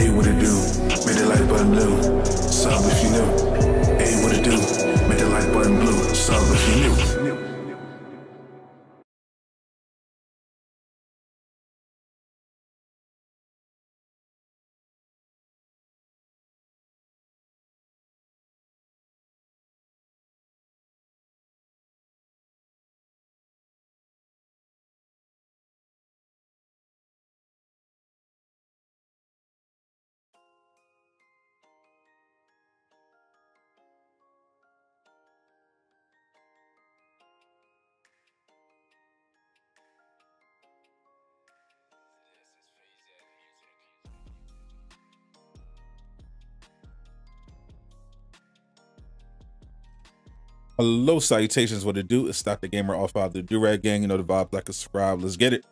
Hey, what it do? Make that like button blue. Sub if you new. Hey, what it do? Make that like button blue. Sub if you new. Hello, salutations. What it do? It's Dr. Gamer, all five the Durag Gang. You know the vibe, like a subscribe. Let's get it.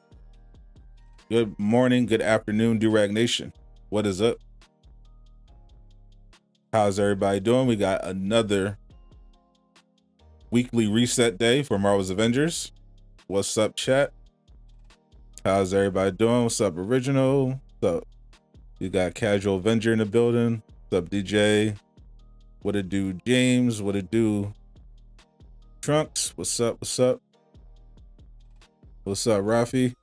Good morning, good afternoon, Durag Nation. What is up? How's everybody doing? We got another weekly reset day for Marvel's Avengers. What's up, chat? How's everybody doing? What's up, Original? What's up? You got Casual Avenger in the building. What's up, DJ? What it do, James? What it do, Trunks? What's up? What's up? What's up, Rafi?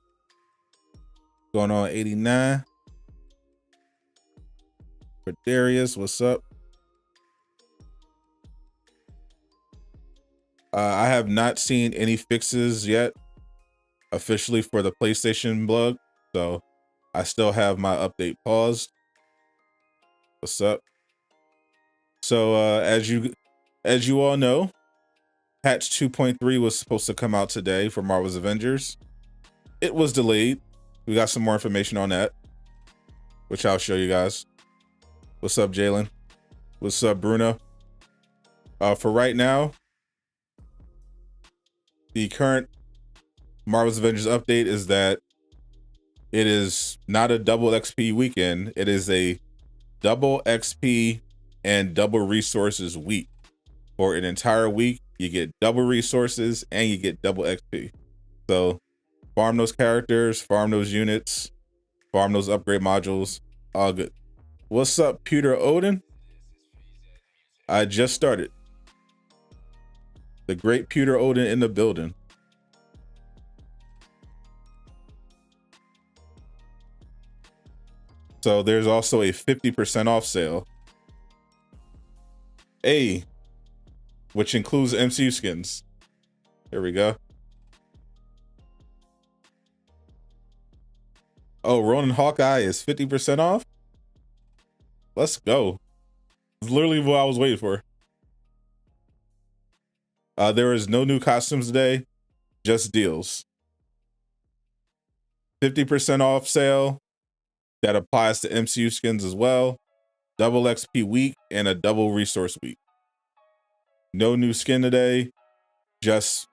Going on 89. For Darius, what's up? I have not seen any fixes yet officially for the PlayStation blog, so I still have my update paused. What's up? So as you all know, patch 2.3 was supposed to come out today for Marvel's Avengers. It was delayed. We got some more information on that, which I'll show you guys. What's up, Jalen? What's up, Bruno? For right now, the current Marvel's Avengers update is that it is not a double XP weekend. It is a double XP and double resources week. For an entire week, you get double resources and you get double XP. So farm those characters, farm those units, farm those upgrade modules, all good. What's up, Peter Odin? I just started. The great Peter Odin in the building. So there's also a 50% off sale. Which includes MCU skins. Here we go. Oh, Ronin Hawkeye is 50% off? Let's go. It's literally what I was waiting for. There is no new costumes today, just deals. 50% off sale. That applies to MCU skins as well. Double XP week and a double resource week. No new skin today, just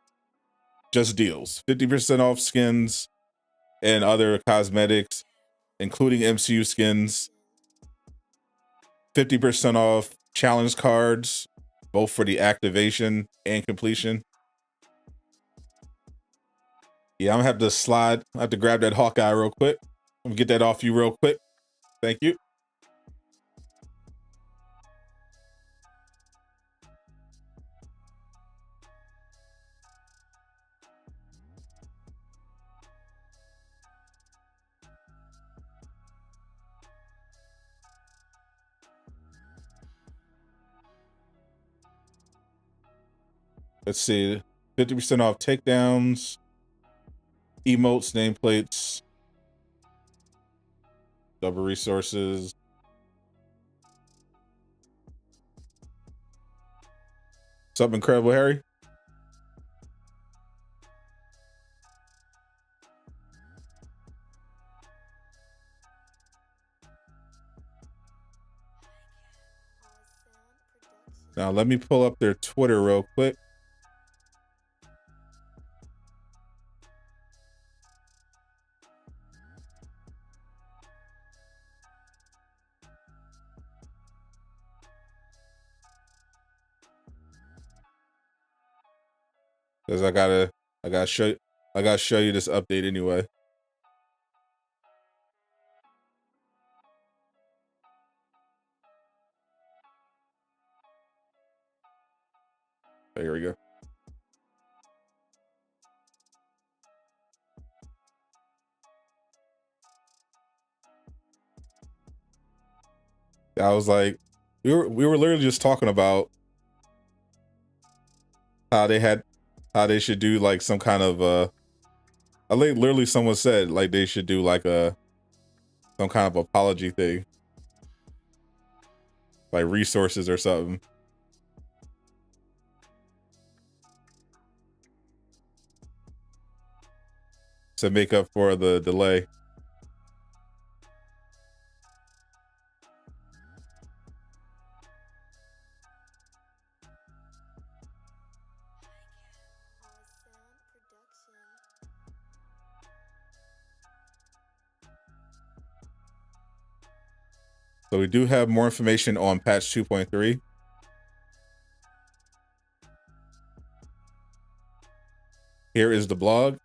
deals. 50% off skins and other cosmetics, including MCU skins. 50% off challenge cards, both for the activation and completion. Yeah, I'm gonna have to slide. I have to grab that Hawkeye real quick. I'm gonna get that off you real quick. Thank you. Let's see, 50% off takedowns, emotes, nameplates, double resources. What's up, Incredible Harry? Now let me pull up their Twitter real quick. Because I gotta show you this update anyway. Here we go. I was like, we were literally just talking about how they should do like some kind of I think literally someone said like they should do like some kind of apology thing, like resources or something. To make up for the delay. So we do have more information on patch 2.3. Here is the blog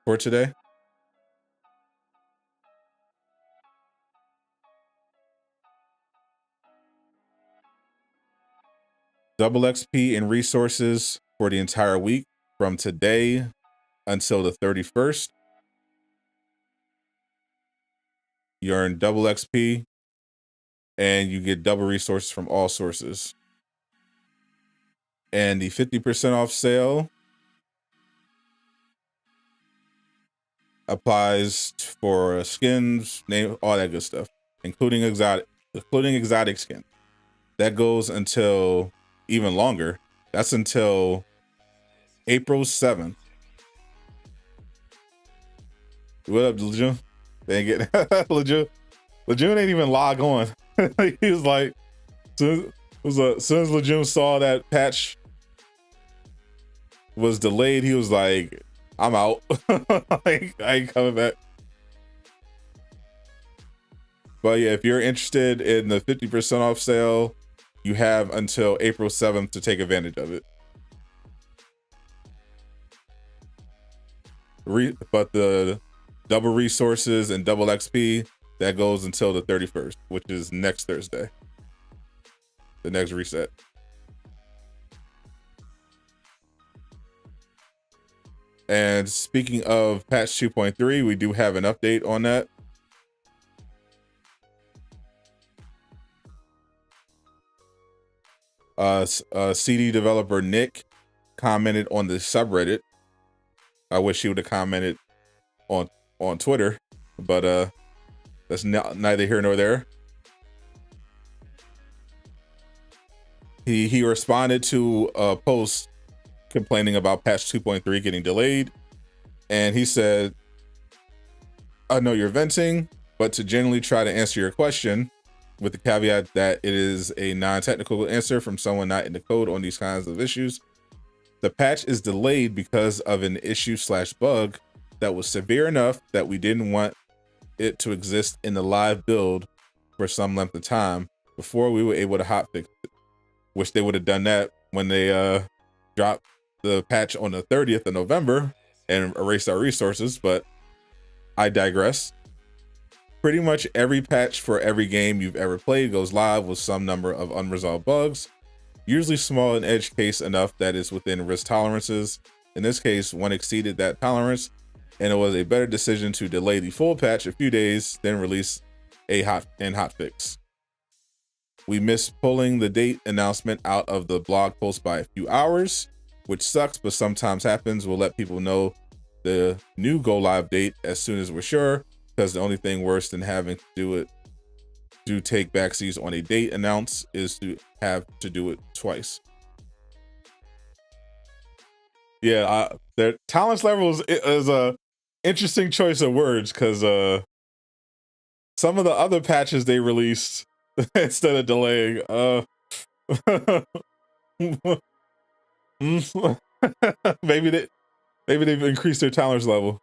for today. Double XP in resources for the entire week from today until the 31st. You earn double XP and you get double resources from all sources. And the 50% off sale applies for skins, name, all that good stuff, including exotic skin. That goes until even longer. That's until April 7th. What up, Lejeune? Dang it. Lejeune ain't even log on. He was like, as soon as Lejeune saw that patch was delayed, he was like, I'm out. Like, I ain't coming back. But yeah, if you're interested in the 50% off sale, you have until April 7th to take advantage of it. But the double resources and double XP, that goes until the 31st, which is next Thursday. The next reset. And speaking of patch 2.3, we do have an update on that. CD developer Nick commented on the subreddit. I wish he would have commented on Twitter, but that's neither here nor there. He responded to a post complaining about patch 2.3 getting delayed, and he said, I know you're venting, but to genuinely try to answer your question, with the caveat that it is a non-technical answer from someone not in the code on these kinds of issues. The patch is delayed because of an issue/bug that was severe enough that we didn't want it to exist in the live build for some length of time before we were able to hotfix it. Wish they would have done that when they dropped the patch on the 30th of November and erased our resources, but I digress. Pretty much every patch for every game you've ever played goes live with some number of unresolved bugs, usually small and edge case enough that it's within risk tolerances. In this case, one exceeded that tolerance, and it was a better decision to delay the full patch a few days than release a hotfix. We missed pulling the date announcement out of the blog post by a few hours, which sucks, but sometimes happens. We'll let people know the new go live date as soon as we're sure, because the only thing worse than having to take backseats on a date announce is to have to do it twice. Yeah, their tolerance level is a interesting choice of words, because some of the other patches they released instead of delaying, maybe they've increased their tolerance level.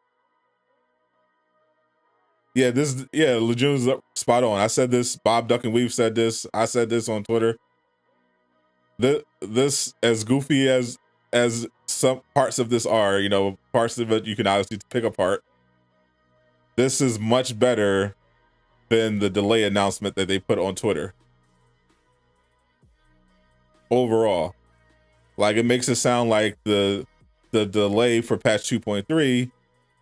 Yeah, Lejeune's spot on. I said this. Bob Duck and Weave said this. I said this on Twitter. This, as goofy as some parts of this are, parts of it you can obviously pick apart. This is much better than the delay announcement that they put on Twitter. Overall, Like it makes it sound like the delay for patch 2.3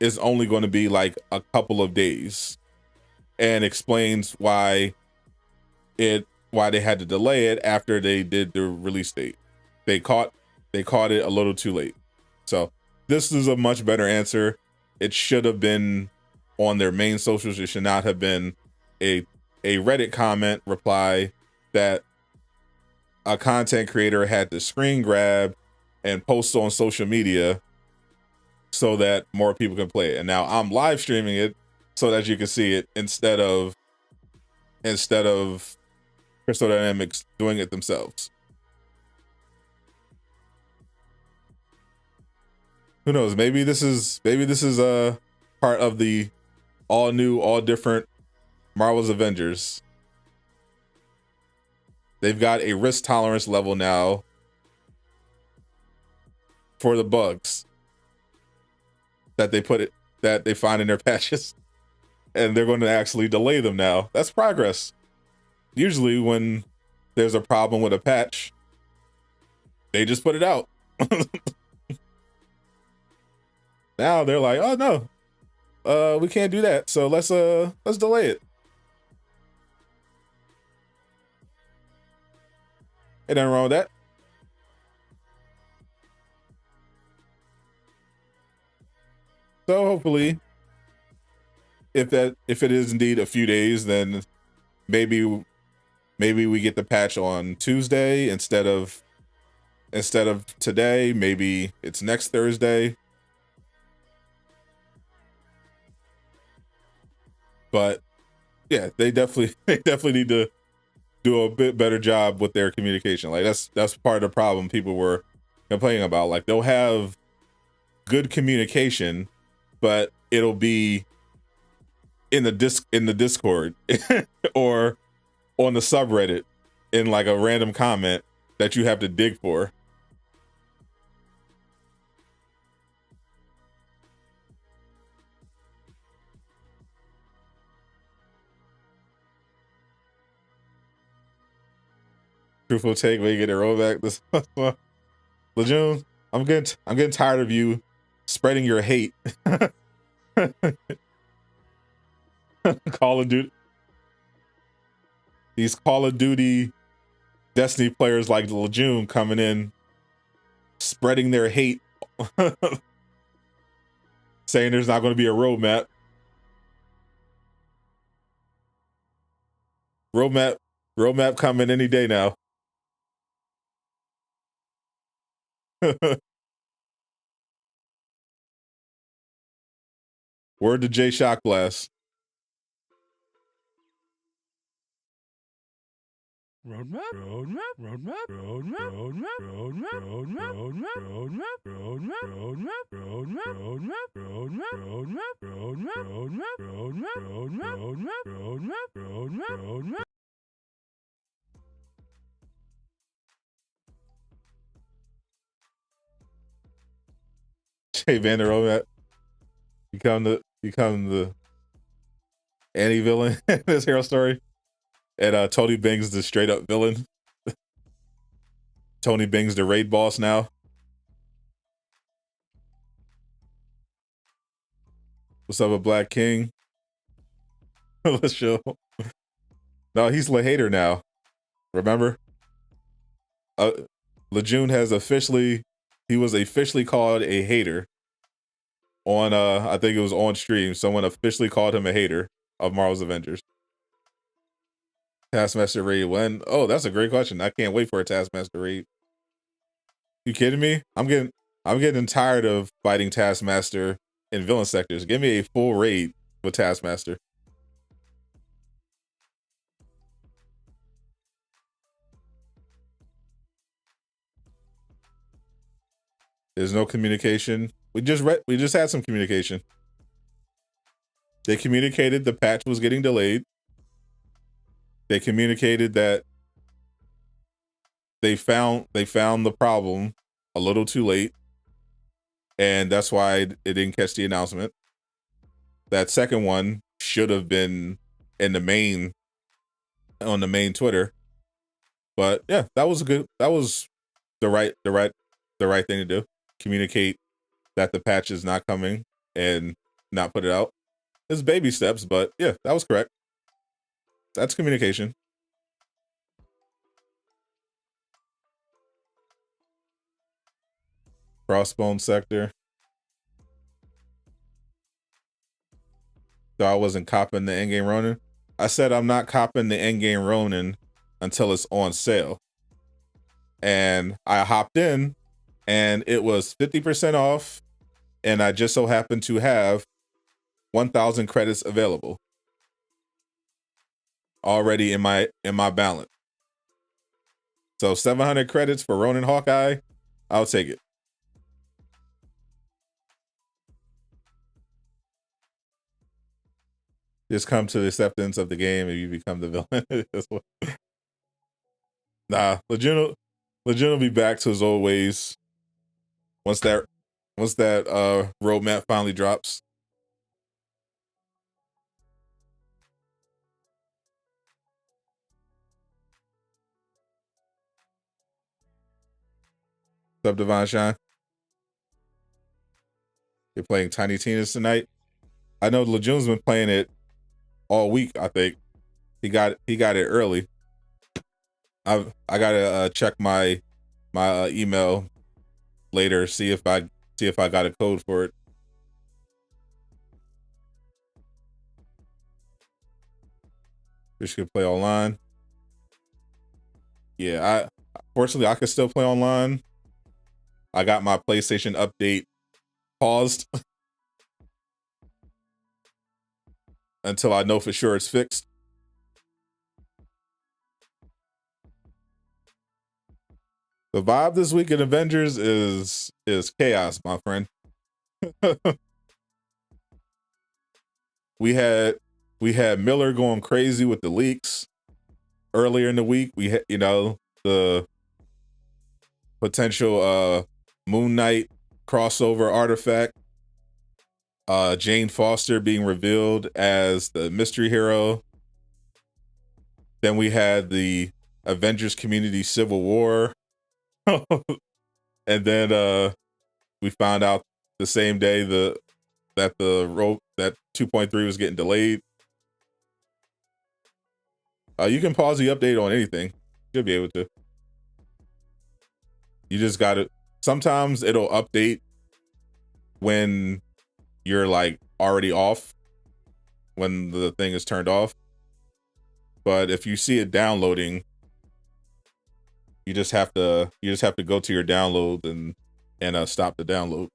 is only going to be like a couple of days, and explains why they had to delay it after they did the release date. They caught it a little too late. So this is a much better answer. It should have been on their main socials. It should not have been a Reddit comment reply that a content creator had to screen grab and post on social media so that more people can play it. And now I'm live streaming it so that you can see it instead of Crystal Dynamics doing it themselves. Who knows? Maybe this is a part of the all new, all different Marvel's Avengers. They've got a risk tolerance level now for the bugs that they find in their patches, and they're going to actually delay them now. That's progress. Usually when there's a problem with a patch, they just put it out. Now they're like, oh no, we can't do that, so let's delay it. Ain't nothing wrong with that. So hopefully, if it is indeed a few days, then maybe we get the patch on Tuesday instead of today. Maybe it's next Thursday. But yeah, they definitely need to do a bit better job with their communication. Like that's part of the problem people were complaining about. Like they'll have good communication, but it'll be in the Discord or on the subreddit in like a random comment that you have to dig for. Truthful take, where you get a rollback. This Lejeune, I'm getting tired of you spreading your hate. Call of Duty. These Call of Duty Destiny players like Lejeune coming in, spreading their hate, saying there's not going to be a roadmap. Roadmap coming any day now. Word to J Shock Blast. Roadmap. Jay Vander Roadmap. Become the anti-villain in this hero story. And Tony Bing's the straight up villain. Tony Bing's the raid boss now. What's up with Black King? Let's show. No, he's Le Hater now. Remember? Lejeune was officially called a hater on I think it was on stream. Someone officially called him a hater of Marvel's Avengers. Taskmaster raid when? Oh, that's a great question. I can't wait for a Taskmaster raid. You kidding me? I'm getting tired of fighting Taskmaster in villain sectors. Give me a full raid with Taskmaster. There's no communication. We just had some communication. They communicated the patch was getting delayed. They communicated that they found the problem a little too late, and that's why it didn't catch the announcement. That second one should have been on the main Twitter. But yeah, that was the right the right thing to do. Communicate that the patch is not coming and not put it out. It's baby steps, but yeah, that was correct. That's communication. Crossbone sector. So I wasn't copping the endgame Ronin. I said I'm not copping the endgame Ronin until it's on sale. And I hopped in and it was 50% off. And I just so happened to have 1,000 credits available already in my balance. So 700 credits for Ronin Hawkeye, I'll take it. Just come to the acceptance of the game and you become the villain. Nah, Legion will be back to his old ways once that roadmap finally drops. What's up, Divine Shine? You're playing Tiny Tina's tonight. I know Legion's been playing it all week. I think he got it early. I gotta check my email later, see if I got a code for it. Just could play online. Yeah, fortunately I could still play online. I got my PlayStation update paused until I know for sure it's fixed. The vibe this week in Avengers is chaos, my friend. we had Miller going crazy with the leaks earlier in the week. We had, the potential Moon Knight crossover artifact. Jane Foster being revealed as the mystery hero. Then we had the Avengers Community Civil War. And then we found out the same day that 2.3 was getting delayed. You can pause the update on anything. You'll be able to. You just got to. Sometimes it'll update when you're like already off, when the thing is turned off. But if you see it downloading, you just have to go to your download and stop the download.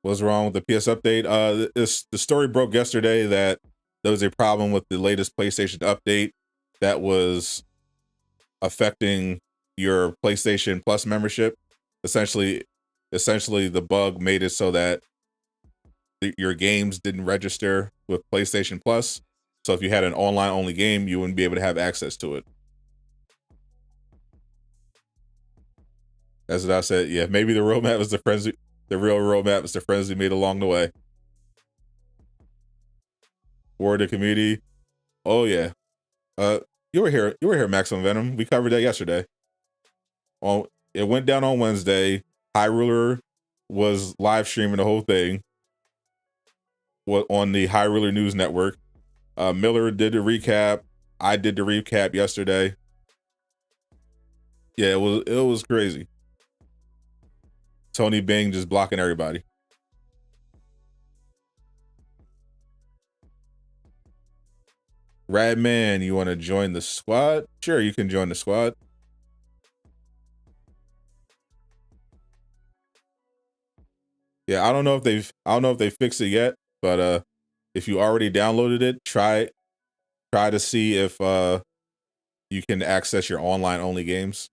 What's wrong with the PS update? The story broke yesterday that there was a problem with the latest PlayStation update that was affecting your PlayStation Plus membership. Essentially the bug made it so that your games didn't register with PlayStation Plus. So if you had an online only game, you wouldn't be able to have access to it. That's what I said. Yeah, maybe the roadmap was the real roadmap is the friends we made along the way. Word of community. Oh yeah. You were here, Maximum Venom. We covered that yesterday. It went down on Wednesday. High Ruler was live streaming the whole thing on the High Ruler News Network. Miller did the recap. I did the recap yesterday. Yeah, it was crazy. Tony Bing just blocking everybody. Radman, you want to join the squad? Sure, you can join the squad. Yeah, I don't know if they fixed it yet, but if you already downloaded it, try to see if you can access your online only games.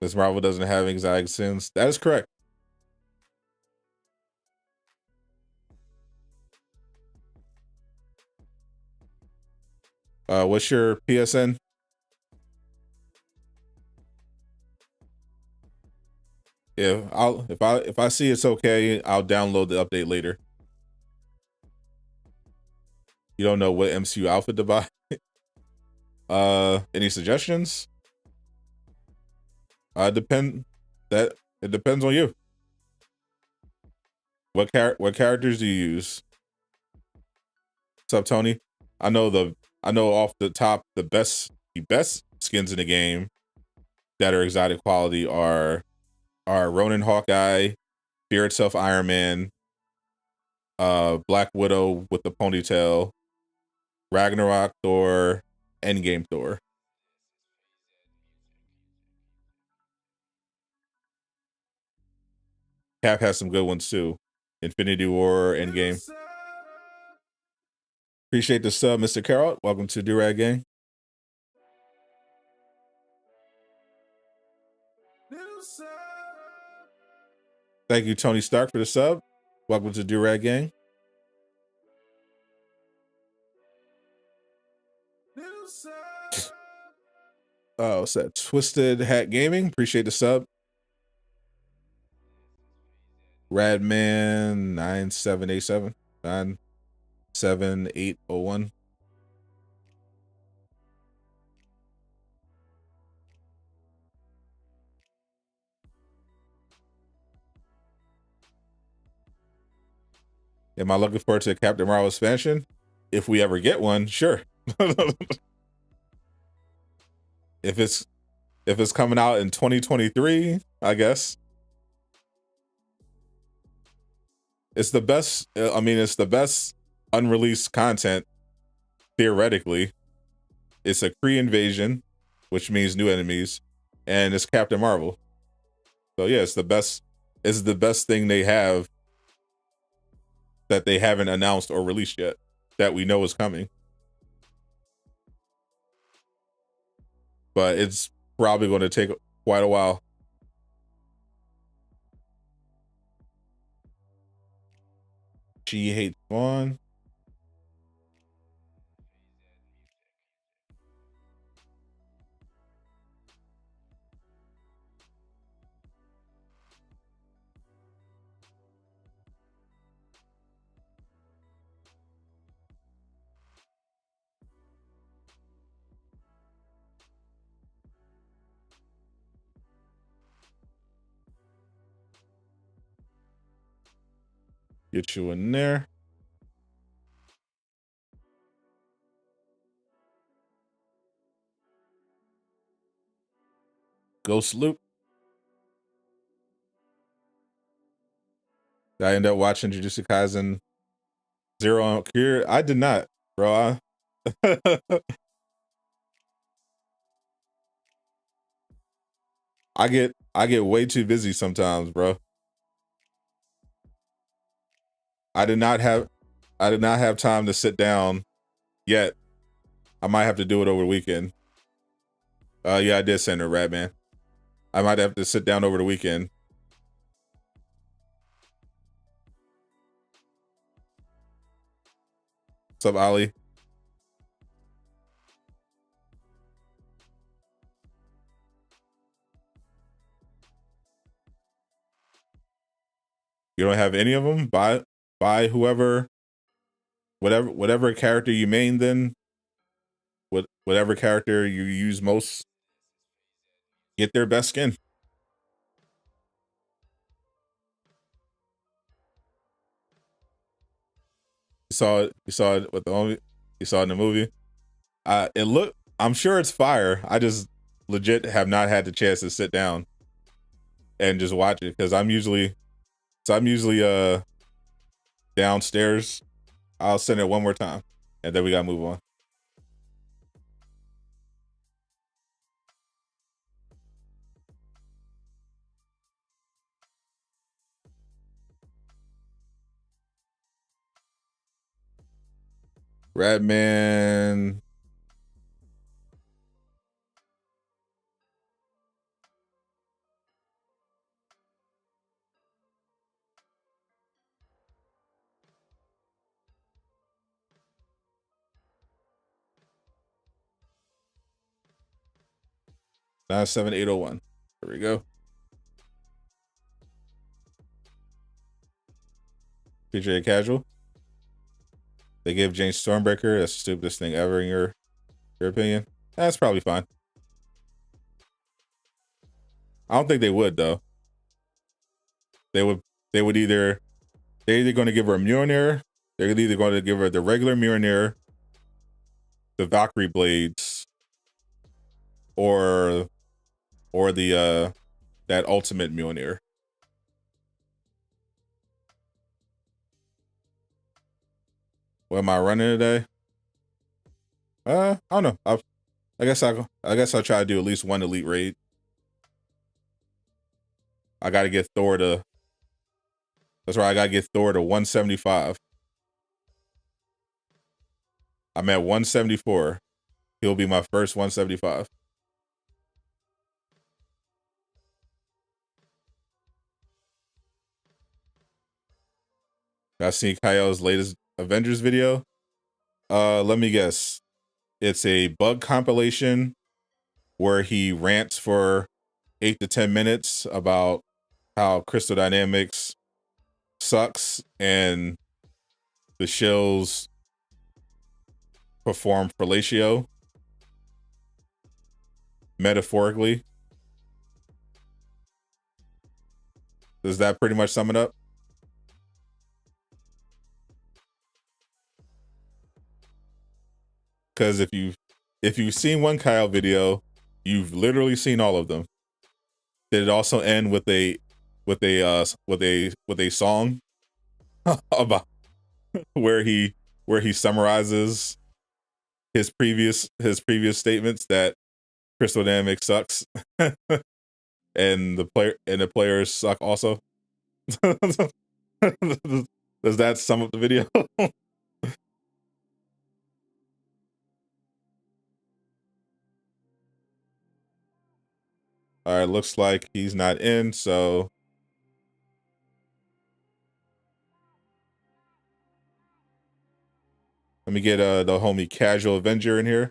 This Marvel doesn't have anxiety sins. That is correct. What's your PSN? Yeah, if I see it's okay, I'll download the update later. You don't know what MCU outfit to buy? Any suggestions? Depend that it depends on you. What characters do you use? What's up, Tony? I know off the top the best skins in the game that are exotic quality are Ronin Hawkeye, Fear itself Iron Man, Black Widow with the ponytail, Ragnarok Thor, Endgame Thor. Cap has some good ones too. Infinity War, Endgame. Appreciate the sub, Mr. Carrot. Welcome to Durag Gang. Thank you, Tony Stark, for the sub. Welcome to Durag Gang. Oh, what's that? Twisted Hat Gaming. Appreciate the sub. Radman 9787 97801. Am I looking forward to a Captain Marvel expansion? If we ever get one, sure. if it's coming out in 2023, I guess. It's the best. I mean, it's the best unreleased content. Theoretically, it's a Kree invasion, which means new enemies, and it's Captain Marvel. So yeah, it's the best. It's the best thing they have that they haven't announced or released yet that we know is coming. But it's probably going to take quite a while. She hates Vaughn. Get you in there. Ghost Loop. Did I end up watching Jujutsu Kaisen Zero on Cure? I did not, bro. I get way too busy sometimes, bro. I did not have time to sit down yet. I might have to do it over the weekend. Yeah, I did send her Radman. I might have to sit down over the weekend. What's up, Ali? You don't have any of them? Buy whoever, whatever character you main, then whatever character you use most, get their best skin. You saw it with the only you saw it in the movie. I'm sure it's fire. I just legit have not had the chance to sit down and just watch it because I'm usually downstairs. I'll send it one more time and then we gotta move on. Radman. Nine 7801. There we go. PGA Casual. They gave James Stormbreaker. That's the stupidest thing ever in your opinion. That's probably fine. I don't think they would though. They would either going to give her a Mjolnir. They're either going to give her the regular Mjolnir, the Valkyrie blades, or the that ultimate Mjolnir. What am I running today? I don't know. I guess I'll try to do at least one elite raid. I got to get Thor to. That's right. I got to get Thor to 175. I'm at 174. He'll be my first 175. I seen Kyle's latest Avengers video. Let me guess. It's a bug compilation where he rants for 8 to 10 minutes about how Crystal Dynamics sucks and the shills perform fellatio metaphorically. Does that pretty much sum it up? Because if you've seen one Kyle video, you've literally seen all of them. Did it also end with a song about where he summarizes his previous statements that Crystal Dynamics sucks and the players suck also? Does that sum up the video? All right, looks like he's not in, so let me get the homie Casual Avenger in here.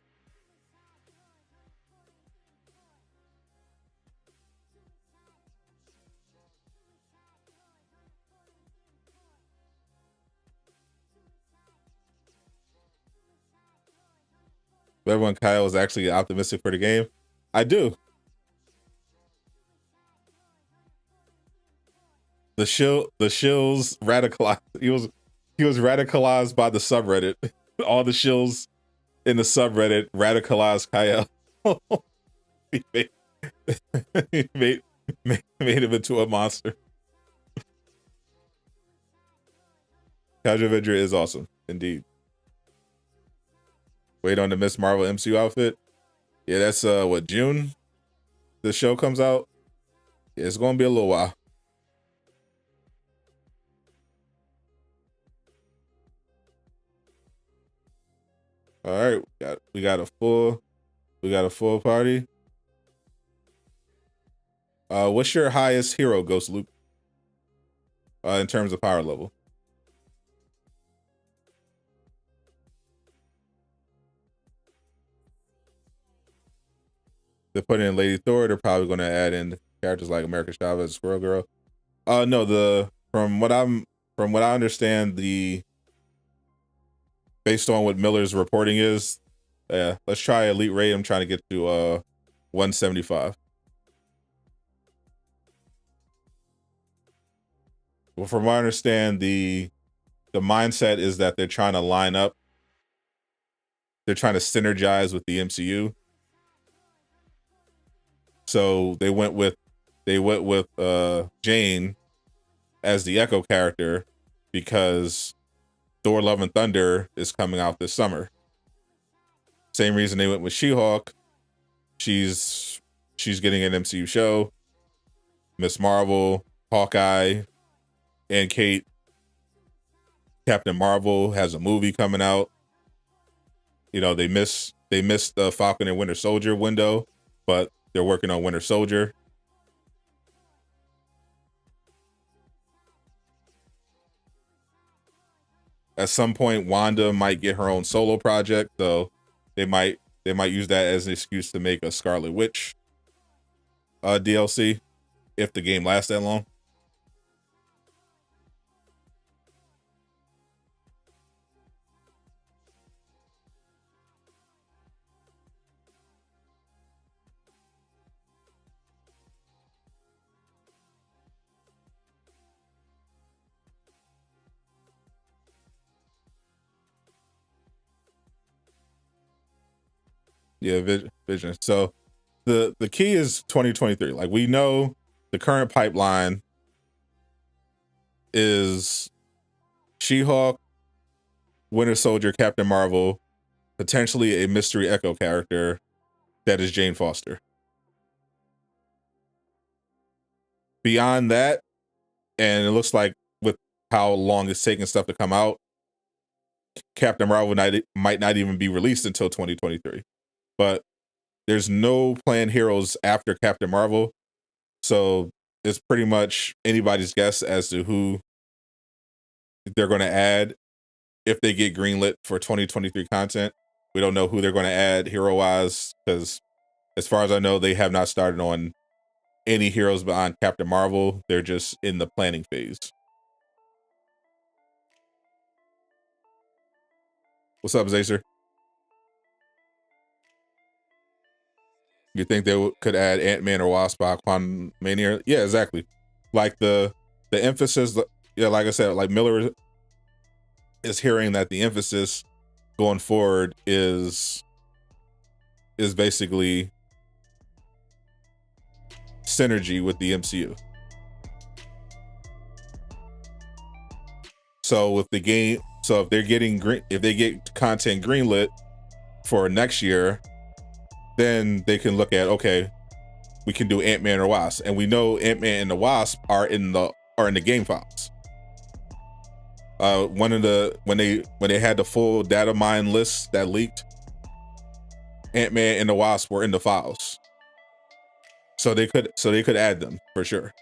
Everyone, Kyle is actually optimistic for the game. I do. The shills radicalized. He was radicalized by the subreddit. All the shills in the subreddit radicalized Kyle. he made him into a monster. Casual Avenger is awesome, indeed. Wait on the Miss Marvel MCU outfit. Yeah, that's what, June? The show comes out. Yeah, it's gonna be a little while. All right, we got a full party. What's your highest hero, Ghost Luke? In terms of power level. They're putting in Lady Thor. They're probably going to add in characters like America Chavez, Squirrel Girl. No, from what I understand, based on what Miller's reporting is, let's try Elite Raid. I'm trying to get to 175. Well, from what I understand, the mindset is that they're trying to line up. They're trying to synergize with the MCU. So they went with Jane as the Echo character because Thor: Love and Thunder is coming out this summer. Same reason they went with She-Hulk. She's getting an MCU show. Miss Marvel, Hawkeye, and Kate. Captain Marvel has a movie coming out. You know, they missed the Falcon and Winter Soldier window, but they're working on Winter Soldier. At some point, Wanda might get her own solo project, so they might use that as an excuse to make a Scarlet Witch DLC if the game lasts that long. Yeah, Vision. So the key is 2023. Like, we know the current pipeline is She-Hulk, Winter Soldier, Captain Marvel, potentially a mystery Echo character that is Jane Foster. Beyond that, and it looks like with how long it's taking stuff to come out, Captain Marvel might not even be released until 2023. But there's no planned heroes after Captain Marvel, so it's pretty much anybody's guess as to who they're going to add if they get greenlit for 2023 content. We don't know who they're going to add hero-wise, because as far as I know, they have not started on any heroes beyond Captain Marvel. They're just in the planning phase. What's up, Zacer? You think they could add Ant-Man or Wasp by Quantumania? Yeah, exactly. Like the emphasis, yeah, like I said, like Miller is hearing that the emphasis going forward is basically synergy with the MCU. So with the game, so if they're getting if they get content greenlit for next year, then they can look at, okay, we can do Ant-Man or Wasp, and we know Ant-Man and the Wasp are in the game files. One of the when they had the full data mine list that leaked, Ant-Man and the Wasp were in the files, so they could add them for sure.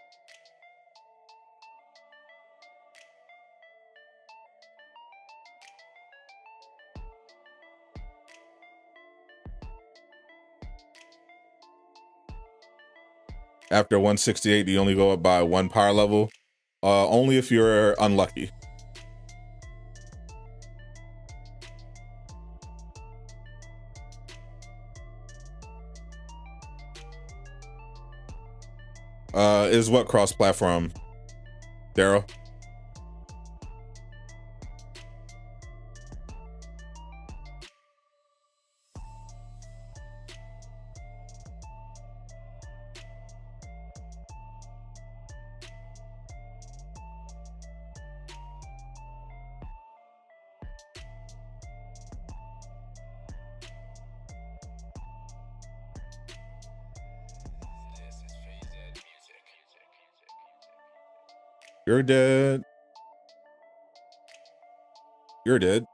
After 168, you only go up by one power level. Only if you're unlucky. Is what cross-platform, Daryl? You're dead. You're dead.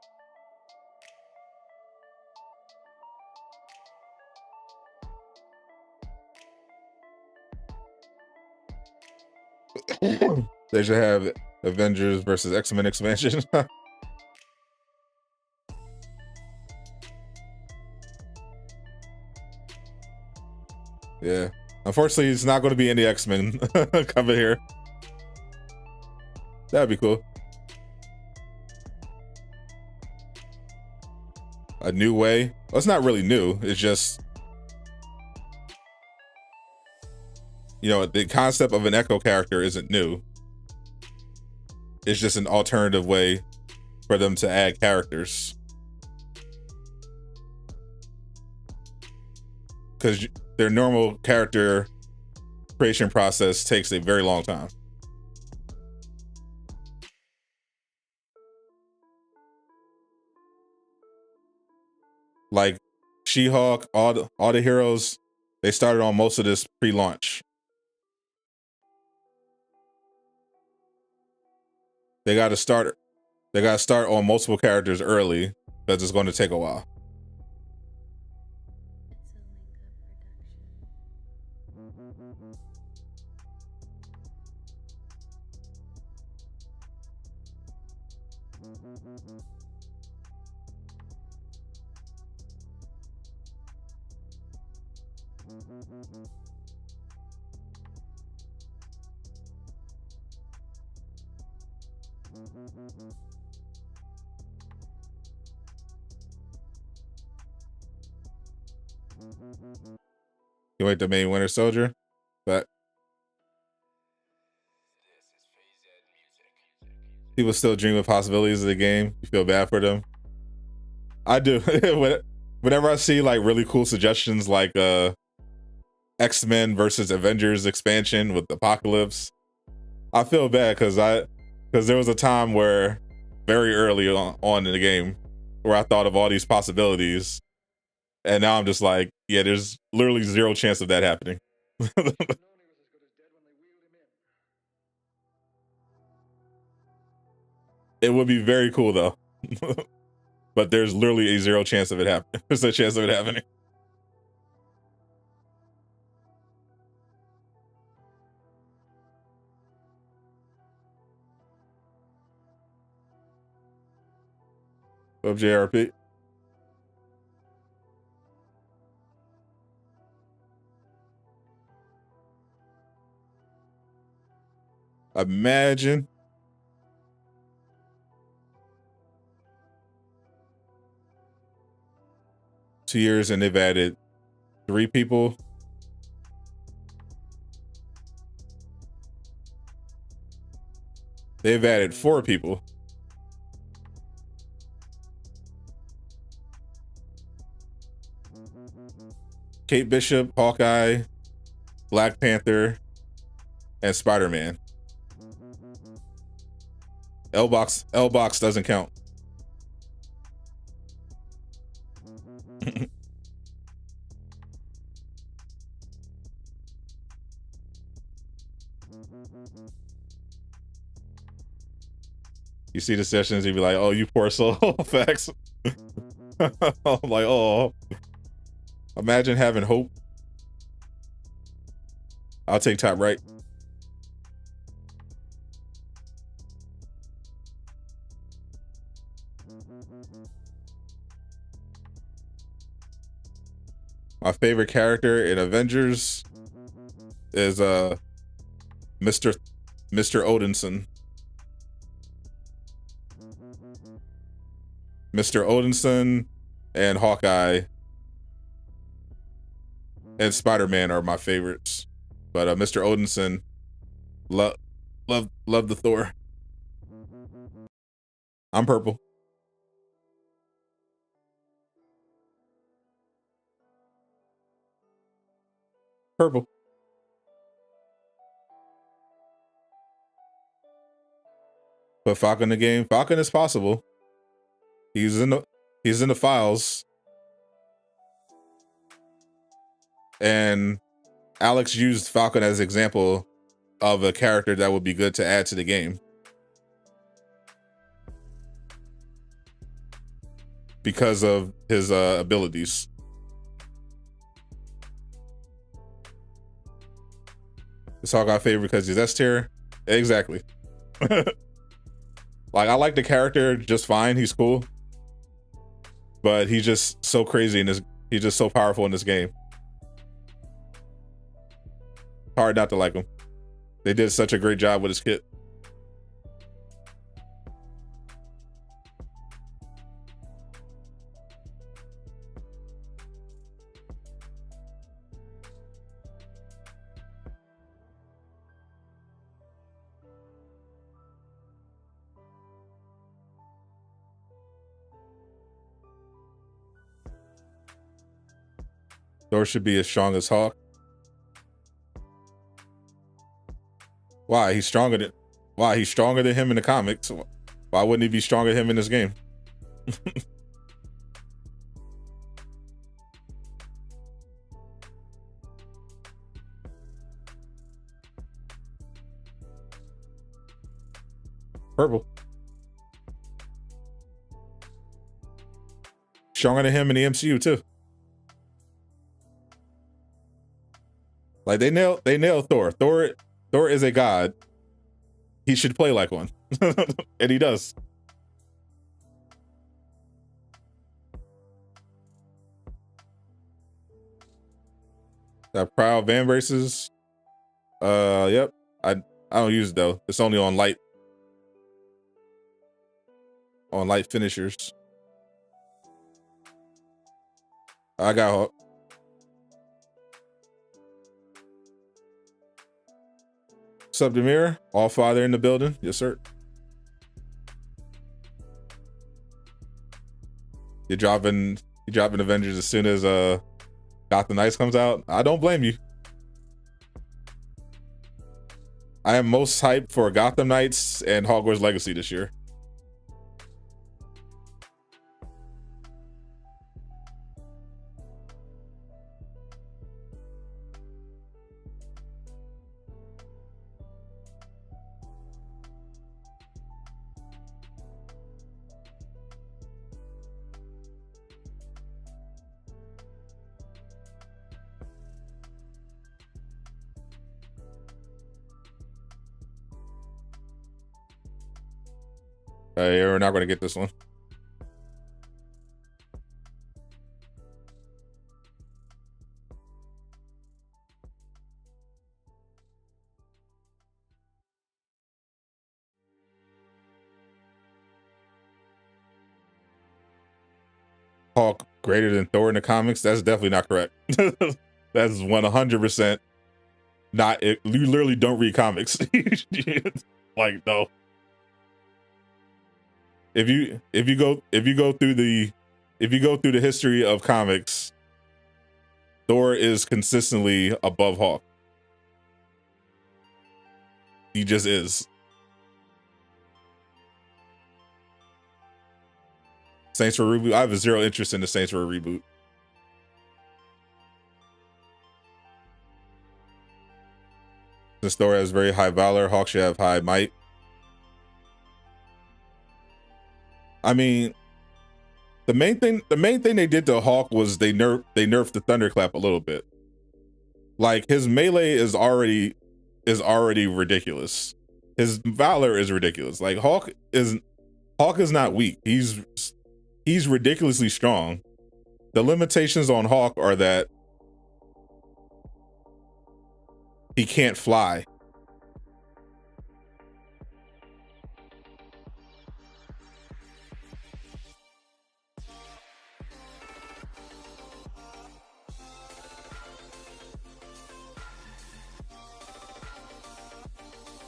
They should have Avengers versus X-Men expansion. Yeah. Unfortunately, it's not going to be any X-Men coming here. That'd be cool. A new way. Well, it's not really new. It's just, you know, the concept of an Echo character isn't new. It's just an alternative way for them to add characters. Because their normal character creation process takes a very long time. Like She-Hulk, all the heroes, they started on most of this pre-launch. They got to start on multiple characters early, because it's going to take a while. You wait the main Winter Soldier, but people still dream of possibilities of the game. You feel bad for them. I do. whenever I see like really cool suggestions like X-Men versus Avengers expansion with Apocalypse, I feel bad because there was a time where very early on in the game where I thought of all these possibilities, and now I'm just like, yeah, there's literally zero chance of that happening. It would be very cool though. But there's literally a zero chance of it happening. There's a chance of it happening. Of JRP. Imagine. Years and they've added 3 people. They've added 4 people. Kate Bishop, Hawkeye, Black Panther, and Spider-Man. L-Box doesn't count. You see the sessions, you'd be like, oh, you poor soul. Facts. I'm like, oh. Imagine having hope. I'll take top right. My favorite character in Avengers is Mr. Odinson. Mr. Odinson and Hawkeye and Spider-Man are my favorites. But Mr. Odinson, love the Thor. I'm purple. Purple. Put Falcon in the game. Falcon is possible. He's in the files. And Alex used Falcon as an example of a character that would be good to add to the game. Because of his abilities. This Hawkeye favorite because he's S tier. Exactly. Like, I like the character just fine. He's cool. But he's just so crazy in this. He's just so powerful in this game. Hard not to like him. They did such a great job with his kit. Thor should be as strong as Hawk. Why? He's stronger than him in the comics. Why wouldn't he be stronger than him in this game? Purple. Stronger than him in the MCU too. Like they nailed Thor. Thor is a god. He should play like one. And he does. That proud van braces. Yep. I don't use it though. It's only on light finishers. I got Hawk. What's up, Demir? All father in the building. Yes, sir. You're dropping You dropping Avengers as soon as Gotham Knights comes out. I don't blame you. I am most hyped for Gotham Knights and Hogwarts Legacy this year. You're not going to get this one. Hulk greater than Thor in the comics? That's definitely not correct. That's 100% not it. You literally don't read comics. Like, no. If you go through the history of comics, Thor is consistently above Hulk. He just is. Saints Row reboot. I have zero interest in the Saints Row reboot. Since Thor has very high valor, Hulk should have high might. I mean, the main thing they did to Hulk was they nerfed the thunderclap a little bit. Like, his melee is already ridiculous. His valor is ridiculous. Like, Hulk is not weak. He's ridiculously strong. The limitations on Hulk are that he can't fly.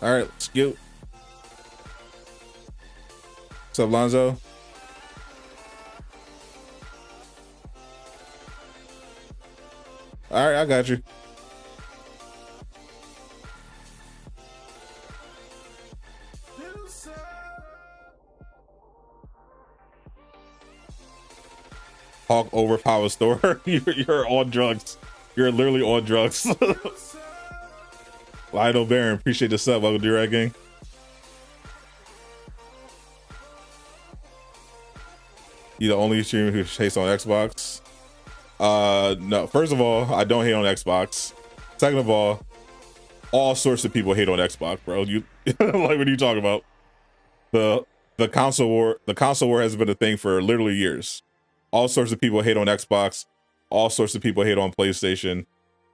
All right, let's go. What's up, Lonzo? All right, I got you. Hulk overpowers Thor. You're on drugs. You're literally on drugs. Lionel Baron, appreciate the sub. Welcome to Direct Gang. You the only streamer who hates on Xbox? No. First of all, I don't hate on Xbox. Second of all sorts of people hate on Xbox, bro. You like, what are you talking about? The console war has been a thing for literally years. All sorts of people hate on Xbox. All sorts of people hate on PlayStation.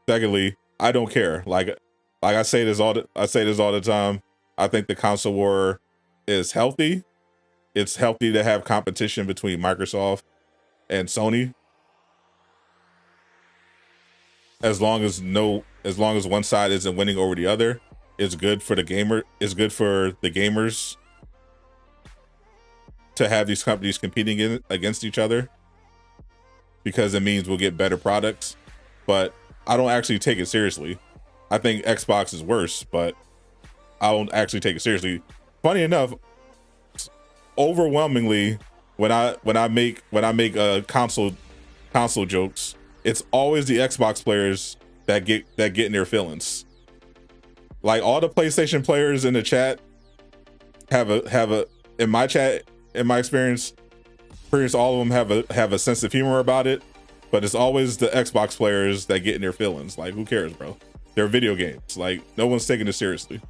Secondly, I don't care. Like I say this all the time. I think the console war is healthy. It's healthy to have competition between Microsoft and Sony. As long as one side isn't winning over the other, it's good for the gamer. It's good for the gamers to have these companies competing against each other, because it means we'll get better products. But I don't actually take it seriously. I think Xbox is worse, but I don't actually take it seriously. Funny enough, overwhelmingly, when I make console jokes, it's always the Xbox players that get in their feelings. Like, all the PlayStation players in the chat have a in my chat, in my experience, pretty much all of them have a sense of humor about it, but it's always the Xbox players that get in their feelings. Like, who cares, bro? They're video games. Like, no one's taking it seriously.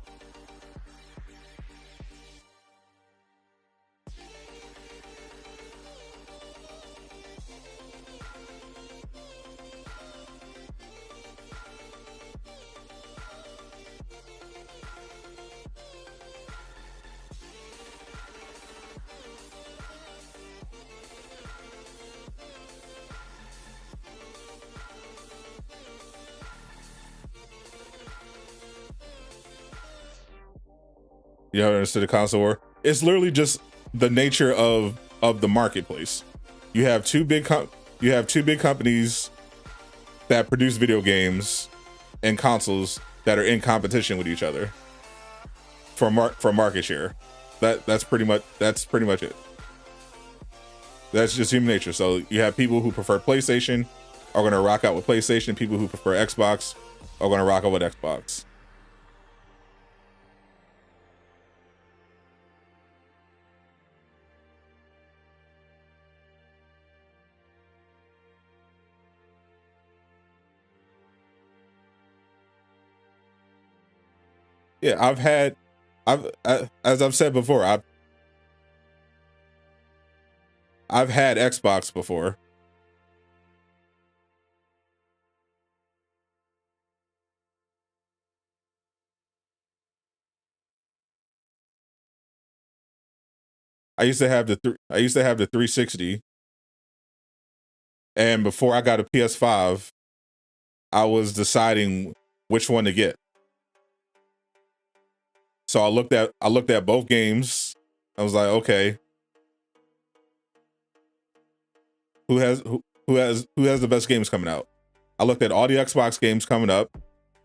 You haven't understood the console war? It's literally just the nature of the marketplace. You have two big you have two big companies that produce video games and consoles that are in competition with each other for market share. That's pretty much it. That's just human nature. So you have people who prefer PlayStation are going to rock out with PlayStation. People who prefer Xbox are going to rock out with Xbox. Yeah, as I've said before, I've had Xbox before. I used to have the 360, and before I got a PS5, I was deciding which one to get. So I looked at both games. I was like, okay, who has the best games coming out? I looked at all the Xbox games coming up.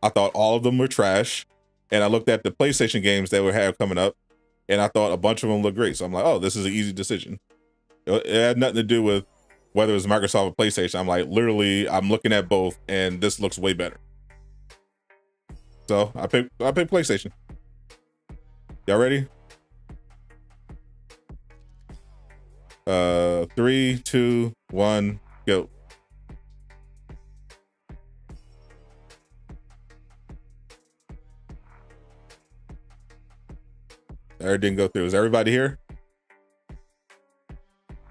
I thought all of them were trash, and I looked at the PlayStation games that had coming up, and I thought a bunch of them looked great. So I'm like, oh, this is an easy decision. It had nothing to do with whether it's Microsoft or PlayStation. I'm like, literally, I'm looking at both, and this looks way better. So I picked PlayStation. Y'all ready? 3, 2, 1, go. That didn't go through. Is everybody here?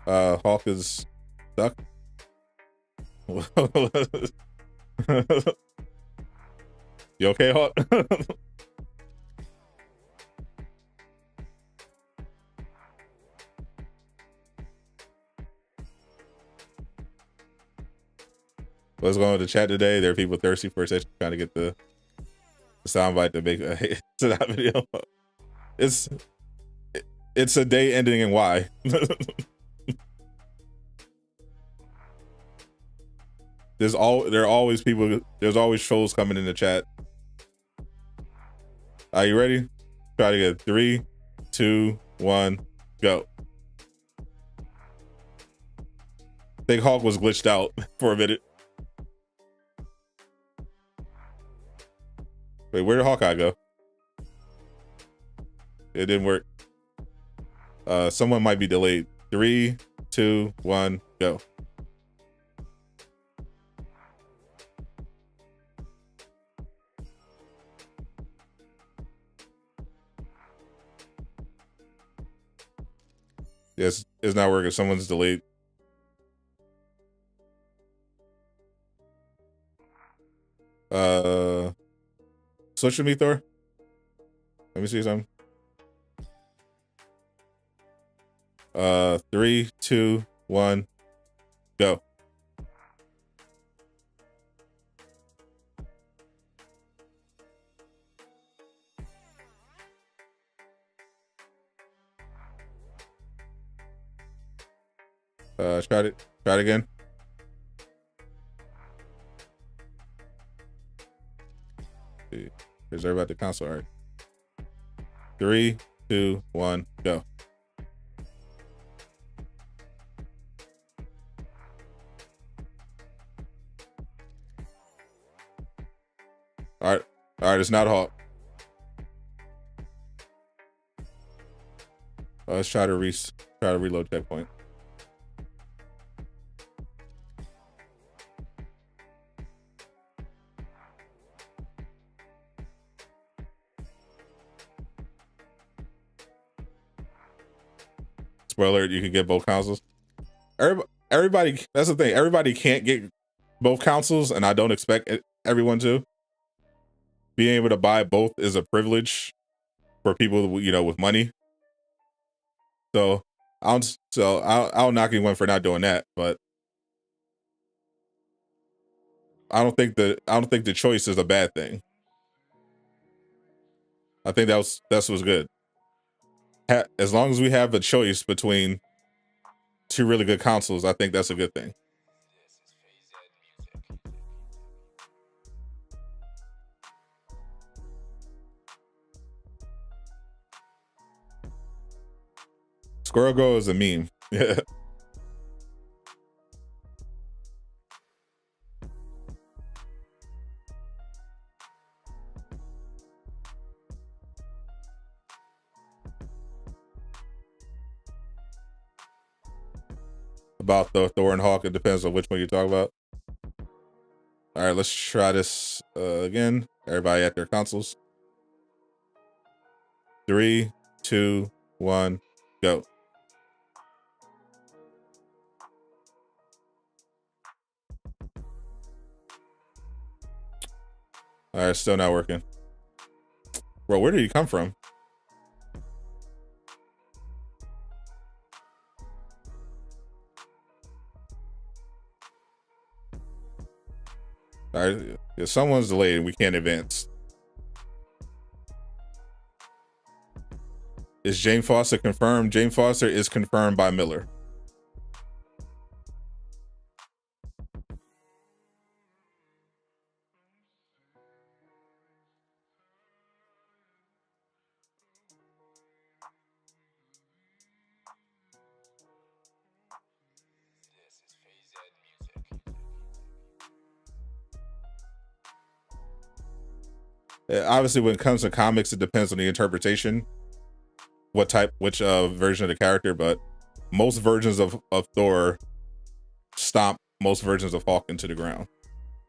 Hawk is stuck. You okay, Hawk? What's going on in the chat today? There are people thirsty for a session trying to get the soundbite to make to that video. It's a day ending in Y. There are always people. There's always trolls coming in the chat. Are you ready? Try to get 3, 2, 1, go. I think Hawk was glitched out for a minute. Wait, where did Hawkeye go? It didn't work. Someone might be delayed. 3, 2, 1, go. Yes, it's not working. Someone's delayed. Switch with me, Thor. Let me see something. 3, 2, 1, go. Try it again. Is everybody at the console? All right. 3, 2, 1, go. All right. It's not Hawk. Let's try to reload checkpoint. Spoiler: you can get both consoles. Everybody. That's the thing. Everybody can't get both consoles, and I don't expect everyone to. Being able to buy both is a privilege for people, with money. So I'll knock anyone for not doing that, but I don't think the choice is a bad thing. I think that's what's good. As long as we have a choice between two really good consoles, I think that's a good thing. Squirrel Girl is a meme. Yeah. About the Thor and Hawk, it depends on which one you talk about. All right, let's try this again. Everybody at their consoles. 3, 2, 1, go. All right, still not working. Bro, where did he come from? All right, if someone's delayed, we can't advance. Is Jane Foster confirmed? Jane Foster is confirmed by Miller. Obviously, when it comes to comics, it depends on the interpretation, which version of the character. But most versions of Thor stomp most versions of Hulk into the ground,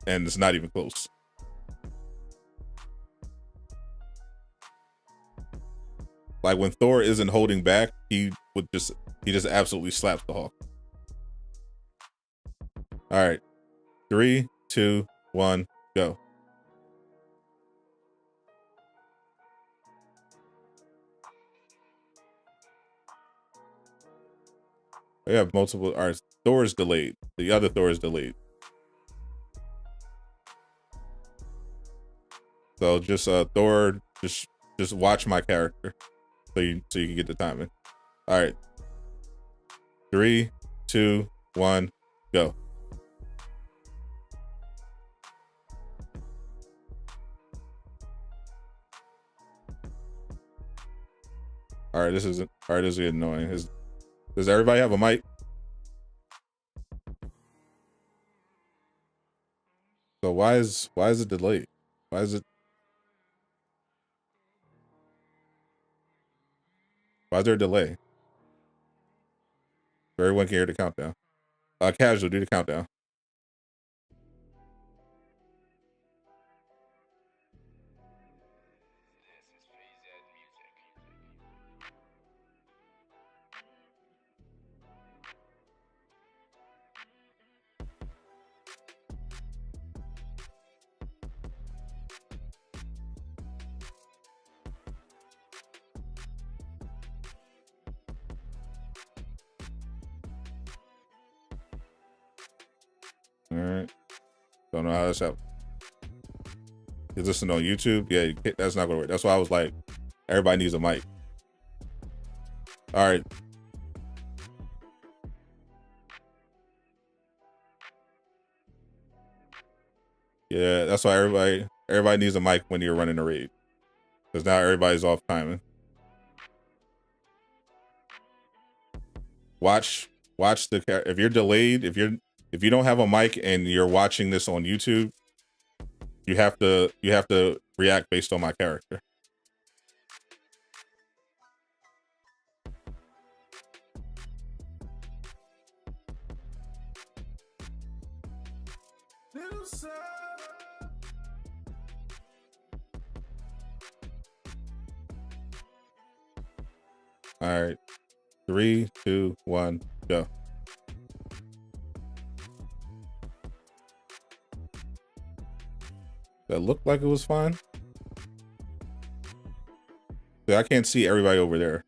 and it's not even close. Like when Thor isn't holding back, he just absolutely slaps the Hulk. All right, 3, 2, 1, go. We have multiple. All right, Thor is delayed. The other Thor is delayed. So just Thor, just watch my character, so you can get the timing. All right, 3, 2, 1, go. All right, this is annoying. Does everybody have a mic? So why is it delayed? Why is there a delay? So everyone can hear the countdown. Casual, do the countdown. All right. Don't know how this happened. You listen on YouTube? Yeah, that's not gonna work. That's why I was like, everybody needs a mic. All right. Yeah, that's why everybody needs a mic when you're running a raid, because now everybody's off timing. Watch if you're delayed, if you don't have a mic and you're watching this on YouTube, you have to react based on my character. All right, 3, 2, 1, go. That looked like it was fine. I can't see everybody over there,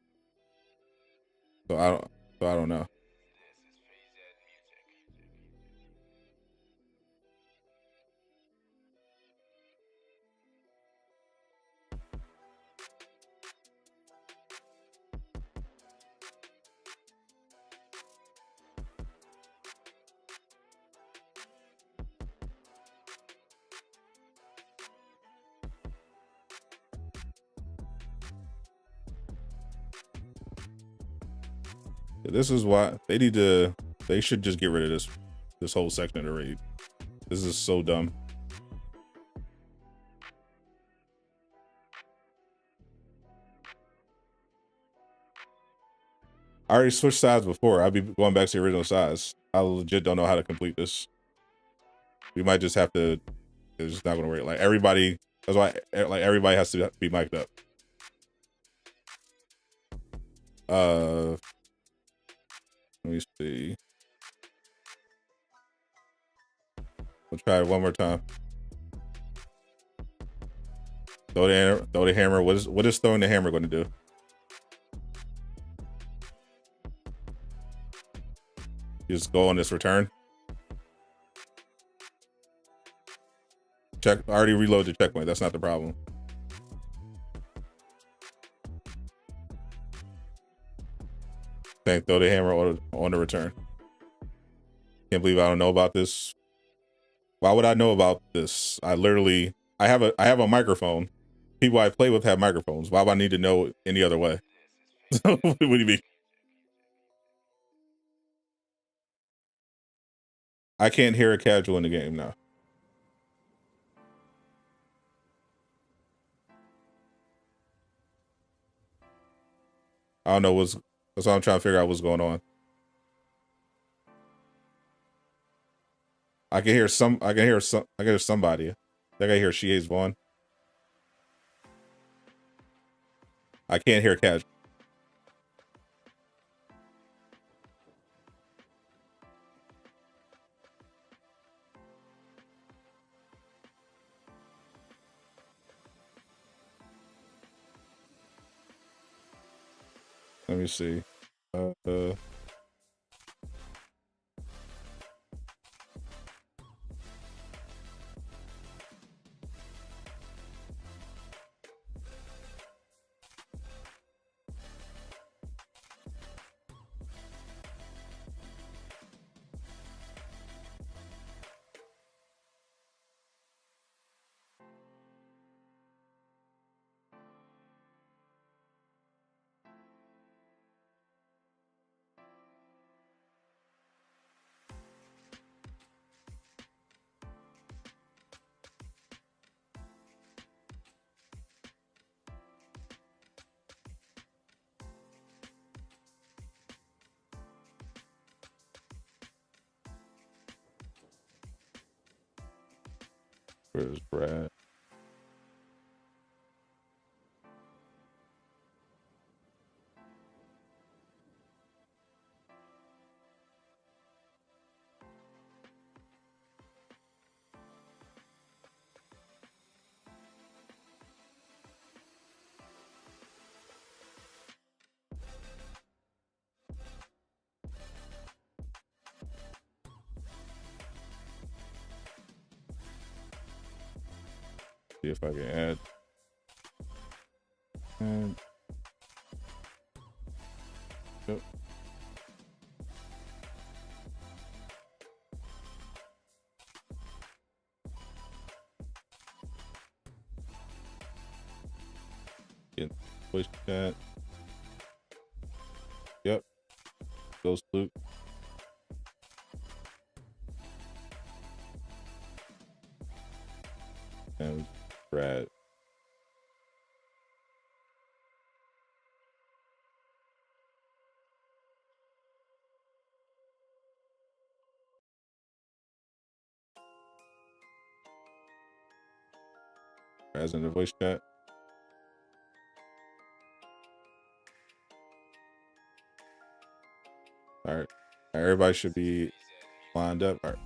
so I don't know. This is why they need to. They should just get rid of this whole section of the raid. This is so dumb. I already switched sides before. I'll be going back to the original size. I legit don't know how to complete this. We might just have to. It's just not gonna work. Like everybody. That's why. Like everybody has to be mic'd up. Let me see. We'll try it one more time. Throw the hammer. What is throwing the hammer going to do? Just go on this return. Check. I already reloaded the checkpoint. That's not the problem. Throw the hammer on the return. Can't believe I don't know about this. Why would I know about this? I have a microphone. People I play with have microphones. Why would I need to know any other way? What do you mean? I can't hear a casual in the game now. I don't know that's all I'm trying to figure out what's going on. I can hear somebody. I think I hear She Hates Vaughn. I can't hear casual. Let me see. Where's Brad? See if I can add. And yep. Get push that. Yep. Ghost Luke. And Brad. Brad's in the voice chat. All right. Everybody should be lined up. All right.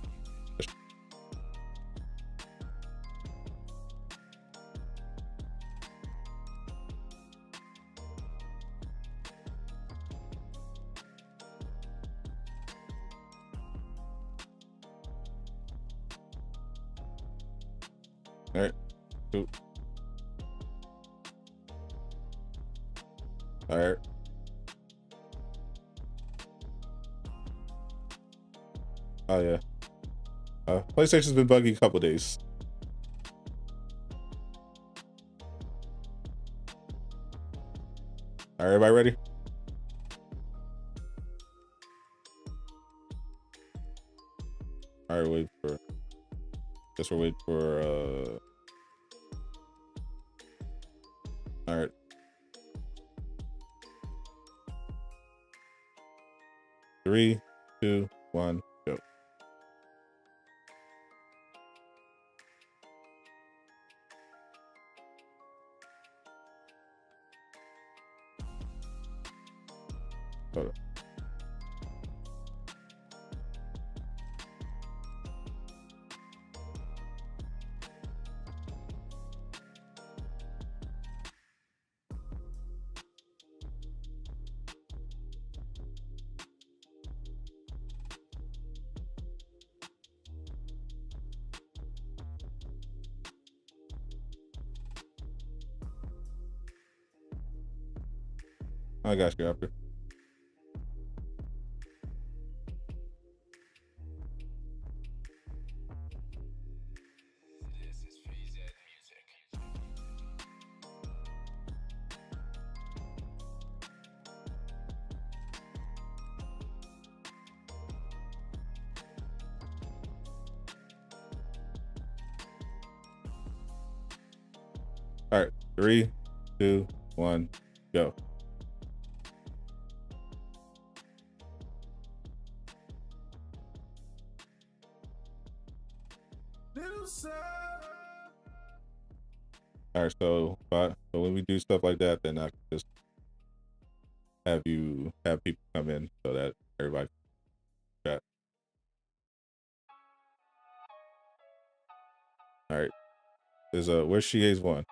All right. Cool. All right. Oh yeah. PlayStation's been buggy a couple days. All right, everybody ready? All right, wait for. Guess we're waiting for. All right. 3, 2, 1, go. Hold up. I got you after. All right, 3, 2, 1, go. All right, so when we do stuff like that, then I can just have people come in so that everybody can chat. All right, where's Shie's one?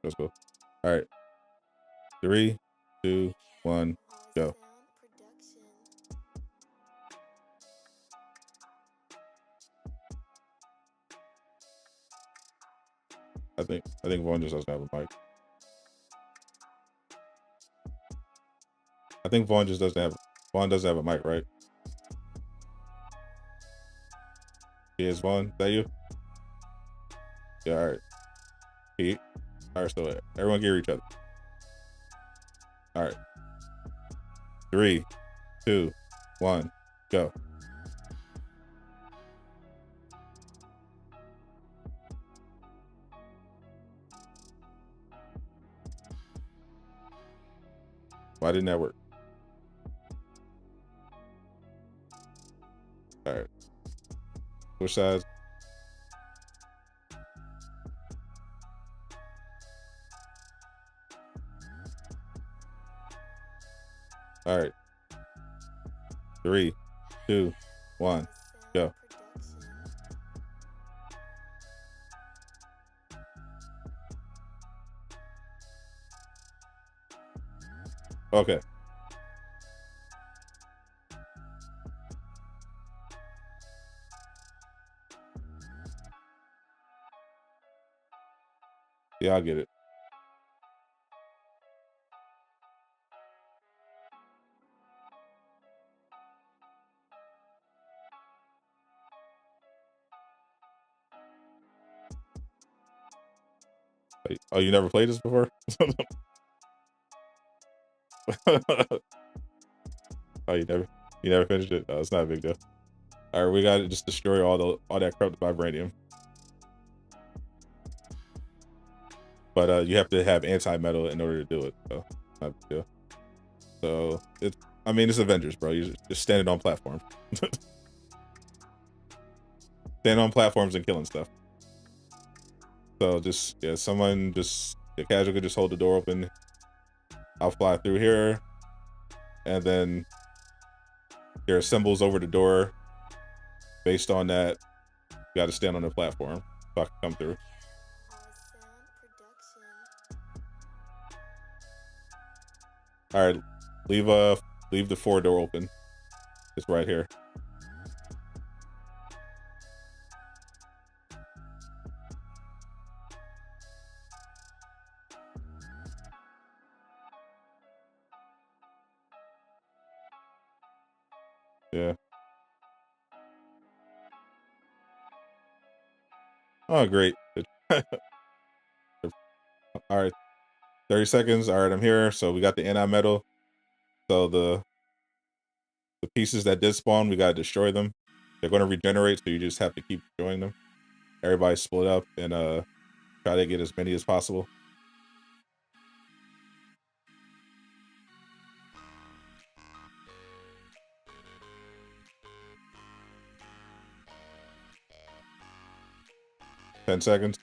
Let's go. All right, 3, 2, 1, go. I think Vaughn just doesn't have a mic. I think Vaughn doesn't have a mic, right? Is Vaughn, is that you? Yeah, all right. Pete. All right, so everyone hear each other. All right. 3, 2, 1, go. Why didn't that work? All right. Which sides? All right. 3, 2, 1, go. Okay. Yeah, I'll get it. Oh, you never played this before? Oh, you never finished it? Oh, it's not a big deal. All right, we gotta just destroy all that corrupted vibranium. But you have to have anti-metal in order to do it. So not a big deal. So it's Avengers, bro. You just standing on platforms. Standing on platforms and killing stuff. So the casual could just hold the door open. I'll fly through here, and then there are symbols over the door. Based on that, you got to stand on the platform so I can come through. All right, leave the 4 door open. It's right here. Yeah. Oh, great. All right, 30 seconds. All right, I'm here. So we got the anti-metal. So The pieces that did spawn, we gotta destroy them. They're gonna regenerate, so you just have to keep destroying them. Everybody split up and try to get as many as possible. Ten seconds.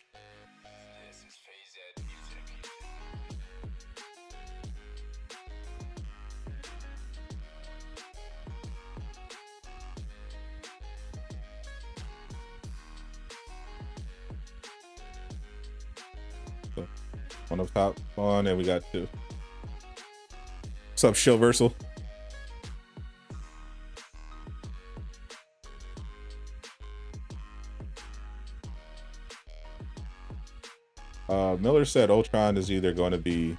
So, one up top, one, and we got two. What's up, Shilversal? Miller said Ultron is either going to be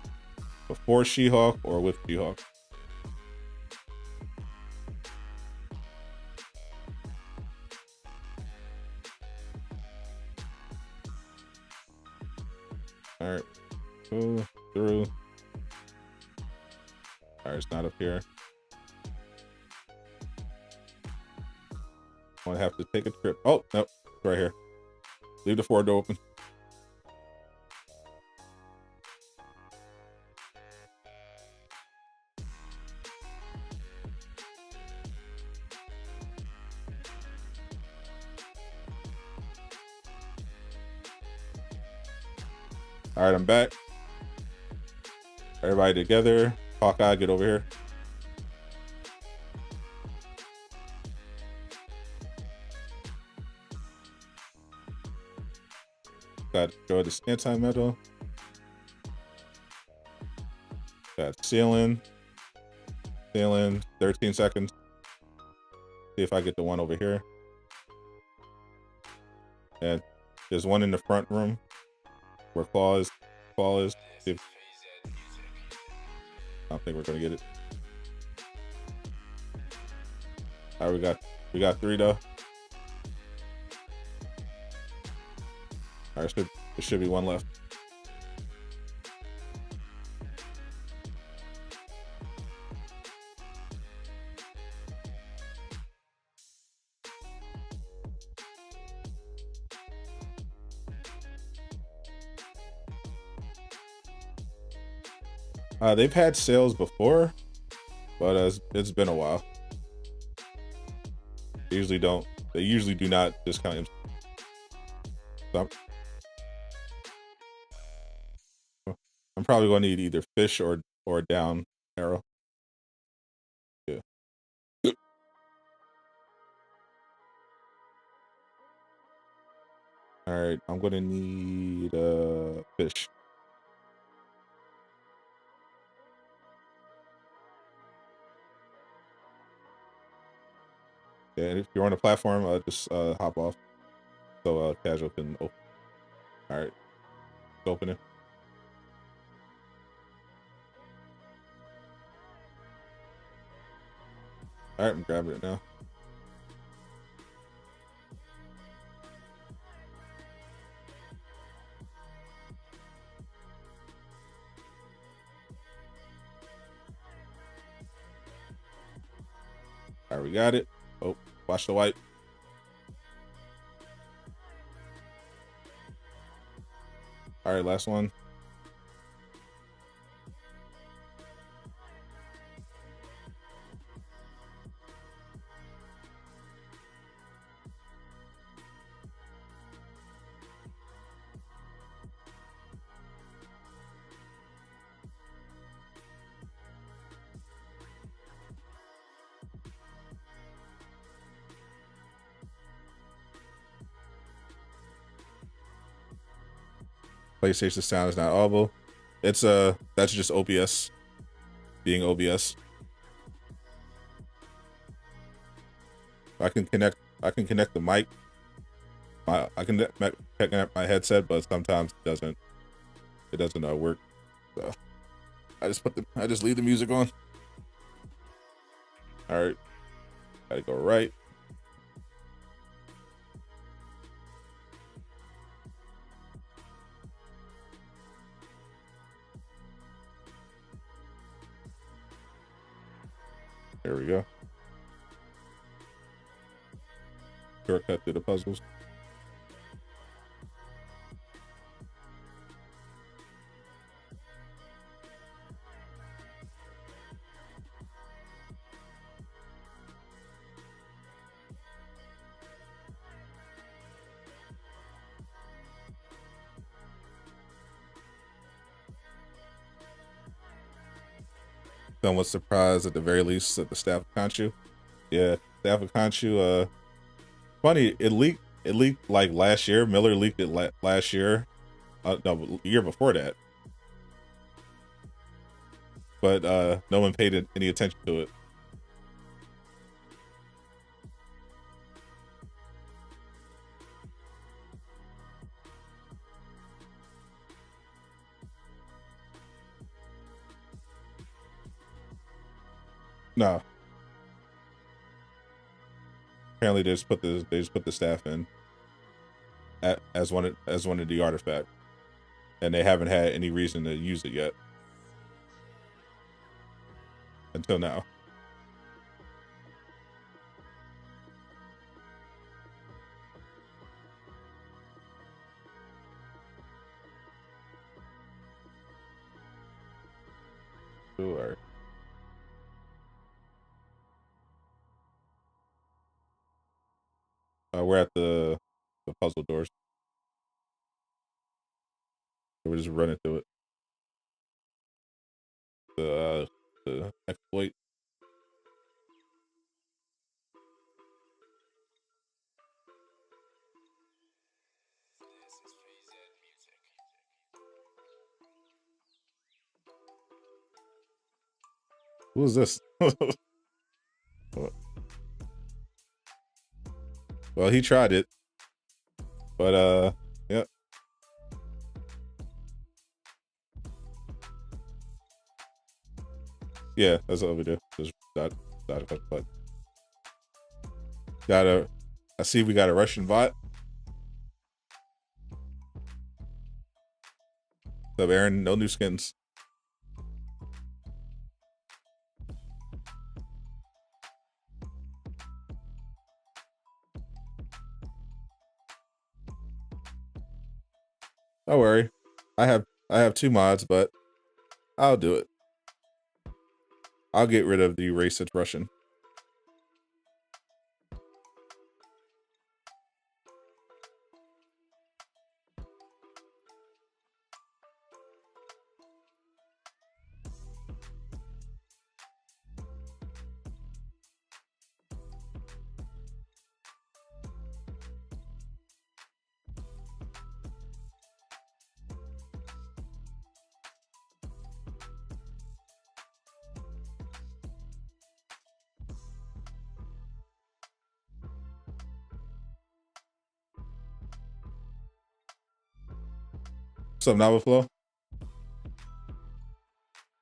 before She-Hulk or with She-Hulk. All right, go through. All right, it's not up here. I'm gonna have to take a trip. Oh, nope, it's right here. Leave the forward door open. All right, I'm back. Everybody together. Hawkeye, get over here. Got to destroy this anti-metal. Got ceiling. Ceiling, 13 seconds. See if I get the one over here. And there's one in the front room where Claw is. See if, I don't think we're gonna get it. All right, we got three though. All right, there should be one left. They've had sales before, but it's been a while. They usually don't. They usually do not discount him. So I'm probably going to need either fish or down arrow. Yeah. All right, I'm going to need fish. Yeah, and if you're on the platform, just hop off so casual can open. All right, open it. All right, I'm grabbing it now. All right, we got it. Oh, watch the wipe. All right, last one. PlayStation sound is not audible. It's that's just OBS being OBS. I can connect the mic. I can connect my headset, but sometimes it doesn't work. So I just leave the music on. All right, gotta go right. There we go. shortcut through the puzzles. Somewhat surprised at the very least at the staff of Conchu. Yeah, staff of Conchu. Funny, it leaked. It leaked like last year. Miller leaked it last year. No, the year before that. But no one paid any attention to it. No. Apparently, they just put the staff in as one of the artifacts, and they haven't had any reason to use it yet until now. Sure. We're at the puzzle doors. We're just running through it. The exploit. Who is this? Well, he tried it, but yeah. Yeah, that's what we do. Just dot but I see we got a Russian bot. What's up, Aaron? No new skins. Don't worry. I have 2 mods, but I'll do it. I'll get rid of the racist Russian. What's up, Nava Flow?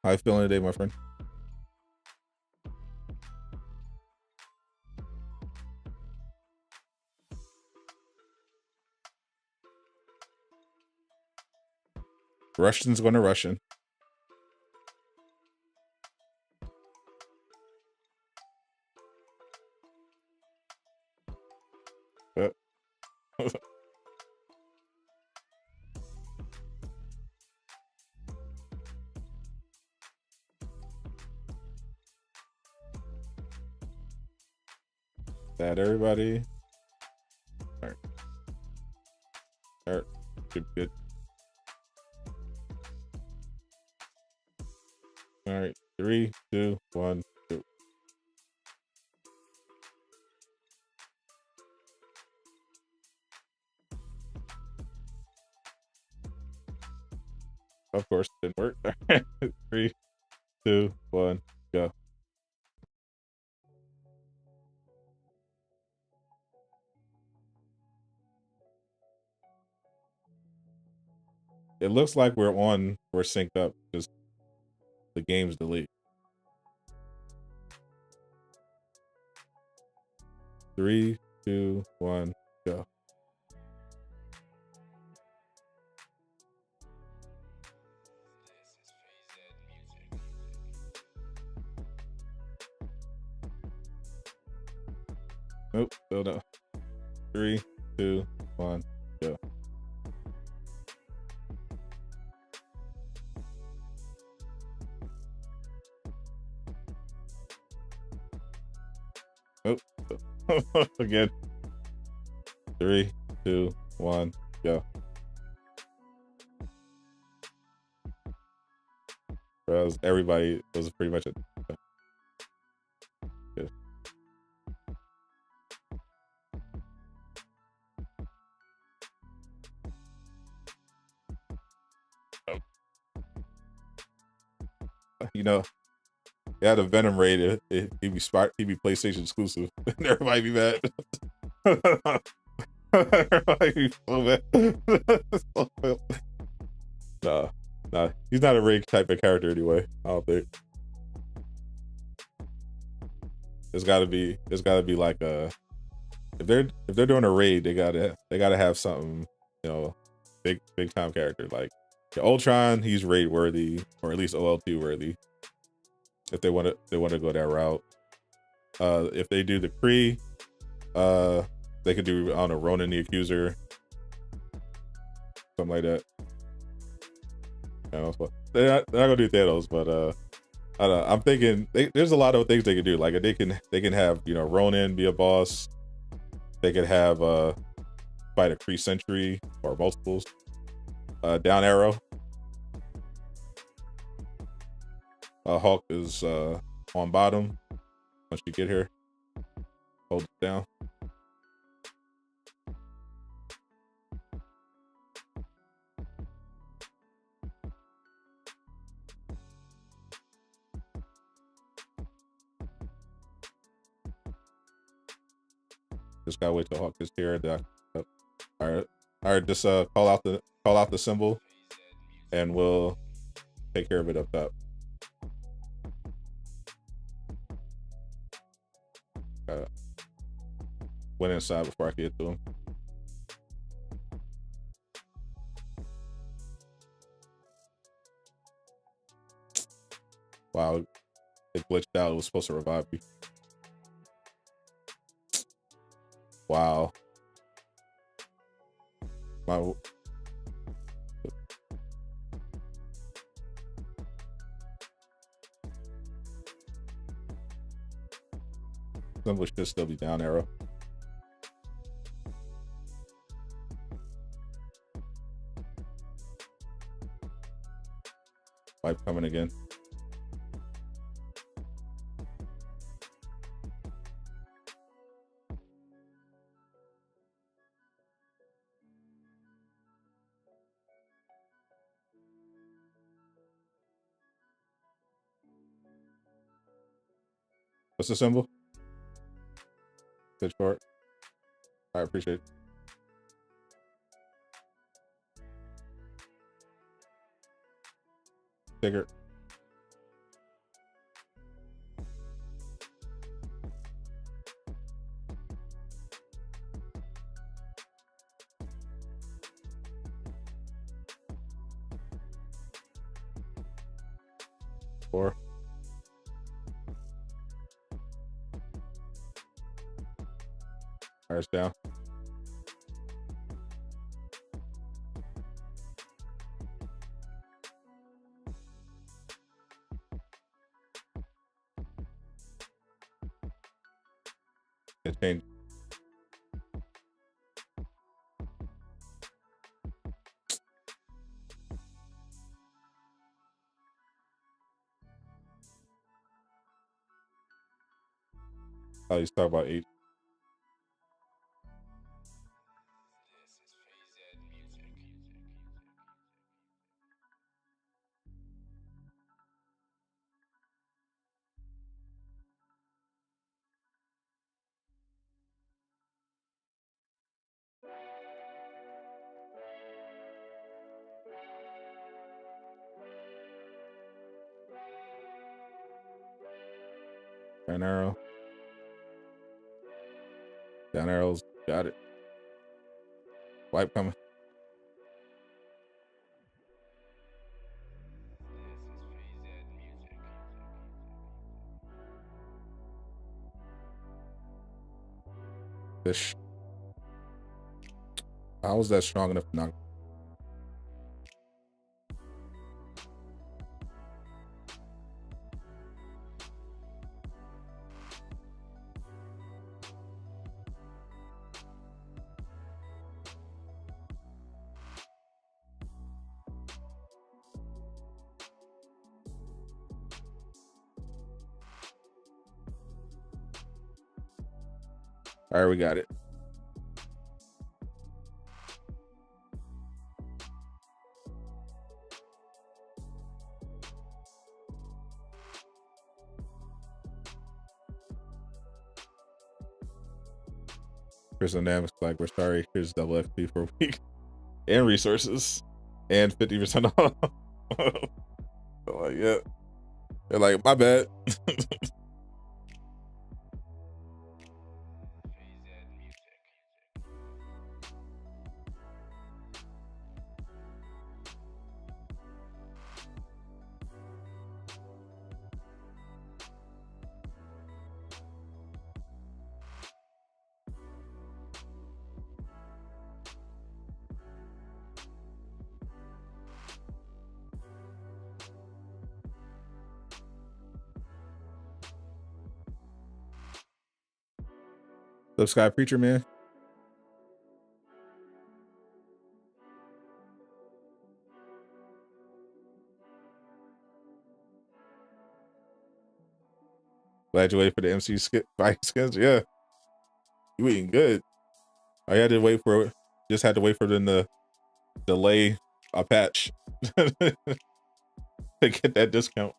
How you feeling today, my friend? Russian's gonna Russian. Yep. That everybody. Alright. Alright. Good. Alright. 3, 2, 1, go. Of course, it didn't work. 3, 2, 1, go. It looks like we're synced up. Just the game's delete. 3, 2, 1, go. Nope, still no. 3, 2, 1, go. Oh, again. 3, 2, 1, go. Everybody was pretty much it. Good. You know, yeah, the Venom raid, he'd be PlayStation exclusive, and everybody be mad. Everybody be so mad. Nah, he's not a raid type of character anyway. I don't think. It's gotta be like a if they're doing a raid, they gotta have something, you know, big time character like Ultron. He's raid worthy, or at least OLT worthy. If they want to go that route. If they do the Kree, they could do, I don't know, Ronan the Accuser, something like that. You know, but they're not gonna do Thanos, but I don't know. I'm thinking there's a lot of things they could do. Like they can have, you know, Ronan be a boss. They could have fight a Kree Sentry or multiples. Down arrow. Hulk is on bottom. Once you get here, hold it down. Just gotta wait till Hulk is here. All right. Just call out the symbol, and we'll take care of it up top. Went inside before I could get to him. Wow, it glitched out. It was supposed to revive me. Wow. Symbol should still be down arrow. Wipe coming again. What's the symbol? Pitchfork. I appreciate it. Bigger. Four. Fires down. It changed. Oh, he's talking about 8. Down arrow. Down arrows. Got it. Wipe coming. Fish. How is that strong enough to knock? All right, we got it. Crystal Dynamics like, we're sorry, here's double XP for a week and resources and 50% off. So like, yeah. They're like, my bad. Subscribe, Preacher Man. Glad you waited for the MC fight skins. Yeah, you eating good. I had to wait for it. Just had to wait for them to delay a patch to get that discount.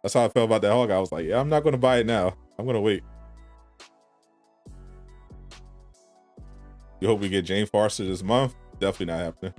That's how I felt about that hog. I was like, yeah, I'm not going to buy it now. I'm going to wait. You hope we get Jane Foster this month? Definitely not happening.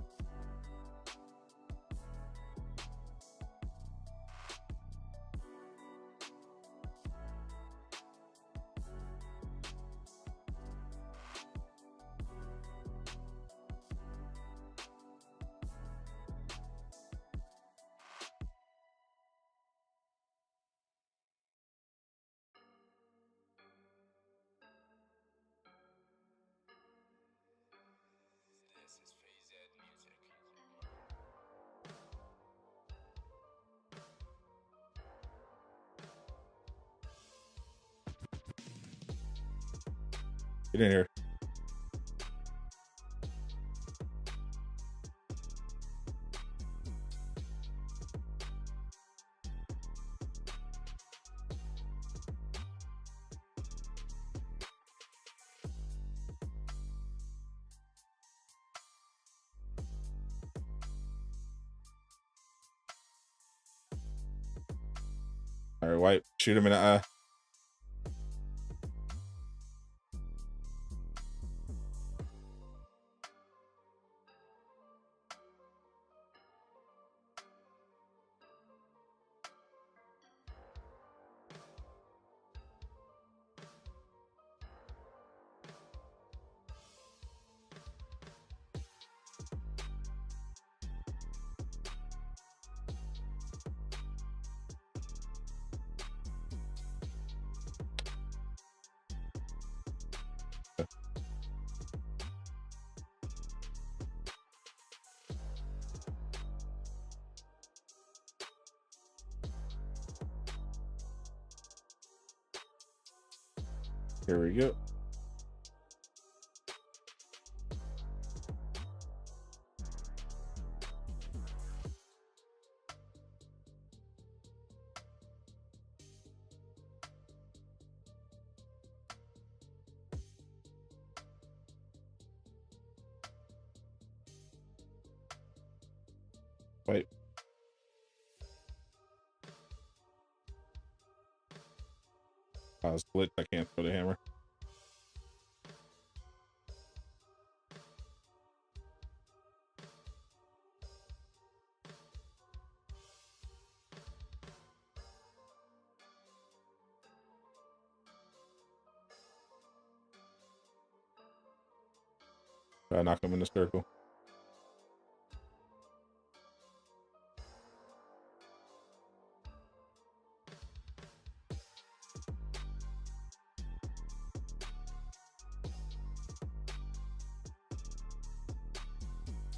Get in here. All right, White. Shoot him in the eye. Here we go. Wait. I was glitched. I can't throw the hammer. Try to knock him in the circle.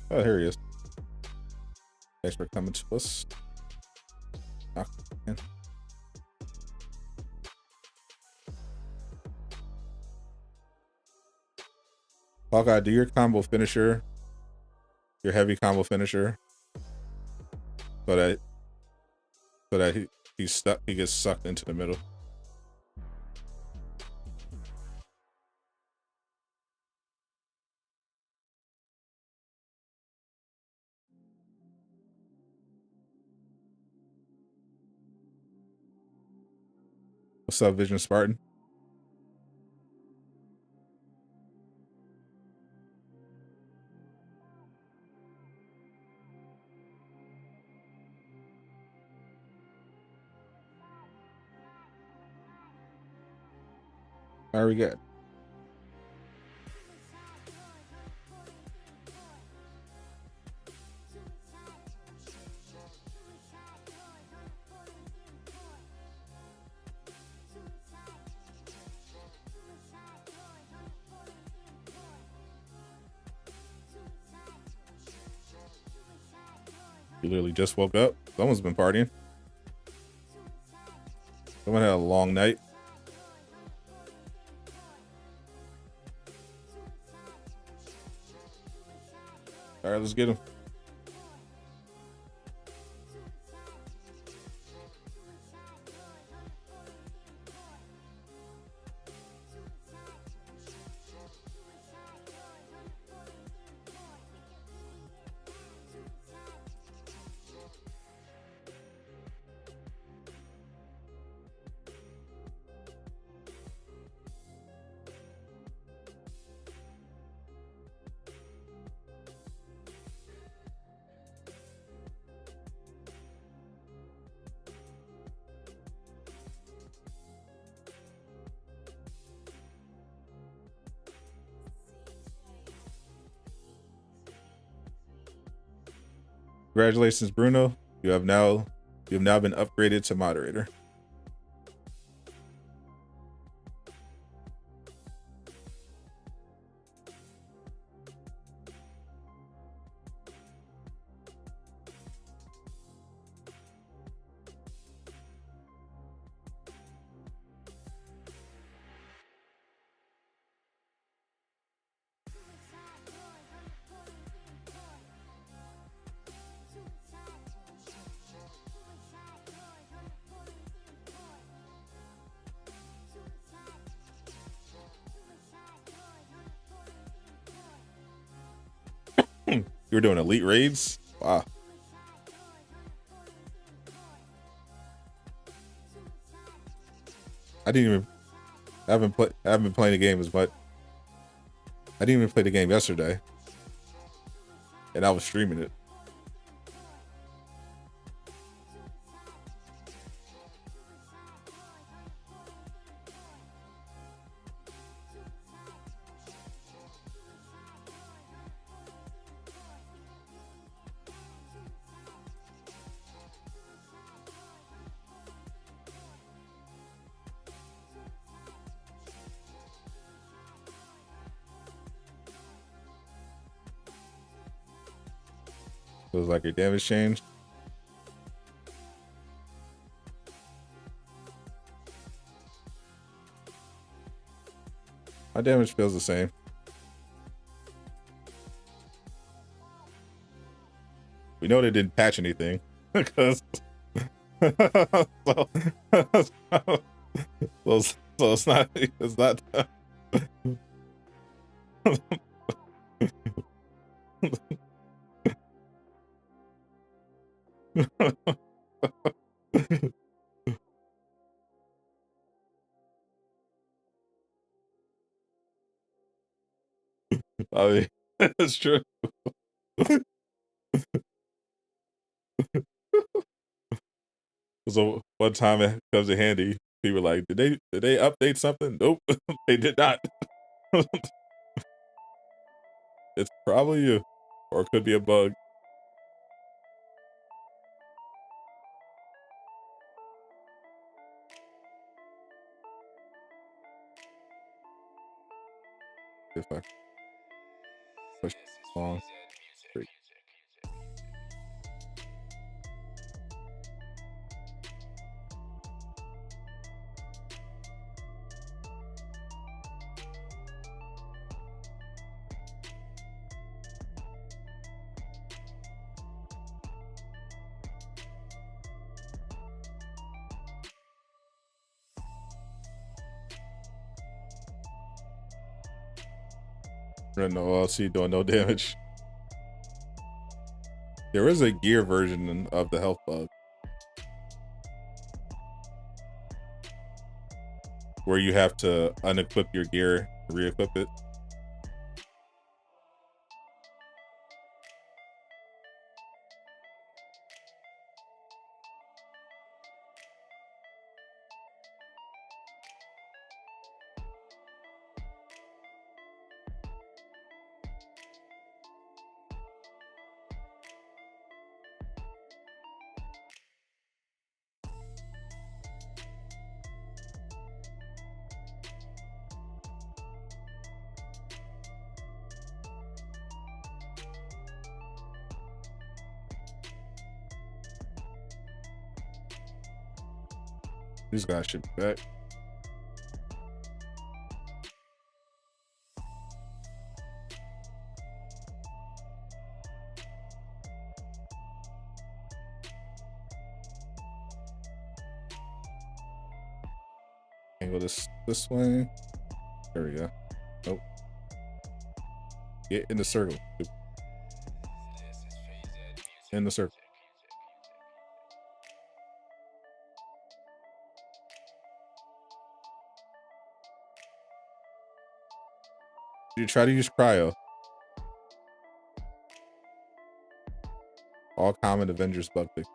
Oh, here he is. Thanks for coming to us. Hawkeye, do your combo finisher, your heavy combo finisher, so that he's stuck. He gets sucked into the middle. What's up, Vision Spartan? All right, we good. You literally just woke up. Someone's been partying. Someone had a long night. All right, let's get him. Congratulations, Bruno. You have now been upgraded to moderator. You were doing elite raids? Wow. I haven't been playing the game as much. I didn't even play the game yesterday. And I was streaming it. It was like your damage changed. My damage feels the same. We know they didn't patch anything because so it's not I mean, it's true. So one time it comes in handy. People are like, did they update something? Nope, they did not. It's probably you, or it could be a bug. If I push long, great. Run the OLC doing no damage. There is a gear version of the health bug where you have to unequip your gear, re-equip it. These guys should be back. Can go this way. There we go. Nope. Get in the circle. In the circle. You try to use cryo. All common Avengers bug fix.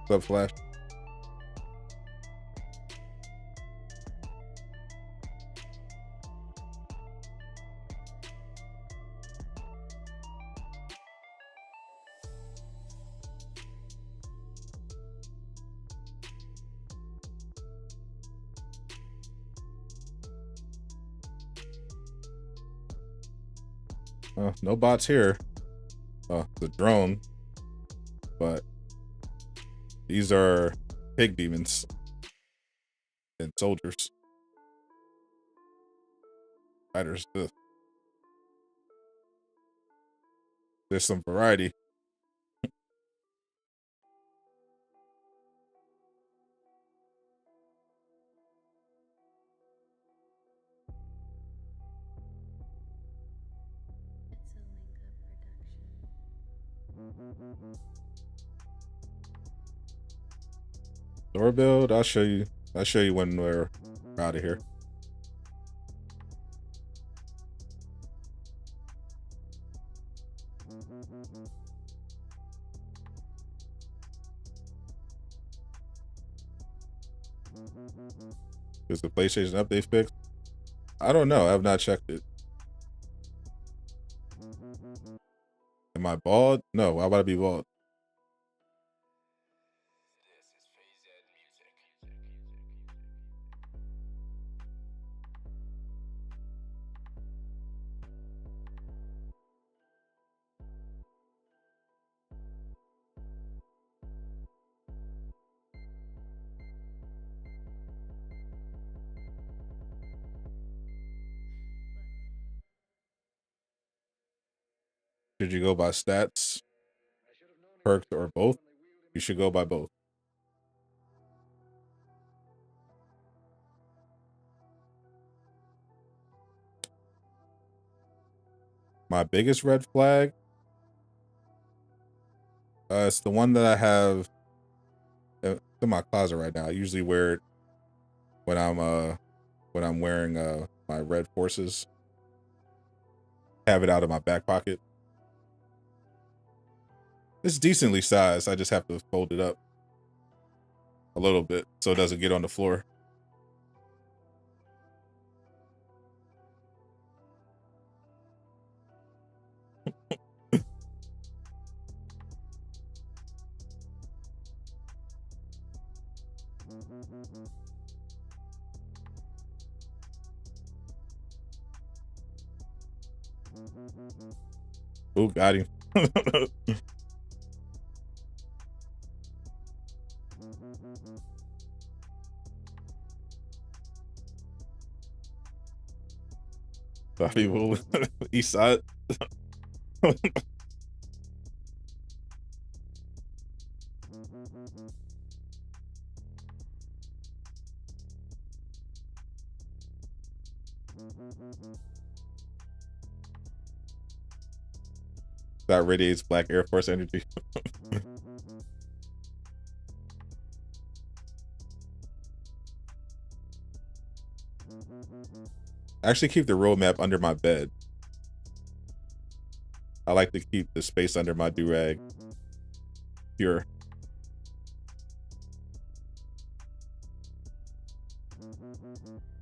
What's up, Flash? No bots here. The drone. But these are pig demons and soldiers. Fighters. Ugh. There's some variety. Door build, I'll show you. I'll show you when we're out of here. Is the PlayStation update fixed? I don't know. I have not checked it. Am I bald? No, why would I be bald? Should you go by stats, perks, or both? You should go by both. My biggest red flag, it's the one that I have in my closet right now. I usually wear it when I'm wearing my red forces. Have it out of my back pocket. It's decently sized. I just have to fold it up a little bit so it doesn't get on the floor. Ooh, got him. People east side. That radiates black Air Force energy. I actually keep the roadmap under my bed. I like to keep the space under my do-rag pure.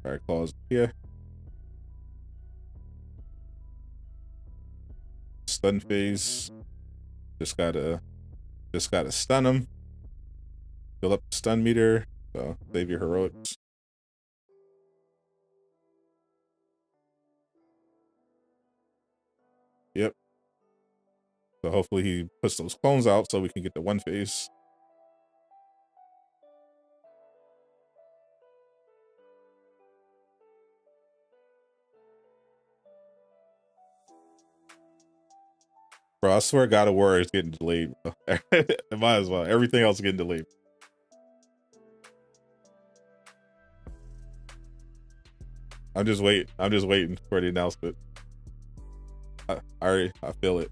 Alright, claws here. Stun phase. Just gotta stun him. Fill up the stun meter. So save your heroics. Yep. So hopefully he puts those clones out so we can get the one phase. Bro, I swear God of War is getting delayed, bro. It might as well. Everything else is getting delayed. I'm just waiting for the announcement. I feel it.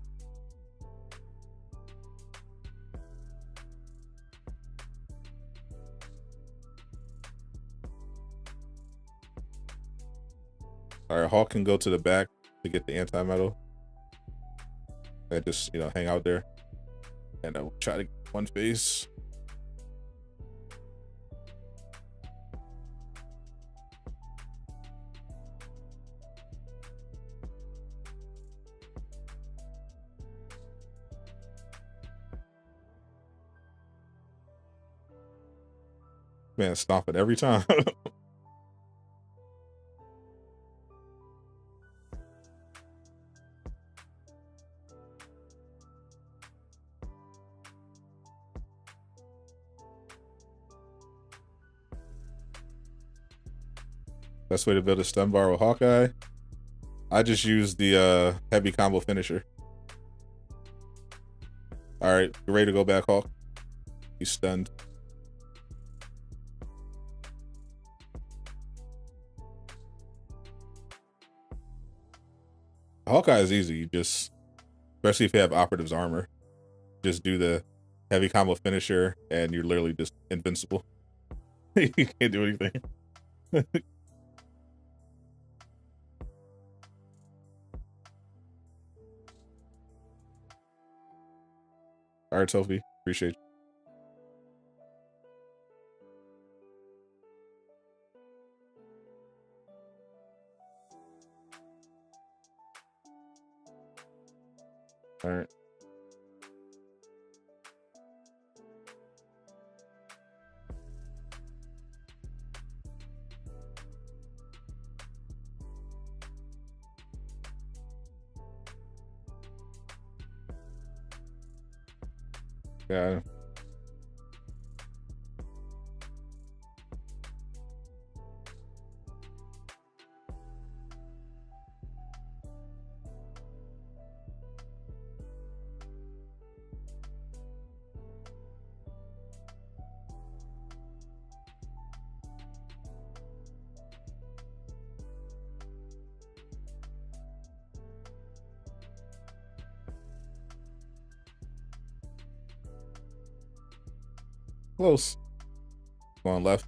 Alright, Hawk can go to the back to get the anti-metal. And just, you know, hang out there. And I'll try to get one phase. Man, stop it every time. Best way to build a stun bar with Hawkeye. I just use the heavy combo finisher. Alright, you ready to go back, Hawk? He's stunned. Hawkeye is easy. You just, especially if you have Operative's armor, just do the heavy combo finisher and you're literally just invincible. You can't do anything. All right, Sophie. Appreciate you. All right. Yeah. Close. Going left.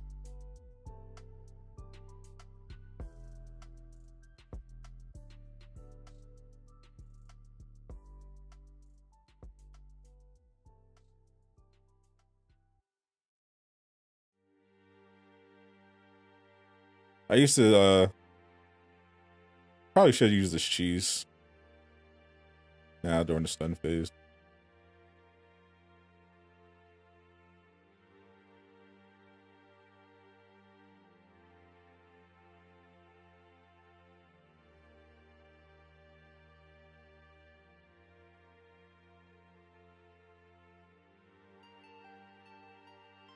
I used to probably should use this cheese. Now during the stun phase.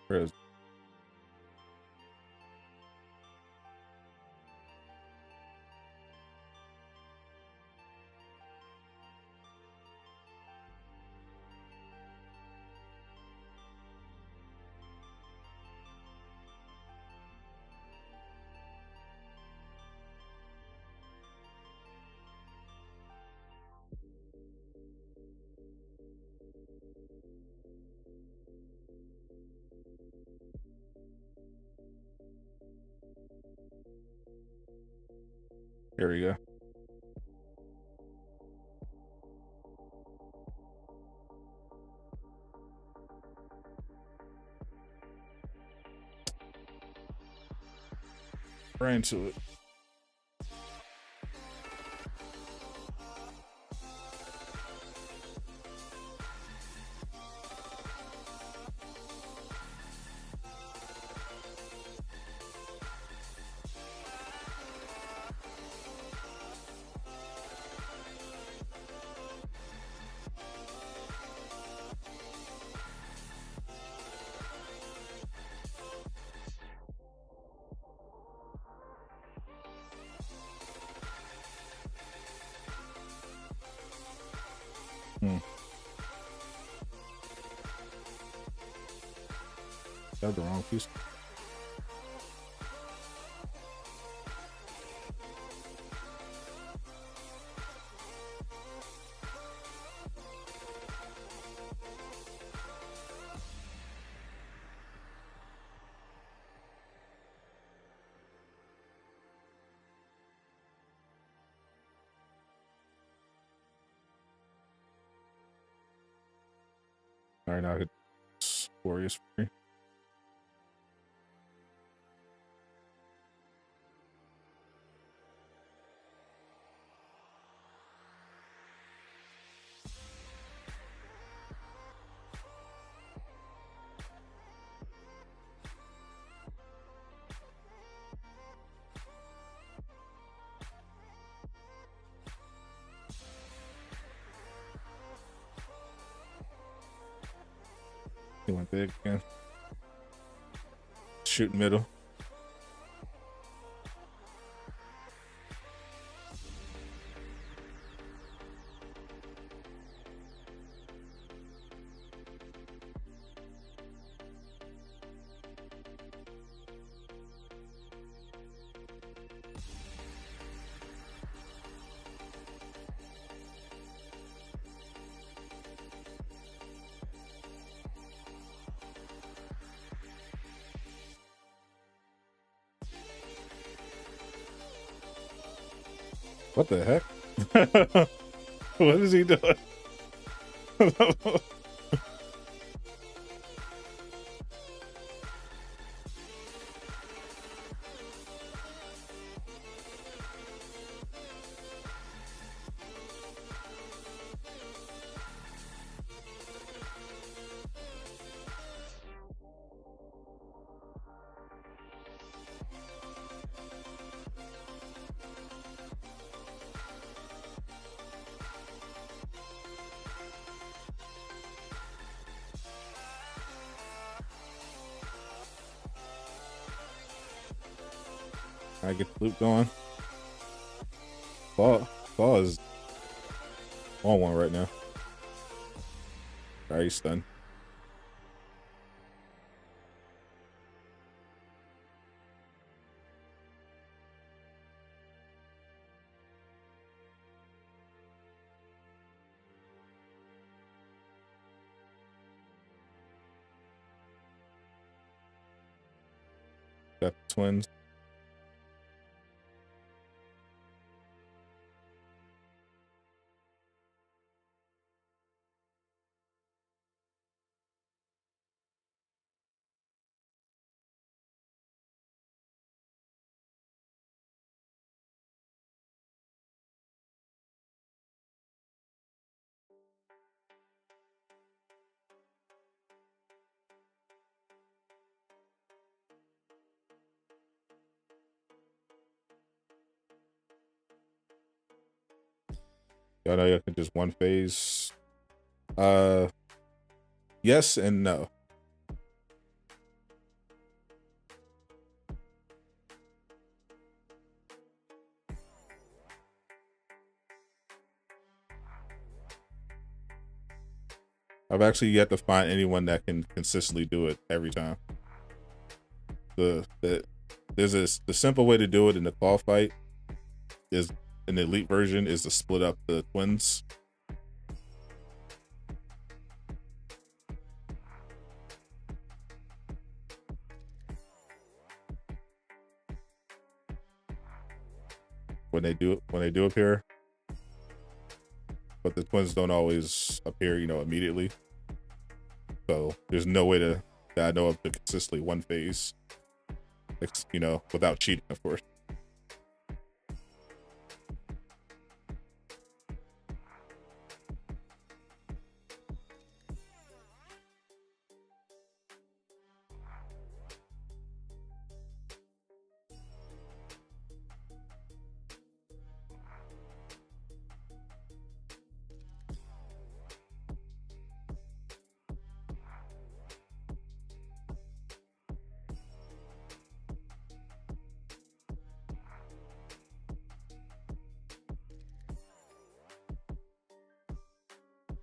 Where is Here we go. Right into it. Got the wrong piece. All right, now it's Warriors free. He went big again. Shoot middle. What the heck? What is he doing? I get the loop going. Ball is on one right now. Alright, he's stunned. Got the twins. Y'all know y'all can just one phase. Yes and no. I've actually yet to find anyone that can consistently do it every time. The simple way to do it in the claw fight is in the elite version is to split up the twins. when they do appear, but the twins don't always appear, you know, immediately. So there's no way that I know of to consistently one phase, you know, without cheating, of course.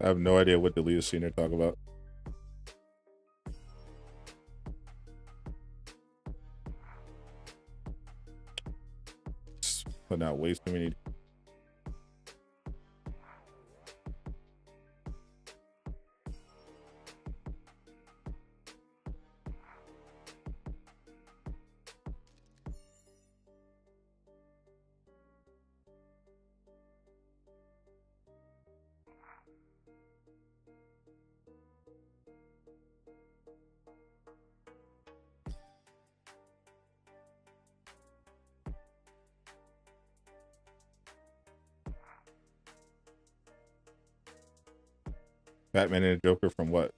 I have no idea what deleted scene they're talking about. But not way too many. Batman and Joker from what?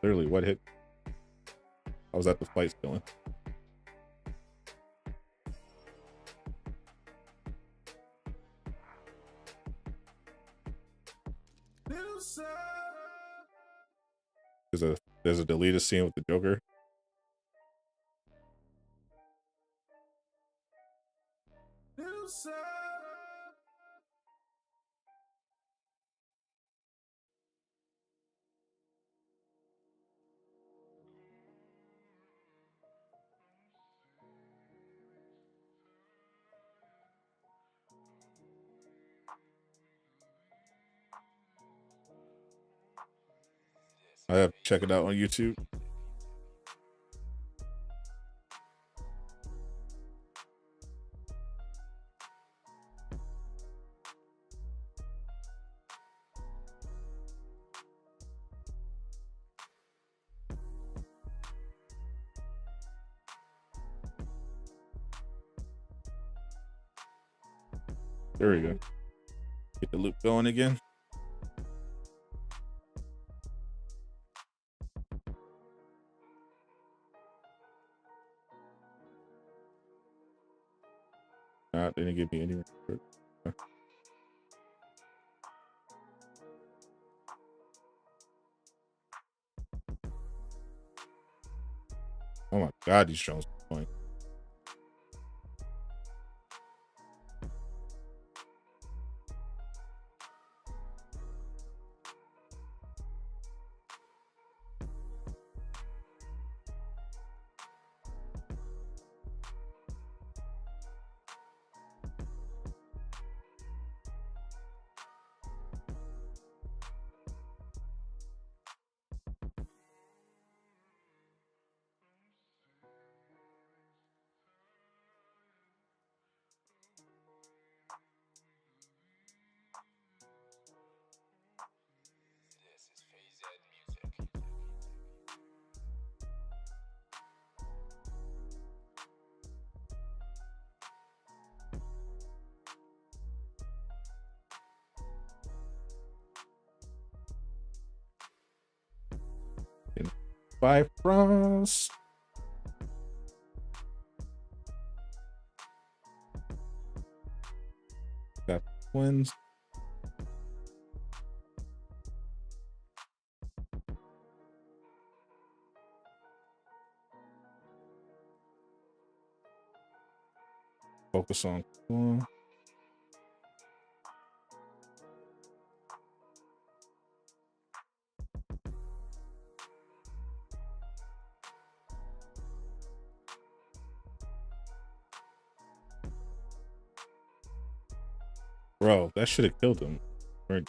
Literally, what hit? I was at the fight still. There's a deleted scene with the Joker. I have to check it out on YouTube. There we go. Get the loop going again. They didn't give me any. Oh my God, these drones are going. Bifrost. Got twins. Focus on cool. Bro, that should have killed him. Right.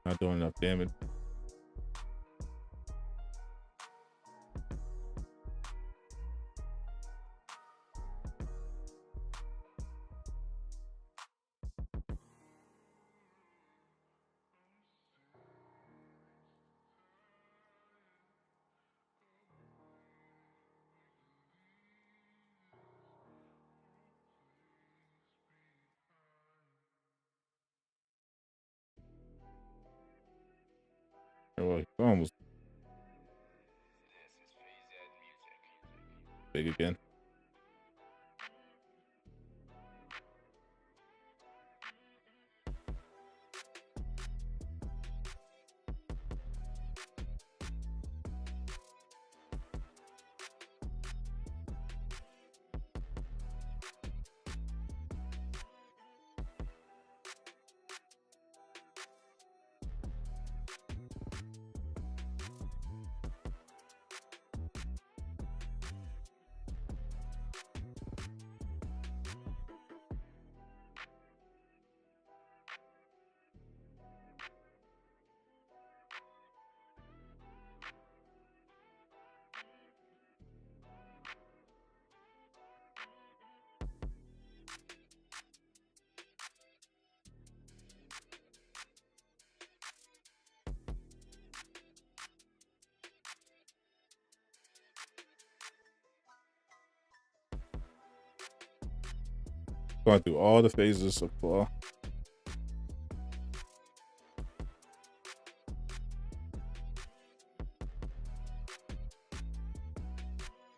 Not doing enough damage. Well, he almost big again. Going through all the phases of claw.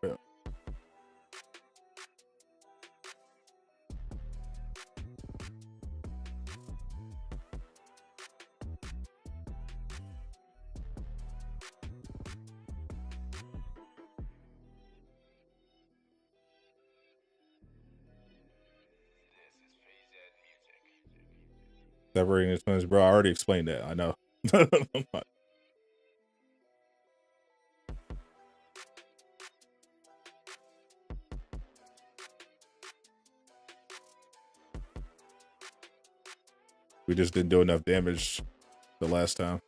Yeah. Separating the twins, bro. I already explained that. I know. We just didn't do enough damage the last time.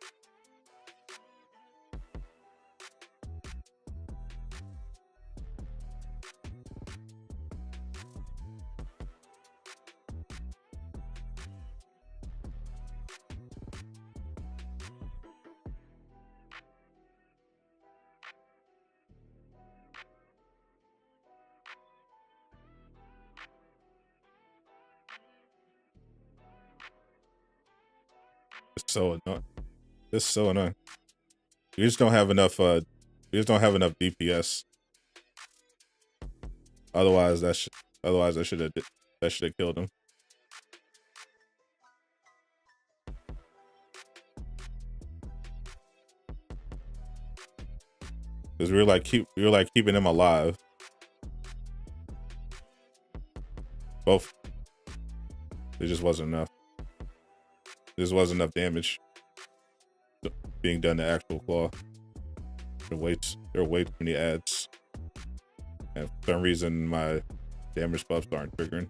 It's so annoying. This is so annoying. We just don't have enough. We just don't have enough DPS. Otherwise, I should have killed him. Because we were like keeping him alive. Both. It just wasn't enough. There just wasn't enough damage being done to actual claw. There are way too many ads. And for some reason, my damage buffs aren't triggering.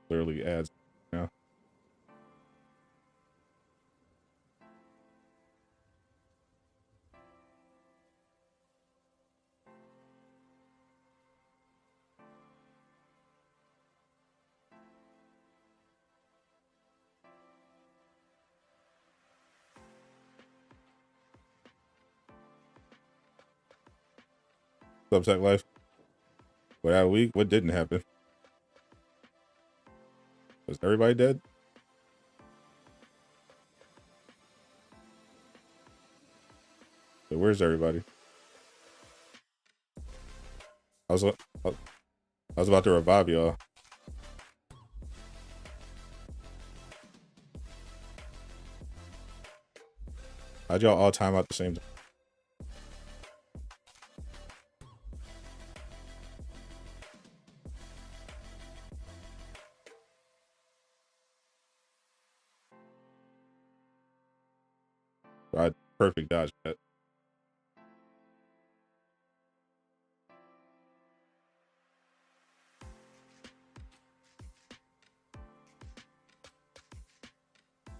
Clearly ads now. Subtech life. But that week, what didn't happen? Was everybody dead? So where's everybody? I was about to revive y'all. How'd y'all all time out the same time? I perfect dodge that.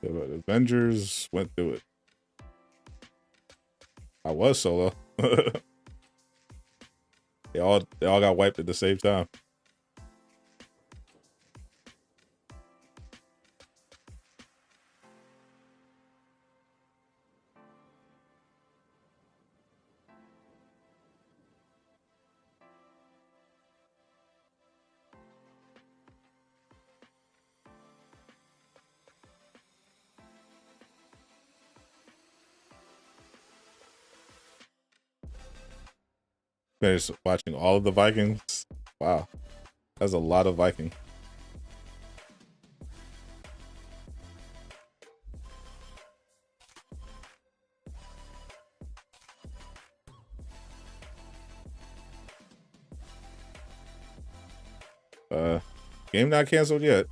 Yeah, but Avengers went through it. I was solo. They all got wiped at the same time. Finished watching all of the Vikings. Wow, that's a lot of Viking. Game not canceled yet.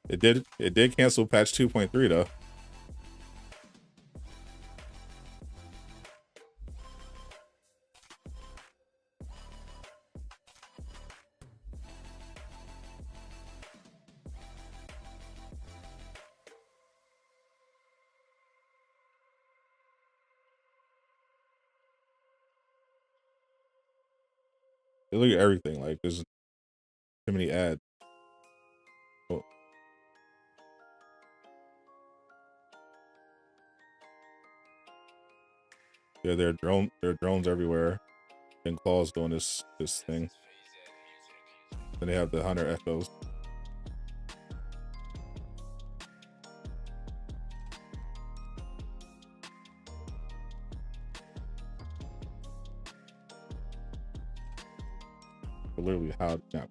It did cancel patch 2.3 though. They look at everything like there's too many ads. Oh. Yeah, there are drones everywhere, and claws doing this thing. Then they have the hunter echoes. But literally, how? Yeah.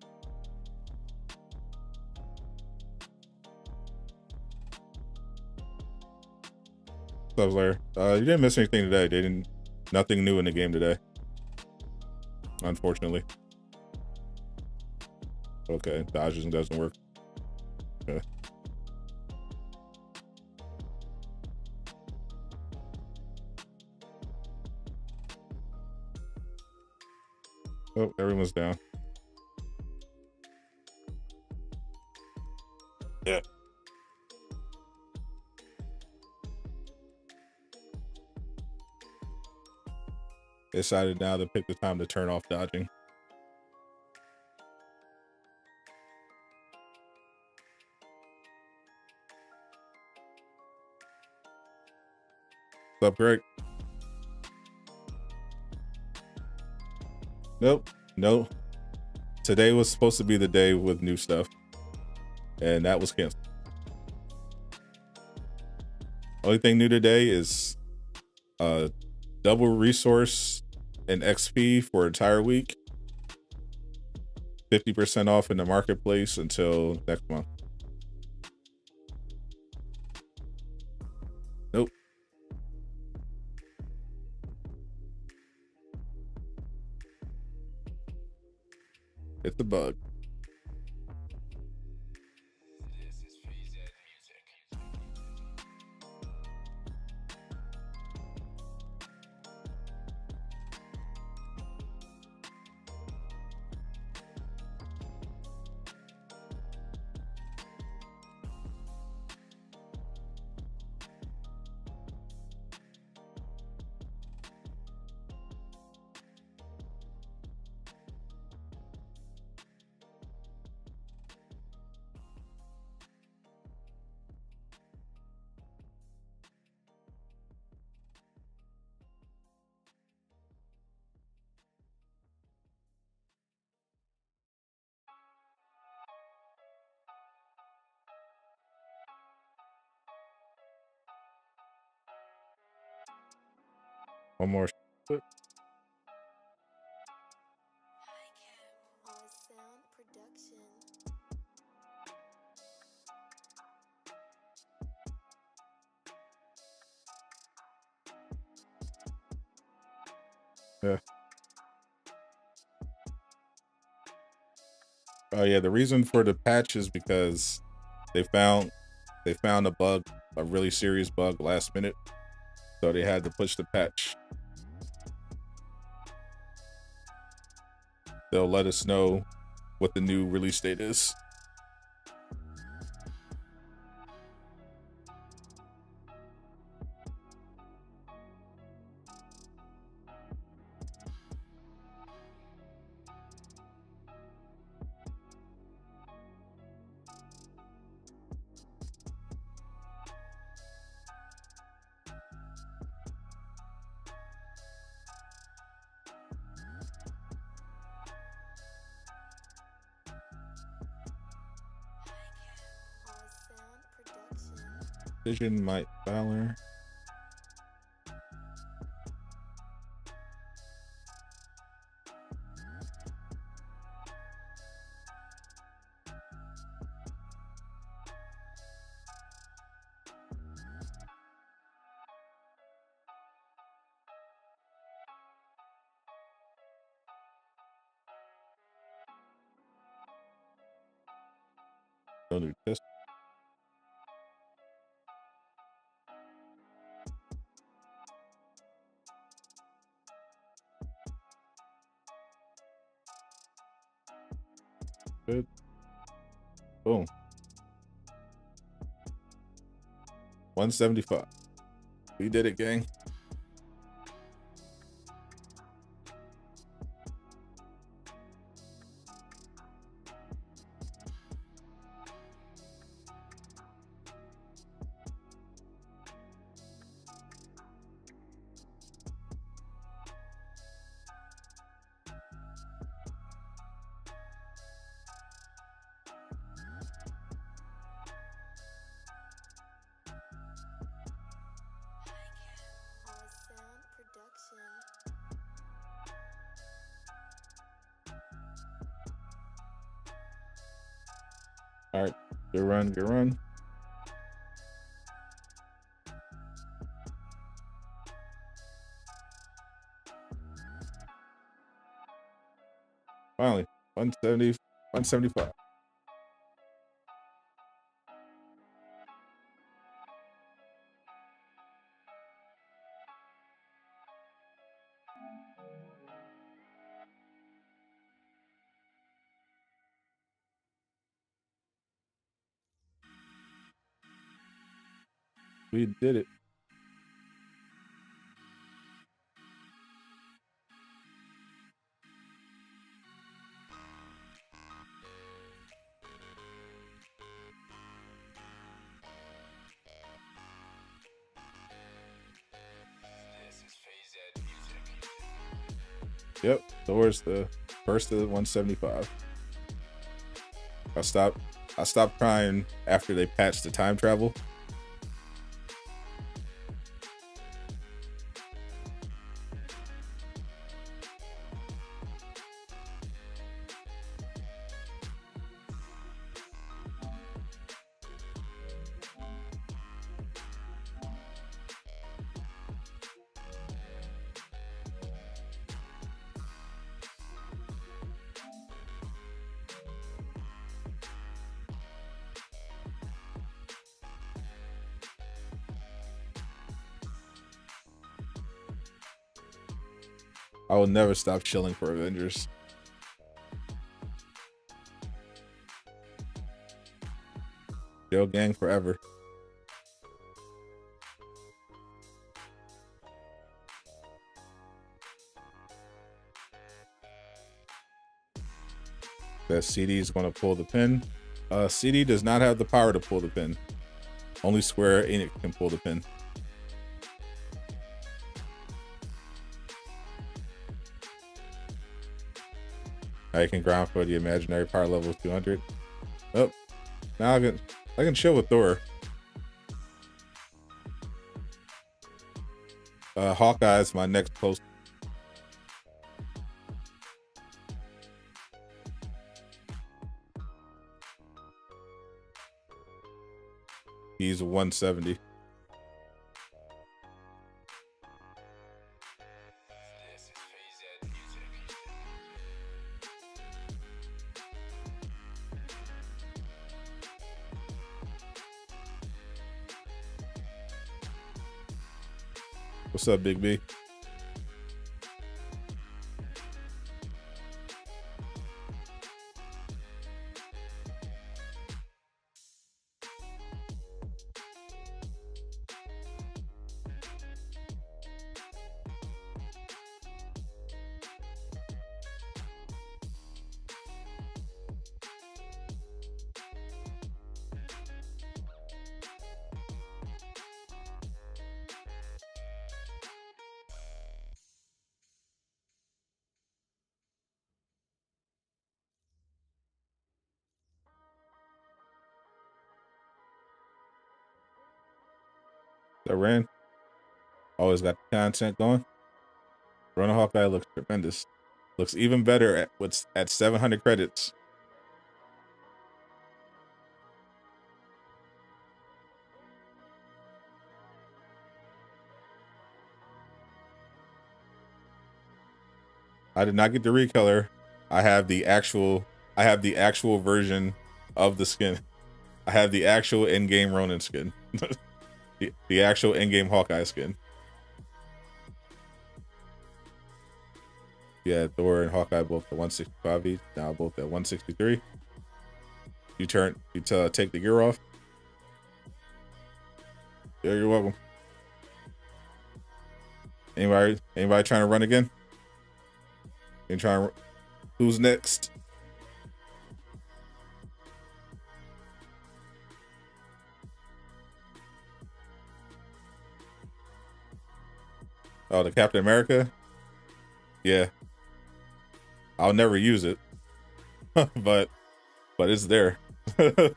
So I was like, you didn't miss anything today. They didn't. Nothing new in the game today. Unfortunately. Okay, dodging doesn't work. Okay. Oh, everyone's down. Yeah. Decided now to pick the time to turn off dodging. What's up, Greg? Nope. No. Today was supposed to be the day with new stuff, and that was canceled. Only thing new today is double resource and XP for entire week. 50% off in the marketplace until next month. Nope. It's a bug. One more. Clip. Yeah. Oh yeah, the reason for the patch is because they found a bug, a really serious bug last minute. So they had to push the patch. They'll let us know what the new release date is. Vision Might Valor. No new test. Good. Boom. 175. We did it, gang. All right, good run, good run. Finally, 170, 175. We did it. Yep, Thor's the first of the 175. I stopped crying after they patched the time travel. I will never stop chilling for Avengers. Chill gang forever. That CD is going to pull the pin. CD does not have the power to pull the pin. Only Square Enix can pull the pin. I can ground for the imaginary power level 200. Oh, now I can chill with Thor. Hawkeye is my next post. He's a 170. What's up, Big B? That ran. Always got the content going. Running Hawkeye looks tremendous. Looks even better at 700 credits. I did not get the recolor. I have the actual version of the skin. I have the actual in-game Ronin skin. the actual in-game Hawkeye skin. Yeah, Thor and Hawkeye both at 165 each. Now both at 163. You take the gear off. Yeah, you're welcome. Anybody trying to run again? Who's next? Oh, the Captain America? Yeah. I'll never use it. but it's there. I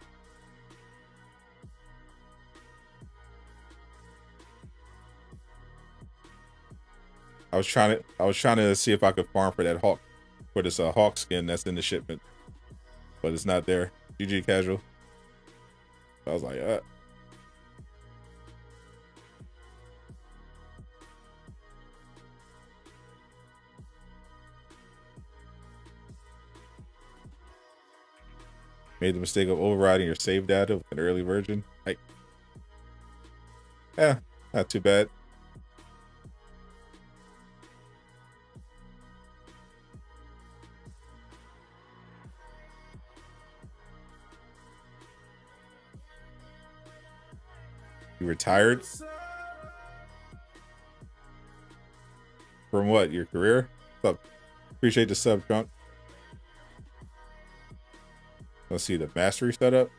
was trying to see if I could farm for that this Hawk skin that's in the shipment. But it's not there. GG casual. I was like, made the mistake of overriding your save data with an early version. Like, yeah, not too bad. You retired? From what? Your career? What's up? Appreciate the sub, Trunk. Let's see the mastery setup.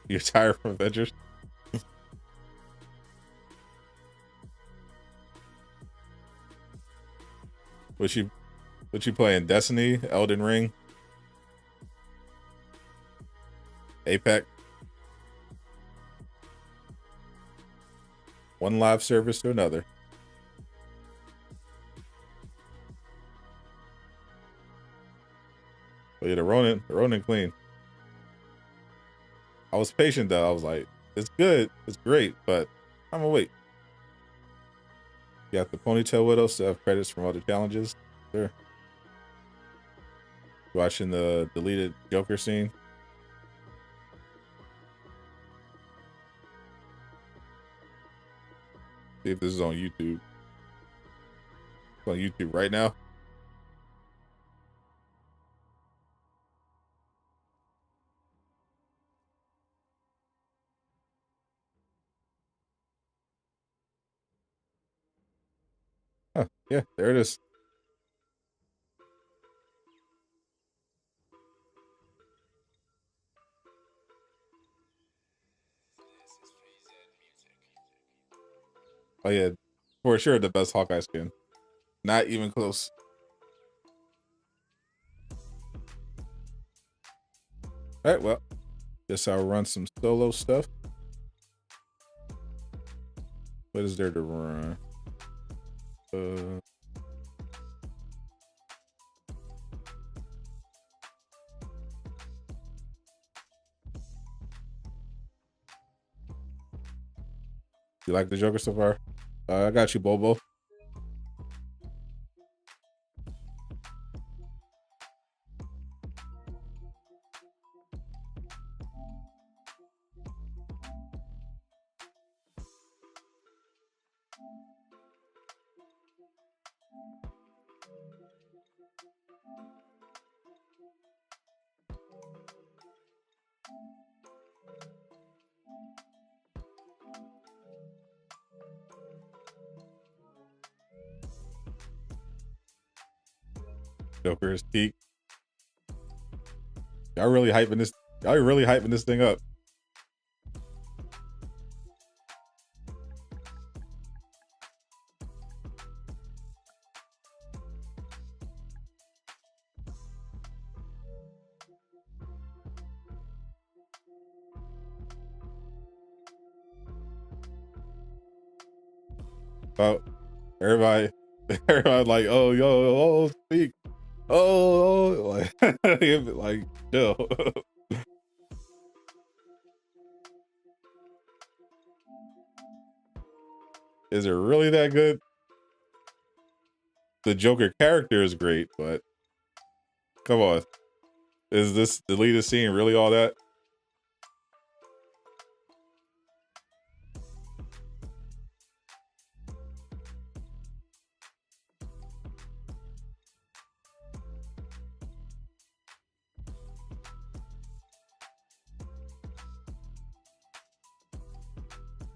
You're tired from Avengers? What you playing? Destiny? Elden Ring? Apex? One live service to another. Oh yeah, the Ronin clean. I was patient though. I was like, it's good, it's great, but I'm gonna wait. You got the ponytail widow, still have credits from other challenges. Sure. Watching the deleted Joker scene. See if this is on YouTube. It's on YouTube right now. Huh, yeah, there it is. Oh yeah, for sure the best Hawkeye skin. Not even close. All right, well, guess I'll run some solo stuff. What is there to run? You like the Joker so far? I got you, Bobo. Joker is peak. Y'all really hyping this. Y'all really hyping this thing up. Oh, everybody like, oh, yo, oh, speak. Oh, like, chill. Is it really that good? The Joker character is great, but come on. Is this deleted scene really all that?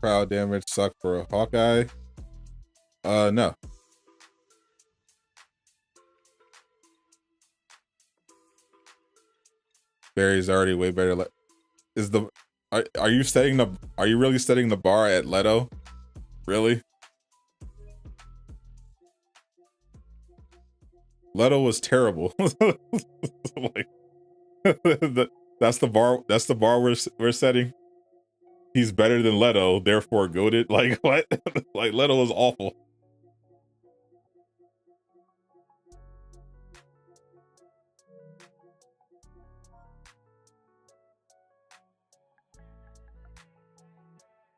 Crowd damage sucked for a Hawkeye. No. Barry's already way better. Is the are you setting the are you really setting the bar at Leto? Really? Leto was terrible. Like, that's the bar. That's the bar we're setting. He's better than Leto, therefore goated. Like what? Like Leto was awful.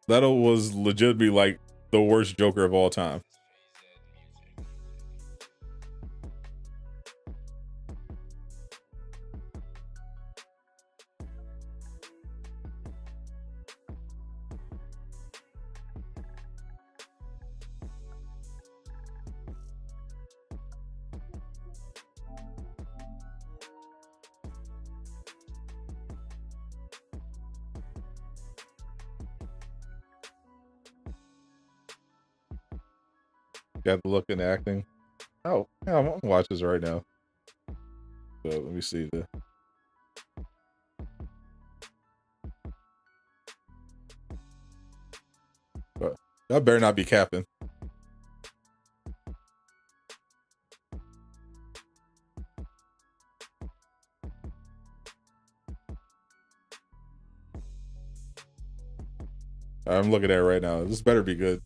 Leto was legitimately like the worst Joker of all time. Got the look and acting. Oh, yeah, I'm gonna watch this right now. So let me see the. Y'all better not be capping. I'm looking at it right now. This better be good.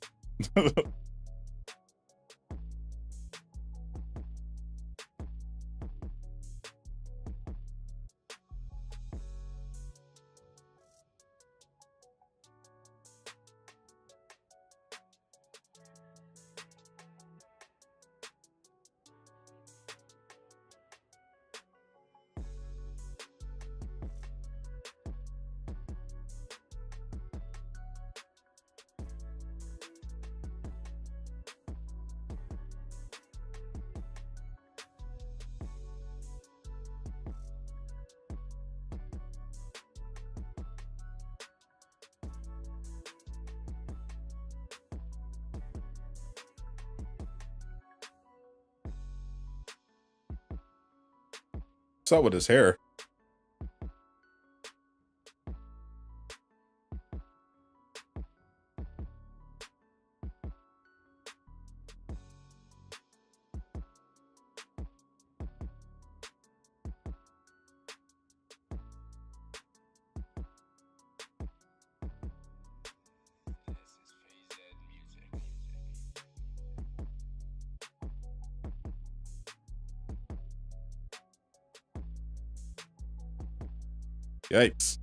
What's up with his hair? Yikes.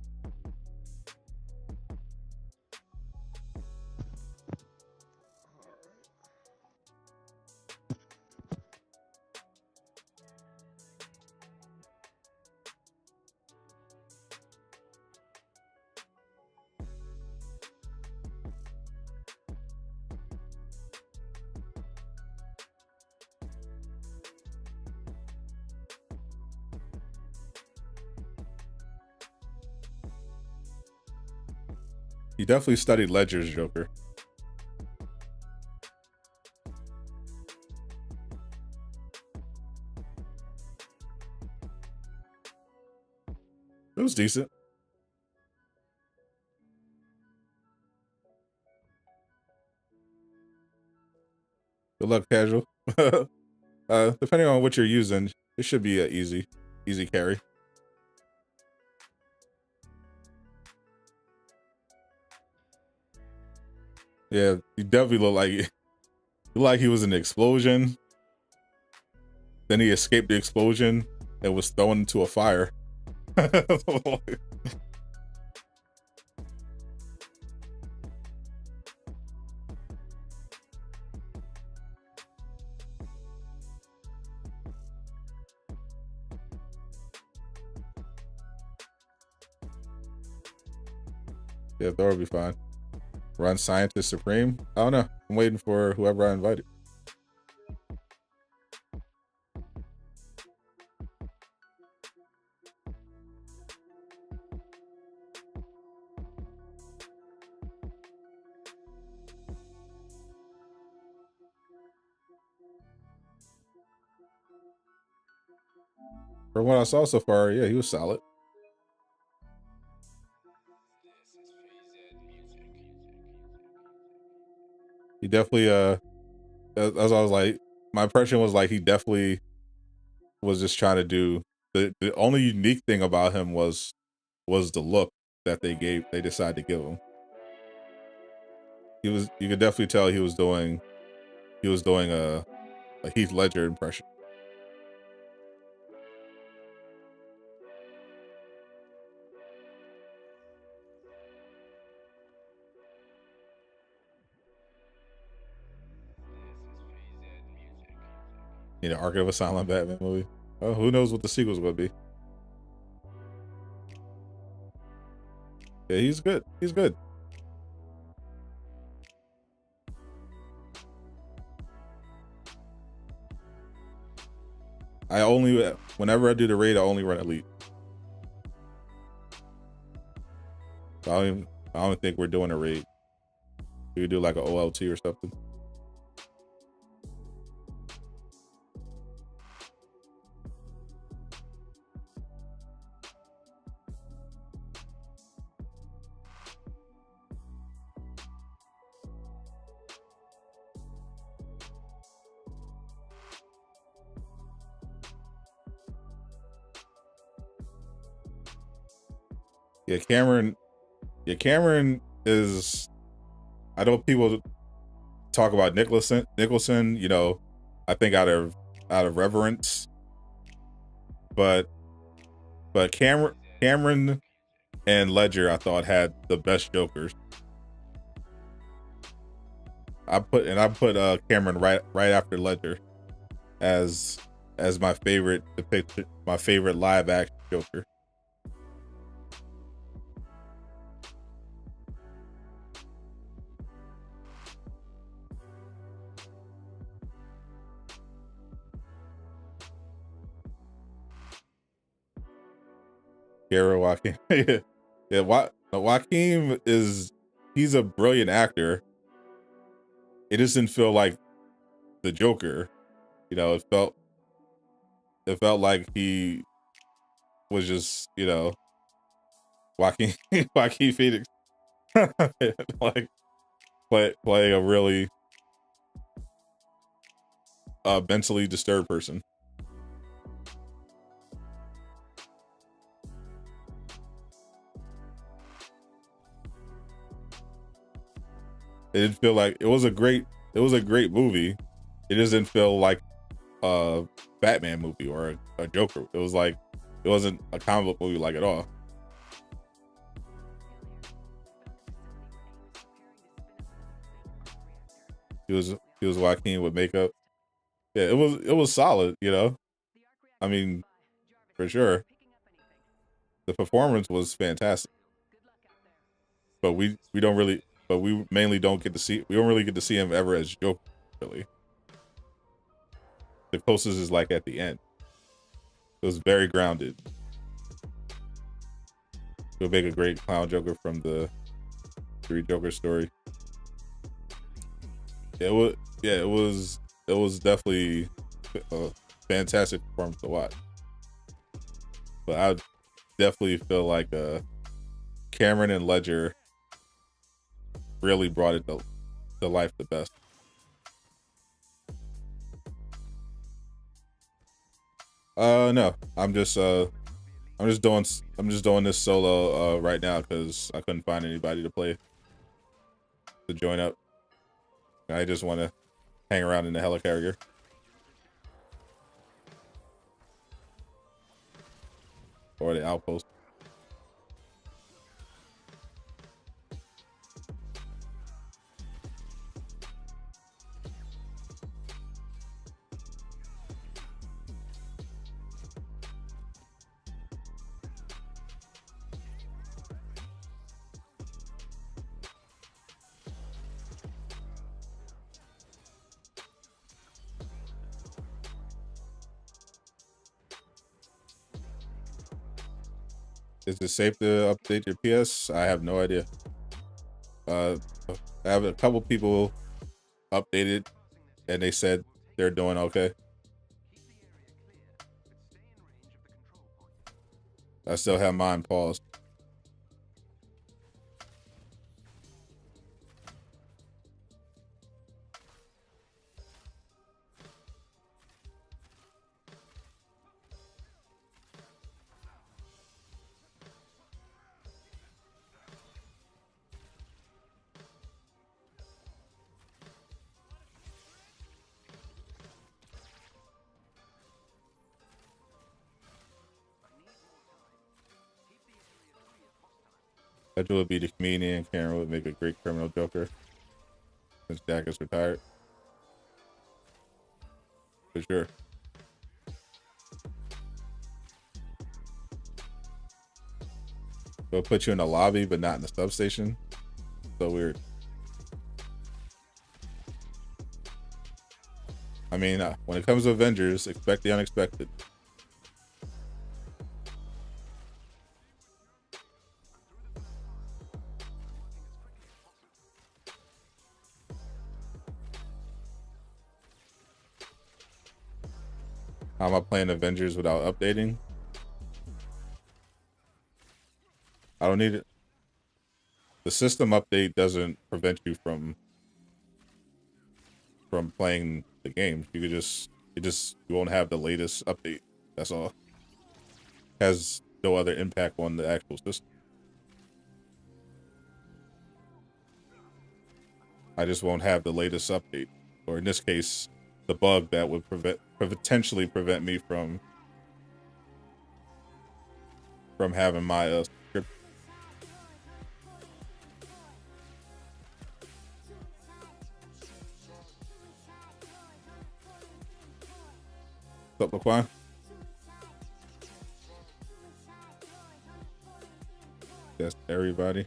He definitely studied Ledger's Joker. It was decent. Good luck, casual. Depending on what you're using, it should be an easy carry. Yeah, he definitely looked like he was in an explosion. Then he escaped the explosion and was thrown into a fire. Yeah, Thor will be fine. Run Scientist Supreme? I don't know. I'm waiting for whoever I invited. From what I saw so far, yeah, he was solid. He definitely, as I was like, my impression was like he definitely was just trying to do the only unique thing about him was the look that they decided to give him. You could definitely tell he was doing a Heath Ledger impression. You know, Ark of a Silent Batman movie. Oh, who knows what the sequel's gonna be? Yeah, he's good. He's good. Whenever I do the raid, I only run Elite. So I don't think we're doing a raid. We could do like an OLT or something. Yeah, Cameron is. I know people talk about Nicholson. You know, I think out of reverence, but Cameron and Ledger, I thought had the best Jokers. I put Cameron right after Ledger as my favorite depiction, my favorite live action Joker. Gara Joaquin. Yeah, Joaquin he's a brilliant actor. It just didn't feel like the Joker. You know, it felt like he was just, you know, Joaquin Phoenix like playing a really mentally disturbed person. It didn't feel like it was a great movie. It just didn't feel like a Batman movie or a Joker. It was like it wasn't a comic book movie like at all. he was Joaquin with makeup. Yeah, it was solid, you know. I mean, for sure. The performance was fantastic. But we don't really but we mainly don't get to see we don't really get to see him ever as Joker, really. The closest is like at the end. It was very grounded. He'll make a great clown Joker from the Three Joker story. It was definitely a fantastic performance to watch. But I definitely feel like Cameron and Ledger really brought it to life the best. No, I'm just doing this solo right now because I couldn't find anybody to join up. I just want to hang around in the helicarrier. Or the outpost. Is it safe to update your PS? I have no idea. I have a couple people updated and they said they're doing okay. I still have mine paused. Ledger would be the comedian. Karen would make a great criminal Joker since Jack is retired. For sure. They'll put you in the lobby, but not in the substation. So weird. I mean, when it comes to Avengers, expect the unexpected. How am I playing Avengers without updating? I don't need it. The system update doesn't prevent you from playing the game. You could you won't have the latest update. That's all. Has no other impact on the actual system. I just won't have the latest update, or in this case, the bug that would potentially prevent me from having my script. What's up, Laquan? That's everybody.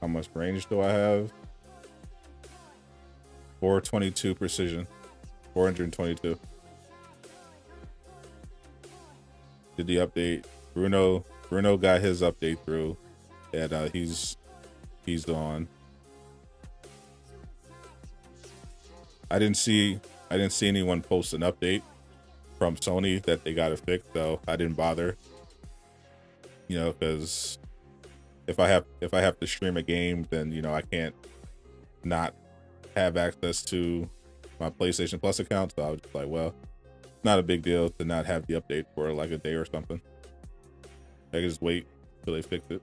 How much range do I have? 422 precision. 422. Did the update. Bruno got his update through. And he's on. I didn't see anyone post an update from Sony that they got it fixed, so I didn't bother. You know, because if I have to stream a game, then you know I can't not have access to my PlayStation Plus account. So I was just like, well, not a big deal to not have the update for like a day or something. I can just wait till they fix it.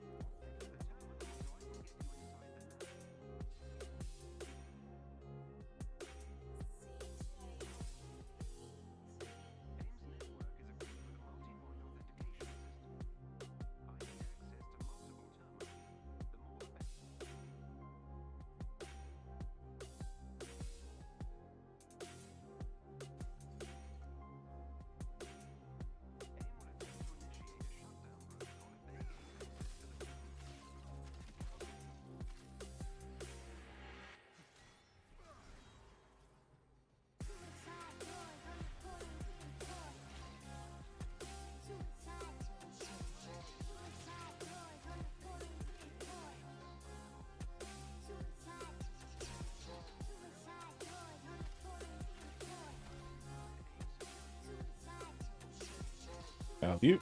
You.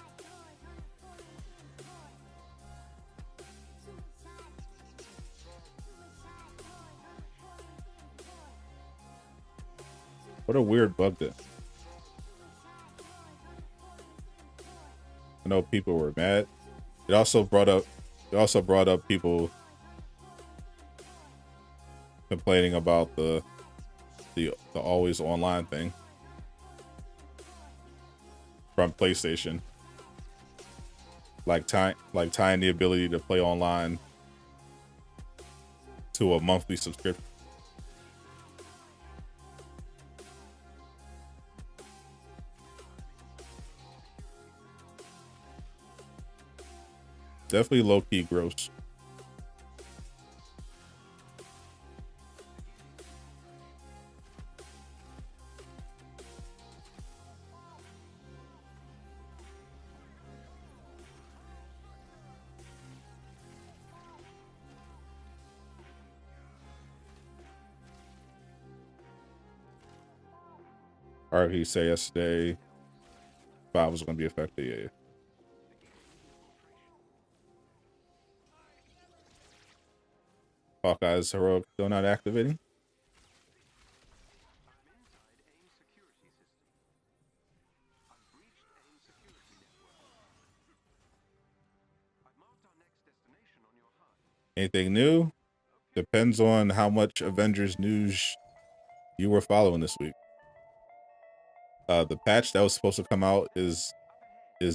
What a weird bug that. I know people were mad. It also brought up people complaining about the always online thing from PlayStation. Like tying the ability to play online to a monthly subscription. Definitely low-key gross. RP say yesterday 5 was going to be affected. Yeah. Hawkeye's heroic still not activating. Anything new? Depends on how much Avengers news you were following this week. The patch that was supposed to come out is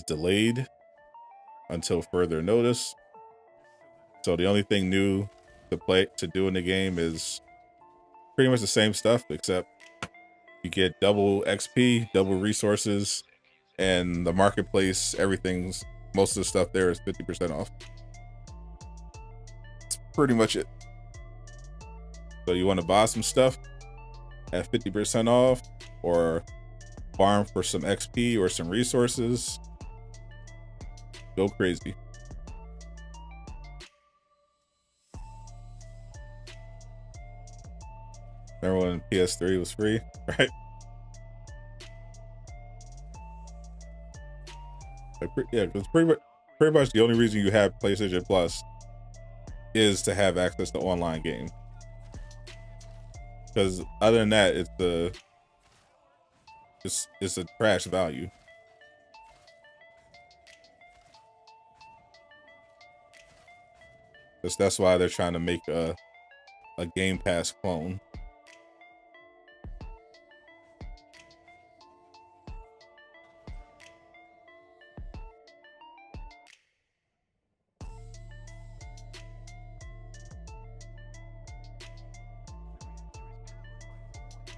delayed until further notice. So the only thing new to do in the game is pretty much the same stuff, except you get double XP, double resources, and the marketplace, most of the stuff there is 50% off. That's pretty much it. So you want to buy some stuff at 50% off, or farm for some XP or some resources, go crazy. Remember when PS3 was free, right? Yeah, because pretty much the only reason you have PlayStation Plus is to have access to online games. Because other than that, it's a trash value. That's why they're trying to make a Game Pass clone.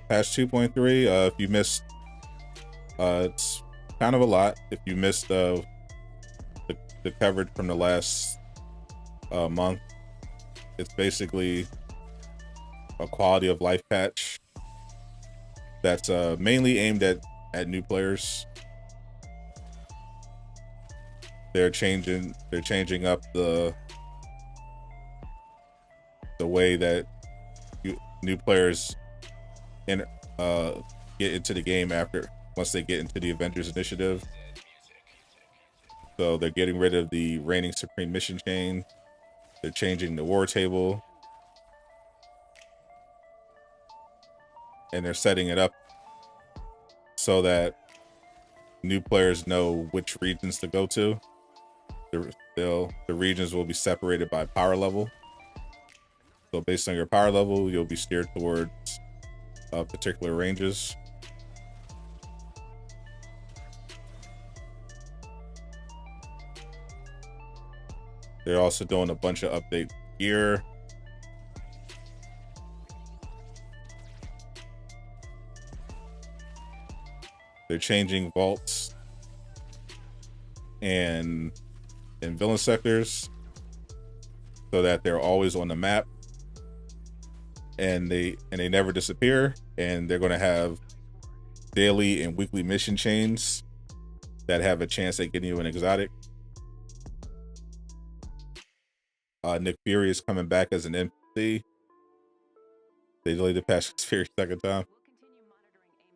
Patch 2.3, if you missed, it's kind of a lot. If you missed the coverage from the last month, it's basically a quality of life patch that's mainly aimed at new players. They're changing up the way that new players get into the game once they get into the Avengers initiative. So they're getting rid of the reigning supreme mission chain. They're changing the war table, and they're setting it up so that new players know which regions to go to. The regions will be separated by power level. So based on your power level, you'll be steered towards particular ranges. They're also doing a bunch of update gear. They're changing vaults and villain sectors so that they're always on the map, and they never disappear. And they're going to have daily and weekly mission chains that have a chance at getting you an exotic. Nick Fury is coming back as an NPC. They delayed the patch Fury second time.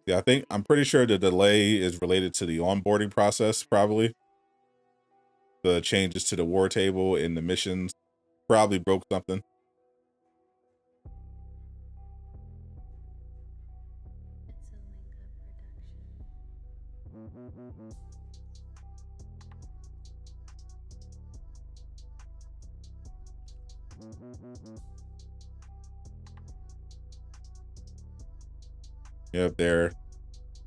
Yeah, I'm pretty sure the delay is related to the onboarding process, probably. The changes to the war table and the missions probably broke something. Yep, they're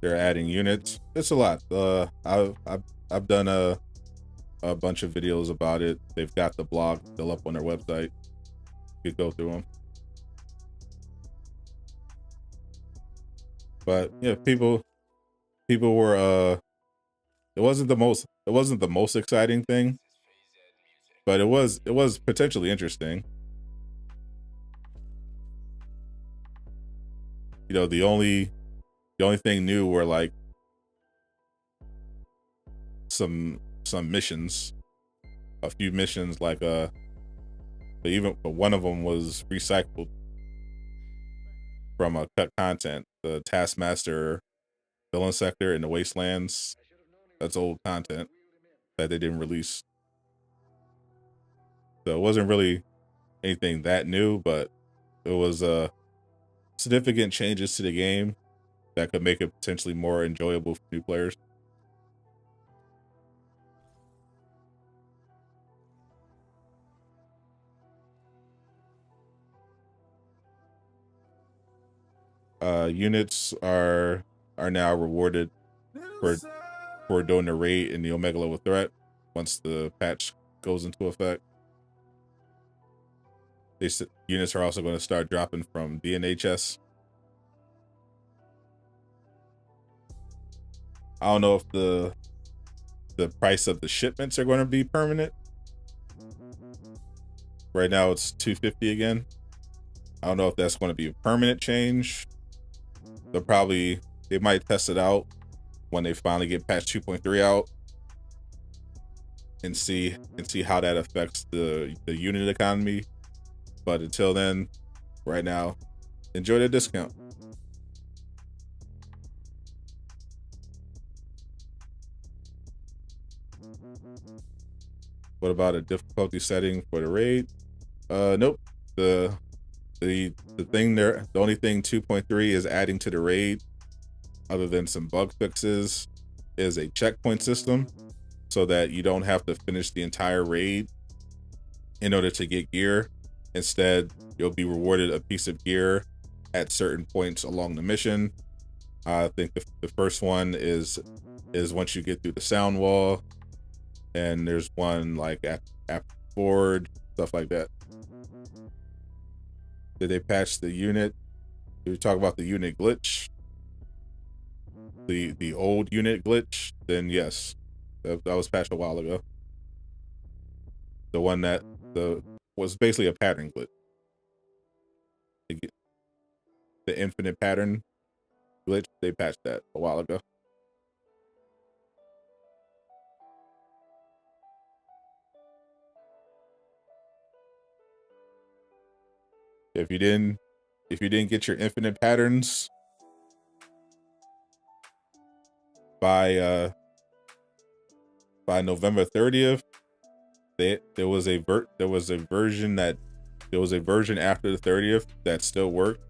adding units. It's a lot. I've done a bunch of videos about it. They've got the blog still up on their website. You could go through them. But yeah, people were it wasn't the most exciting thing, but it was potentially interesting. You know, the only thing new were like some missions, a few missions, like but one of them was recycled from a cut content. The Taskmaster villain sector in the Wastelands, that's old content that they didn't release. So it wasn't really anything that new, but it was significant changes to the game that could make it potentially more enjoyable for new players. Units are now rewarded for doing the raid in the Omega level threat once the patch goes into effect. Units are also going to start dropping from DNHS. I don't know if the price of the shipments are going to be permanent. Right now it's $250 again. I don't know if that's going to be a permanent change. They might test it out when they finally get patch 2.3 out and see how that affects the unit economy. But until then, right now, enjoy the discount. What about a difficulty setting for the raid? Nope. The thing there, the only thing 2.3 is adding to the raid, other than some bug fixes, is a checkpoint system, so that you don't have to finish the entire raid in order to get gear. Instead, you'll be rewarded a piece of gear at certain points along the mission. I think the first one is once you get through the sound wall, and there's one like at Forge, stuff like that. Did they patch the unit? Did we talk about the unit glitch? The old unit glitch? Then yes, that was patched a while ago. The one that was basically a pattern glitch. The infinite pattern glitch, they patched that a while ago. If you didn't get your infinite patterns by November 30th, there was a version after the 30th that still worked,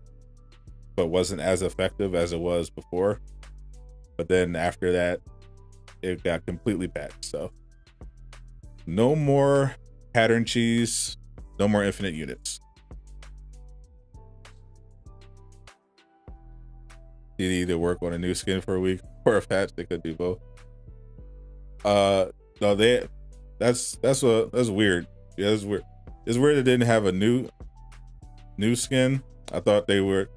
but wasn't as effective as it was before. But then after that, it got completely patched. So no more pattern cheese, no more infinite units. You either work on a new skin for a week or a patch. They could do both. No, that's weird. Yeah, that's weird. It's weird they didn't have a new skin. I thought they were.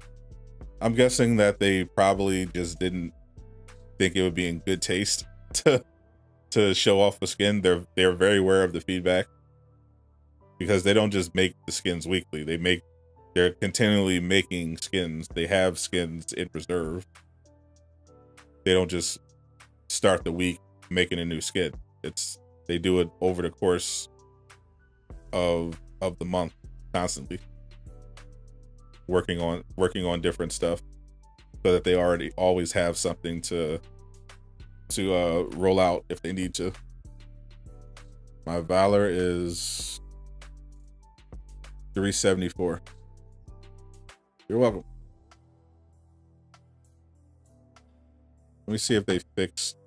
I'm guessing that they probably just didn't think it would be in good taste to show off a skin. They're very aware of the feedback, because they don't just make the skins weekly. They're continually making skins. They have skins in reserve. They don't just start the week making a new skin. They do it over the course of the month, constantly working on different stuff. so that they already always have something to roll out if they need to. My Valor is 374. You're welcome. Let me see if they fixed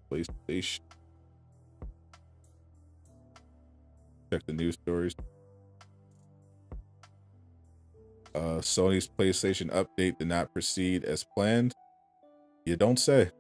PlayStation. Check the news stories. Sony's PlayStation update did not proceed as planned. You don't say.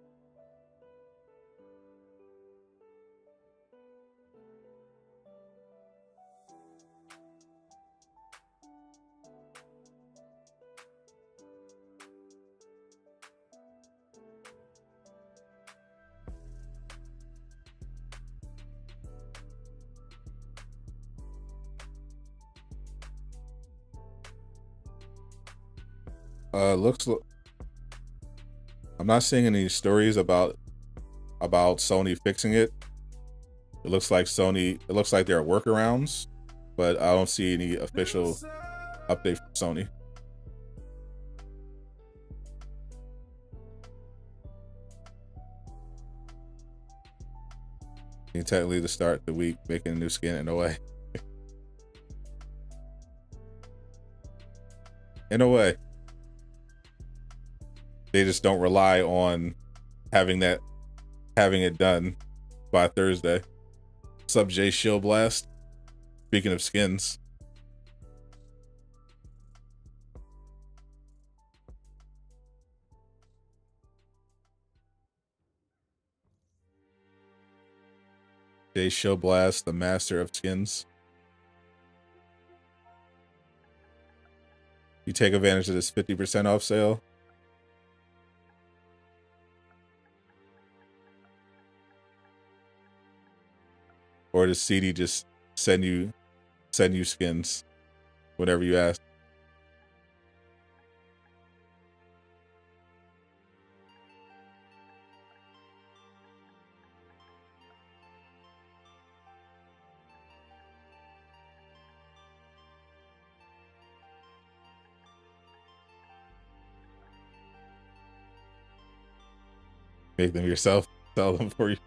I'm not seeing any stories about Sony fixing it. It looks like there are workarounds, but I don't see any official update from Sony. You technically to start the week making a new skin in a way. In a way. They just don't rely on having it done by Thursday. Sub J Shield Blast. Speaking of skins. J Shield Blast, the master of skins. You take advantage of this 50% off sale. Or does CD just send you skins whenever you ask? Make them yourself, sell them for you.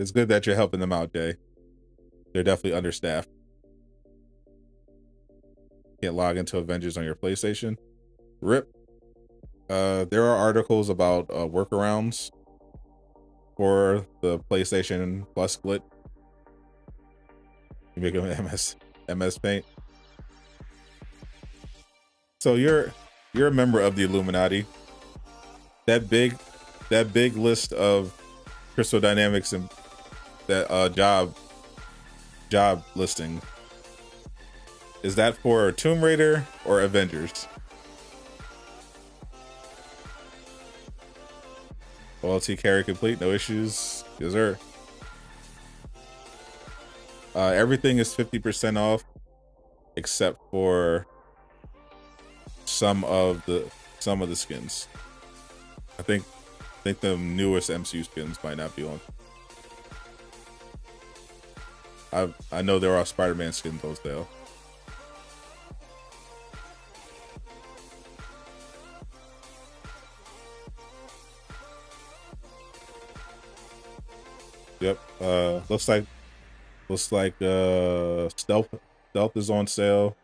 It's good that you're helping them out, Jay. They're definitely understaffed. Can't log into Avengers on your PlayStation. RIP. There are articles about workarounds for the PlayStation Plus split. You make them MS Paint. So you're a member of the Illuminati. That big list of Crystal Dynamics and that job listing, is that for Tomb Raider or Avengers? Loyalty carry complete, no issues. Yes, sir. Everything is 50% off except for some of the skins. I think the newest MCU skins might not be on. I know there are Spider-Man skins on sale. Yep. Looks like stealth is on sale.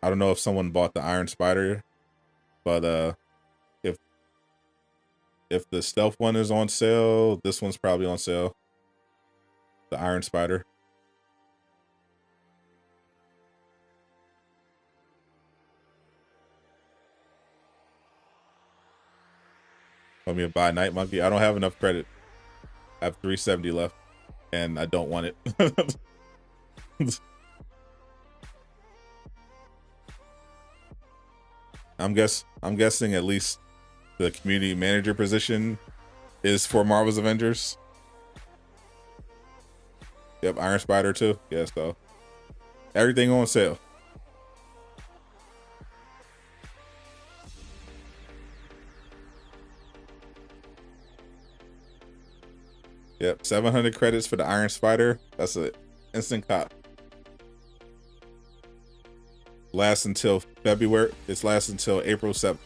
I don't know if someone bought the Iron Spider, but if the stealth one is on sale, this one's probably on sale. The Iron Spider. Want me to buy Night Monkey? I don't have enough credit. I have 370 left, and I don't want it. I'm guessing at least the community manager position is for Marvel's Avengers. Yep, Iron Spider too. Yeah, so everything on sale. Yep, 700 credits for the Iron Spider. That's an instant cop. Lasts until February. It lasts until April 7th.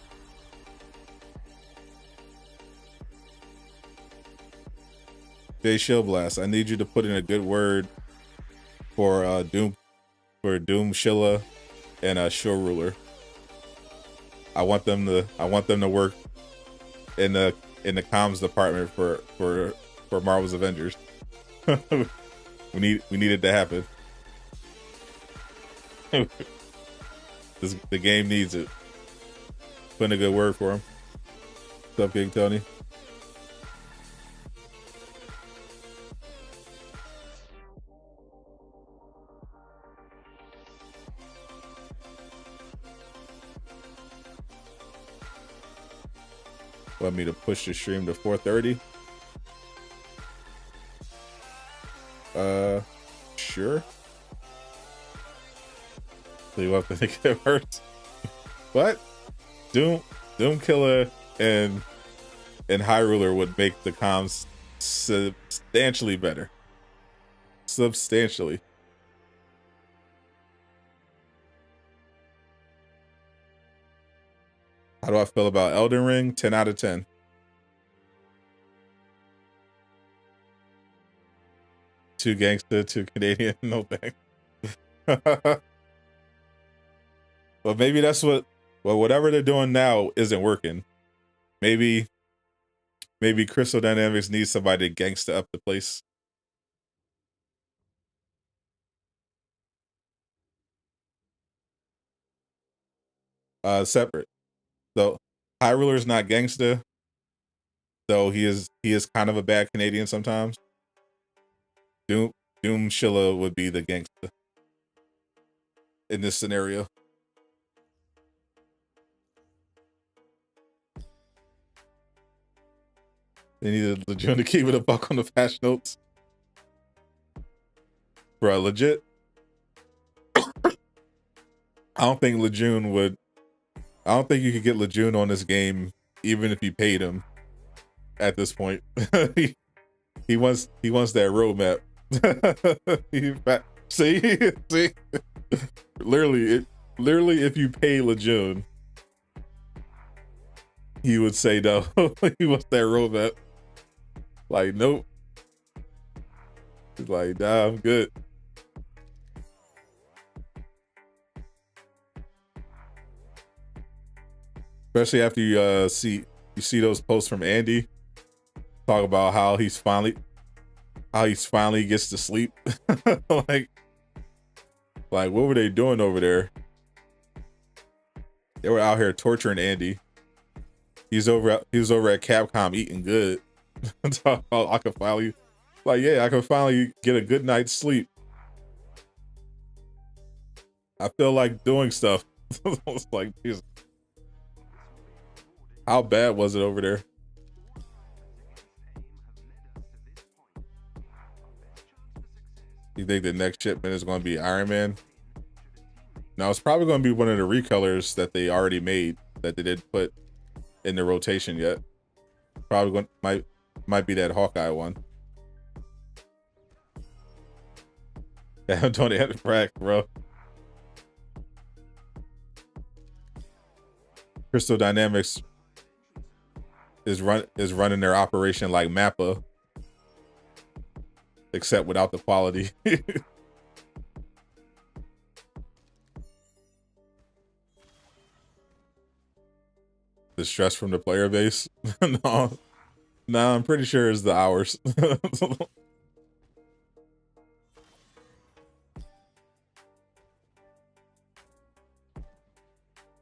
Jay Shieldblast, I need you to put in a good word for Doom Shilla and Shore Ruler. I want them to work in the comms department for Marvel's Avengers. we need it to happen. The game needs it. Put in a good word for him. What's up, King Tony? Want me to push the stream to 4:30? Sure. So you have to think it hurts. But Doom Killer and High Ruler would make the comms substantially better. Substantially. How do I feel about Elden Ring? 10 out of 10. Too gangster, too Canadian. No thanks. But maybe that's whatever they're doing now isn't working. Maybe Crystal Dynamics needs somebody to gangster up the place. Separate. So High Ruler is not gangster, though he is kind of a bad Canadian sometimes. Doom Shilla would be the gangster in this scenario. They needed Lejeune to keep it a buck on the patch notes. Bro, legit. I don't think Lejeune would. I don't think you could get Lejeune on this game, even if you paid him. At this point, he wants that roadmap. See, literally, if you pay Lejeune, he would say no. He wants that roadmap. Like, nope. He's like, nah, I'm good. Especially after you see those posts from Andy talk about how he finally gets to sleep. like what were they doing over there? They were out here torturing Andy. He was over at Capcom eating good. I could finally get a good night's sleep. I feel like doing stuff. It's like, Jesus. How bad was it over there? You think the next shipment is going to be Iron Man? No, it's probably going to be one of the recolors that they already made that they didn't put in the rotation yet. Probably might be that Hawkeye one. Damn, Tony had to brag, bro. Crystal Dynamics is running their operation like Mappa, except without the quality. The stress from the player base? No, I'm pretty sure it's the hours.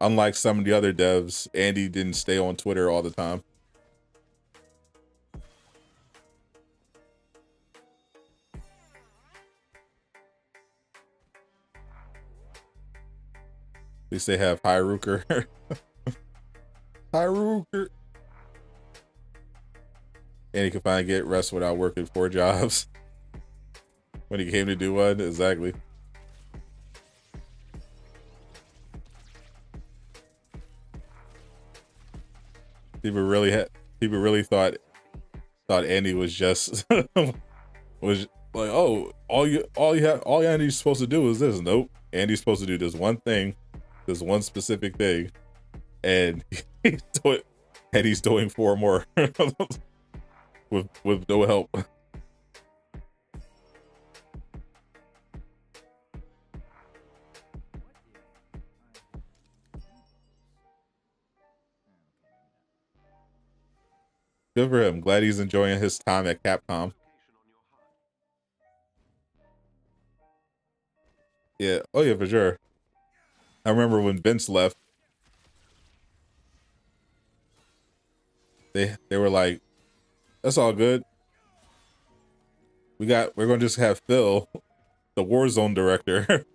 Unlike some of the other devs, Andy didn't stay on Twitter all the time. At least they have Hyruker. Hyruker. And he could finally get rest without working 4 jobs. When he came to do one, exactly. People really thought thought Andy was just was like, oh, all Andy's supposed to do is this. Nope, Andy's supposed to do this one thing, this one specific thing, and he's doing 4 more with no help. Good for him. Glad he's enjoying his time at Capcom. Yeah. Oh yeah, for sure. I remember when Vince left, they were like, "That's all good. We're gonna just have Phil, the Warzone director,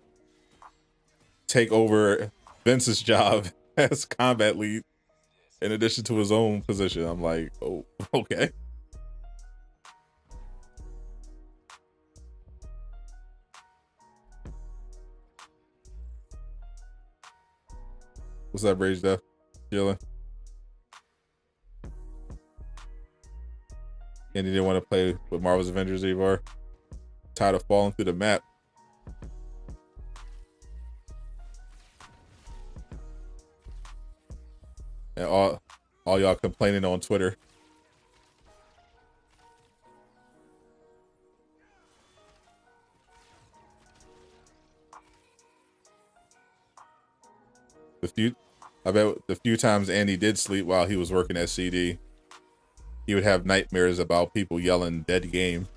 take over Vince's job as combat lead in addition to his own position." I'm like, oh, okay. What's up, Rage Death? Chilling. And he didn't want to play with Marvel's Avengers anymore. Tired of falling through the map. And all y'all complaining on Twitter. I bet the few times Andy did sleep while he was working at CD, he would have nightmares about people yelling "dead game."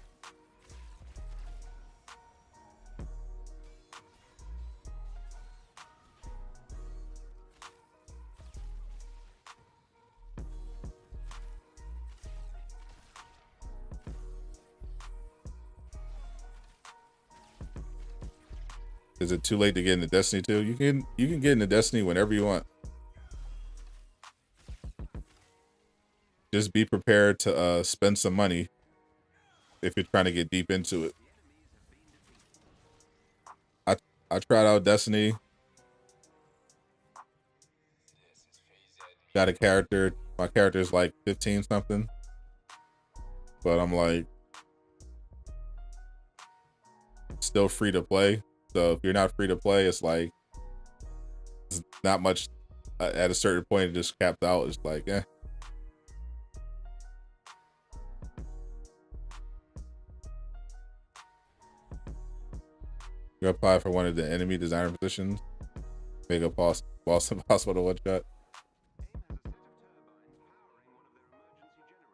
Is it too late to get into Destiny 2? You can get into Destiny whenever you want. Just be prepared to spend some money if you're trying to get deep into it. I tried out Destiny. Got a character. My character is like 15 something. But I'm like, still free to play. So if you're not free to play, it's like, it's not much. At a certain point, it just capped out. It's like, eh. You apply for one of the enemy designer positions. Make a boss impossible to one shot.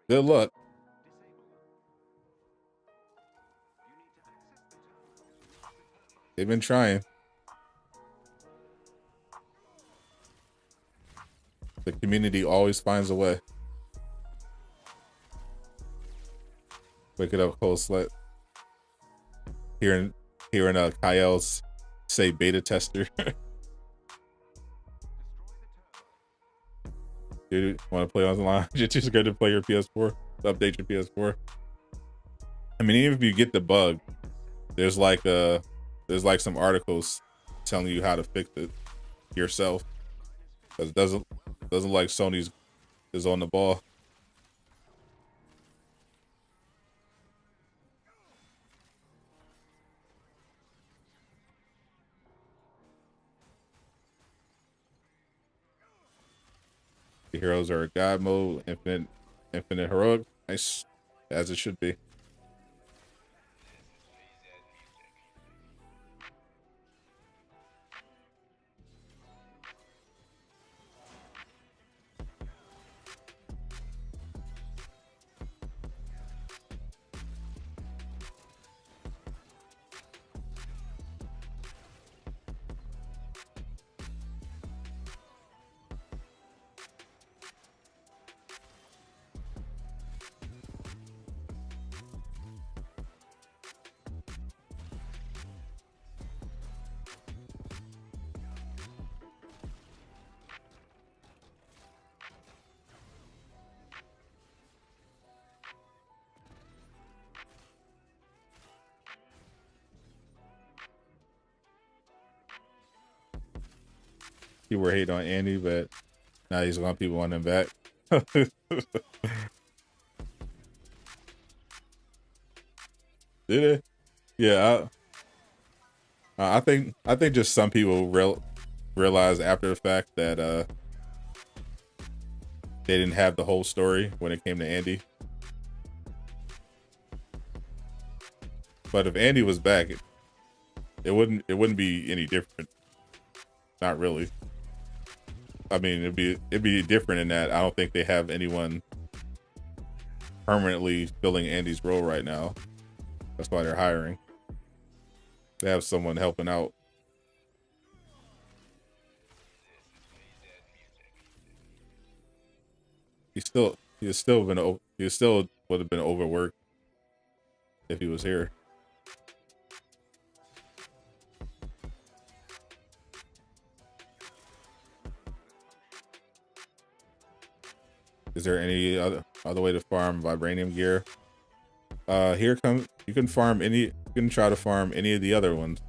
Good luck. They've been trying. The community always finds a way. Wake it up, cold sweat. Hearing Kyle's say beta tester. Dude, want to play online? You're too scared to play your PS4. Update your PS4. I mean, even if you get the bug, there's like some articles telling you how to fix it yourself. Because it doesn't like Sony's is on the ball. The heroes are God mode, infinite heroic. Nice, as it should be. People were hating on Andy, but now he's want people on him back. Did it? Yeah. I think just some people realize after the fact that they didn't have the whole story when it came to Andy. But if Andy was back, it wouldn't be any different. Not really. I mean, it'd be different in that I don't think they have anyone permanently filling Andy's role right now. That's why they're hiring. They have someone helping out. He still would have been overworked if he was here. Is there any other way to farm vibranium gear? Here comes, you can try to farm any of the other ones.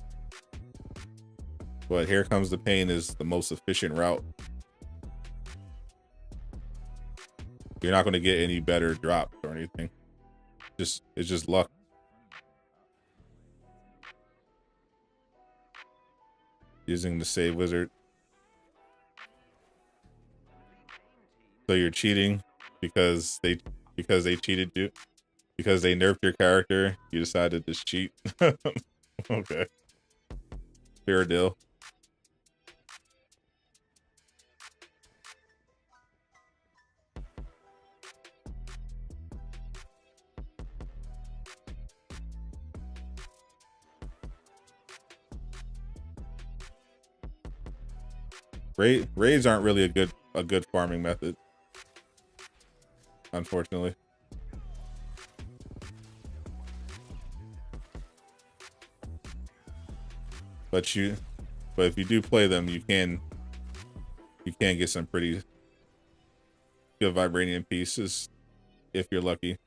But Here Comes the Pain is the most efficient route. You're not going to get any better drops or anything. It's just luck. Using the save wizard. So you're cheating because they cheated you, because they nerfed your character. You decided to just cheat. Okay, fair deal. Raids aren't really a good farming method, unfortunately. But if you do play them, you can get some pretty good vibranium pieces if you're lucky.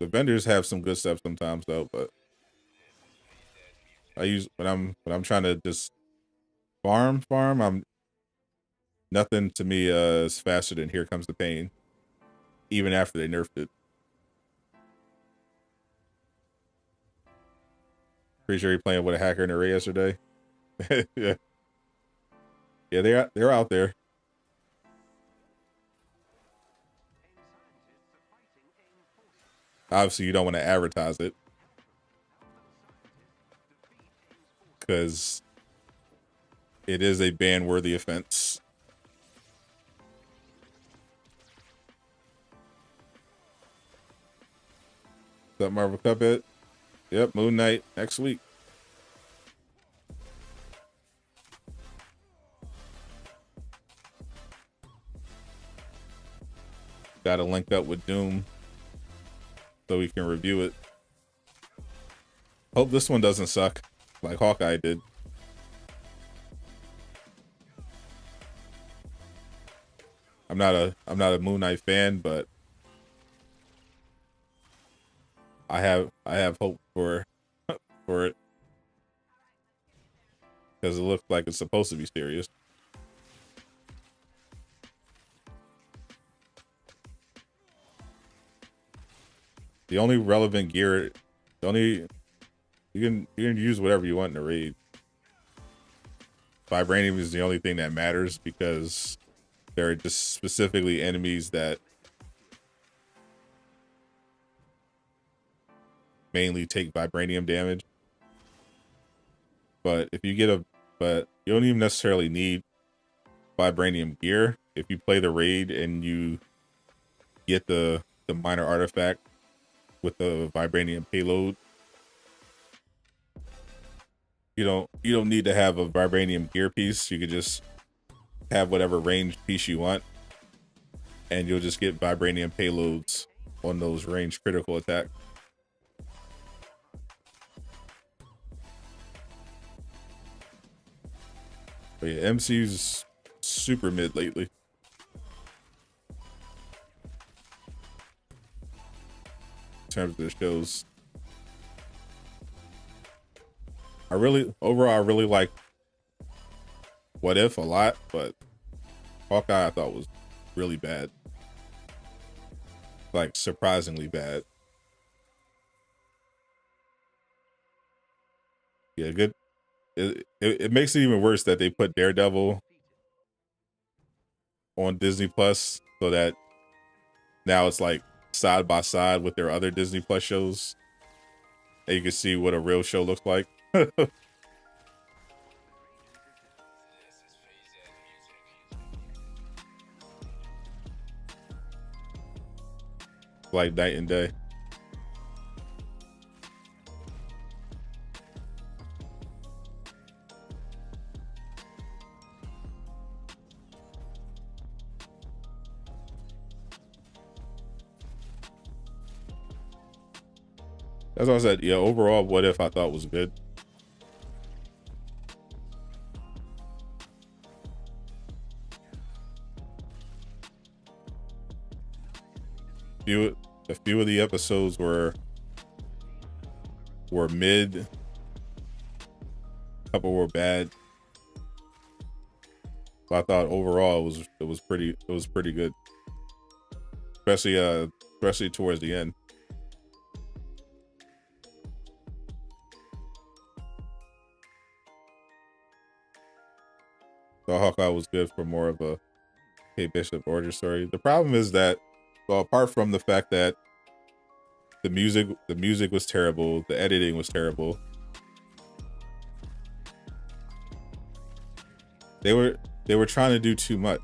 The vendors have some good stuff sometimes though, but I use when I'm trying to just farm, I'm nothing to me is faster than Here Comes the Pain, even after they nerfed it. Pretty sure you're playing with a hacker and array yesterday. Yeah, they're out there. Obviously, you don't want to advertise it because it is a ban-worthy offense. What's up, Marvel Cuphead? Yep, Moon Knight next week. Got to link up with Doom so we can review it. Hope this one doesn't suck like Hawkeye did. I'm not a Moon Knight fan, but I have hope for it because it looks like it's supposed to be serious. The only relevant gear, you can use whatever you want in the raid. Vibranium is the only thing that matters because there are just specifically enemies that mainly take vibranium damage. But if you get but you don't even necessarily need vibranium gear. If you play the raid and you get the minor artifact with the vibranium payload, you don't need to have a vibranium gear piece. You could just have whatever ranged piece you want, and you'll just get vibranium payloads on those ranged critical attacks. But yeah, MCU's super mid lately. In terms of the shows. Overall I really like What If a lot, but Hawkeye I thought was really bad. Like surprisingly bad. Yeah, good. It makes it even worse that they put Daredevil on Disney Plus, so that now it's like side by side with their other Disney Plus shows, and you can see what a real show looks like. Like night and day. That's what I said. Yeah, overall, What If I thought was good. A few of the episodes were mid. A couple were bad. But I thought overall it was pretty good. Especially towards the end. So Hawkeye was good for more of a Kate Bishop origin story. The problem is that, well, apart from the fact that the music was terrible, the editing was terrible. They were trying to do too much.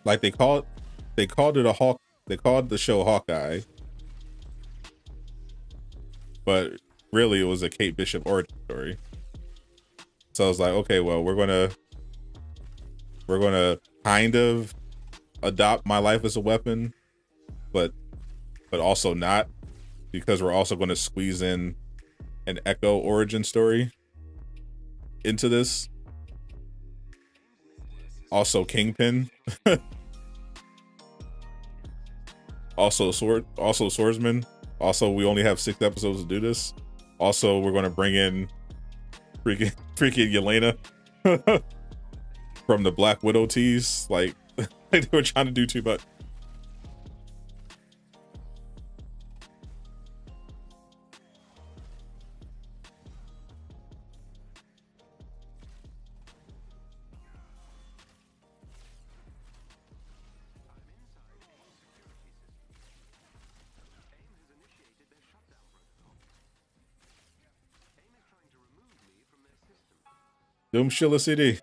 Like they called the show Hawkeye, but really it was a Kate Bishop origin story. So I was like, okay, well, we're gonna kind of adopt My Life as a Weapon, but also not, because we're also going to squeeze in an Echo origin story into this. Also Kingpin. also Swordsman. Also, we only have 6 episodes to do this. Also, we're going to bring in freaking Yelena from the Black Widow tease. Like, they were trying to do too much. Doom Shilla CD.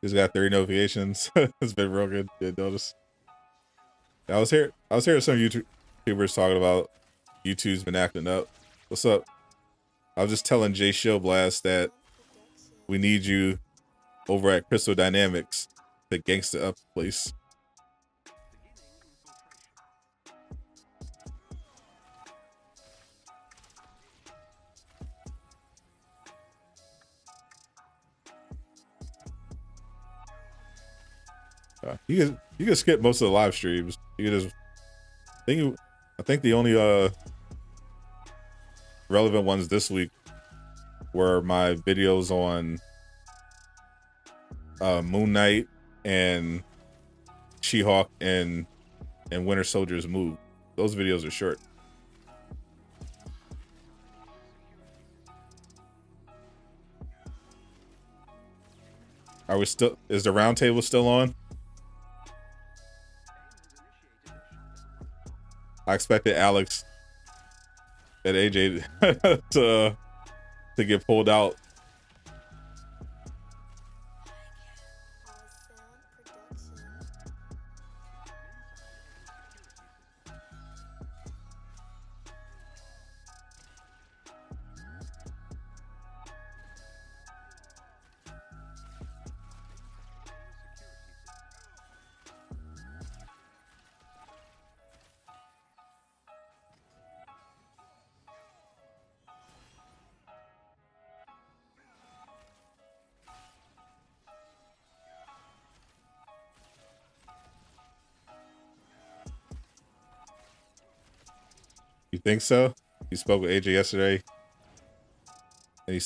He's got 30 notifications. It's been real good. Did notice. I was hearing some YouTubers talking about YouTube's been acting up. What's up? I was just telling Jay Showblast that we need you over at Crystal Dynamics to gangsta up the place. You can skip most of the live streams. You can just I think the only relevant ones this week were my videos on Moon Knight and She-Hulk and Winter Soldier's move. Those videos are short. Is the round table still on? I expected Alex and AJ to get pulled out. You think so? You spoke with AJ yesterday, and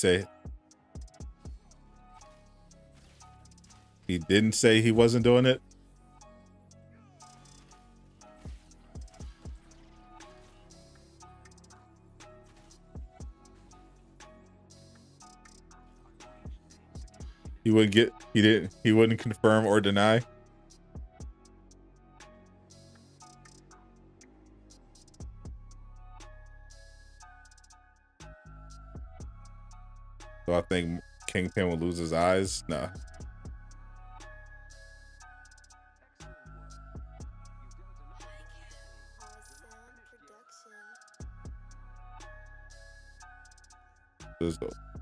he didn't say he wasn't doing it. He wouldn't get. He didn't. He wouldn't confirm or deny. So I think Kingpin will lose his eyes. Nah.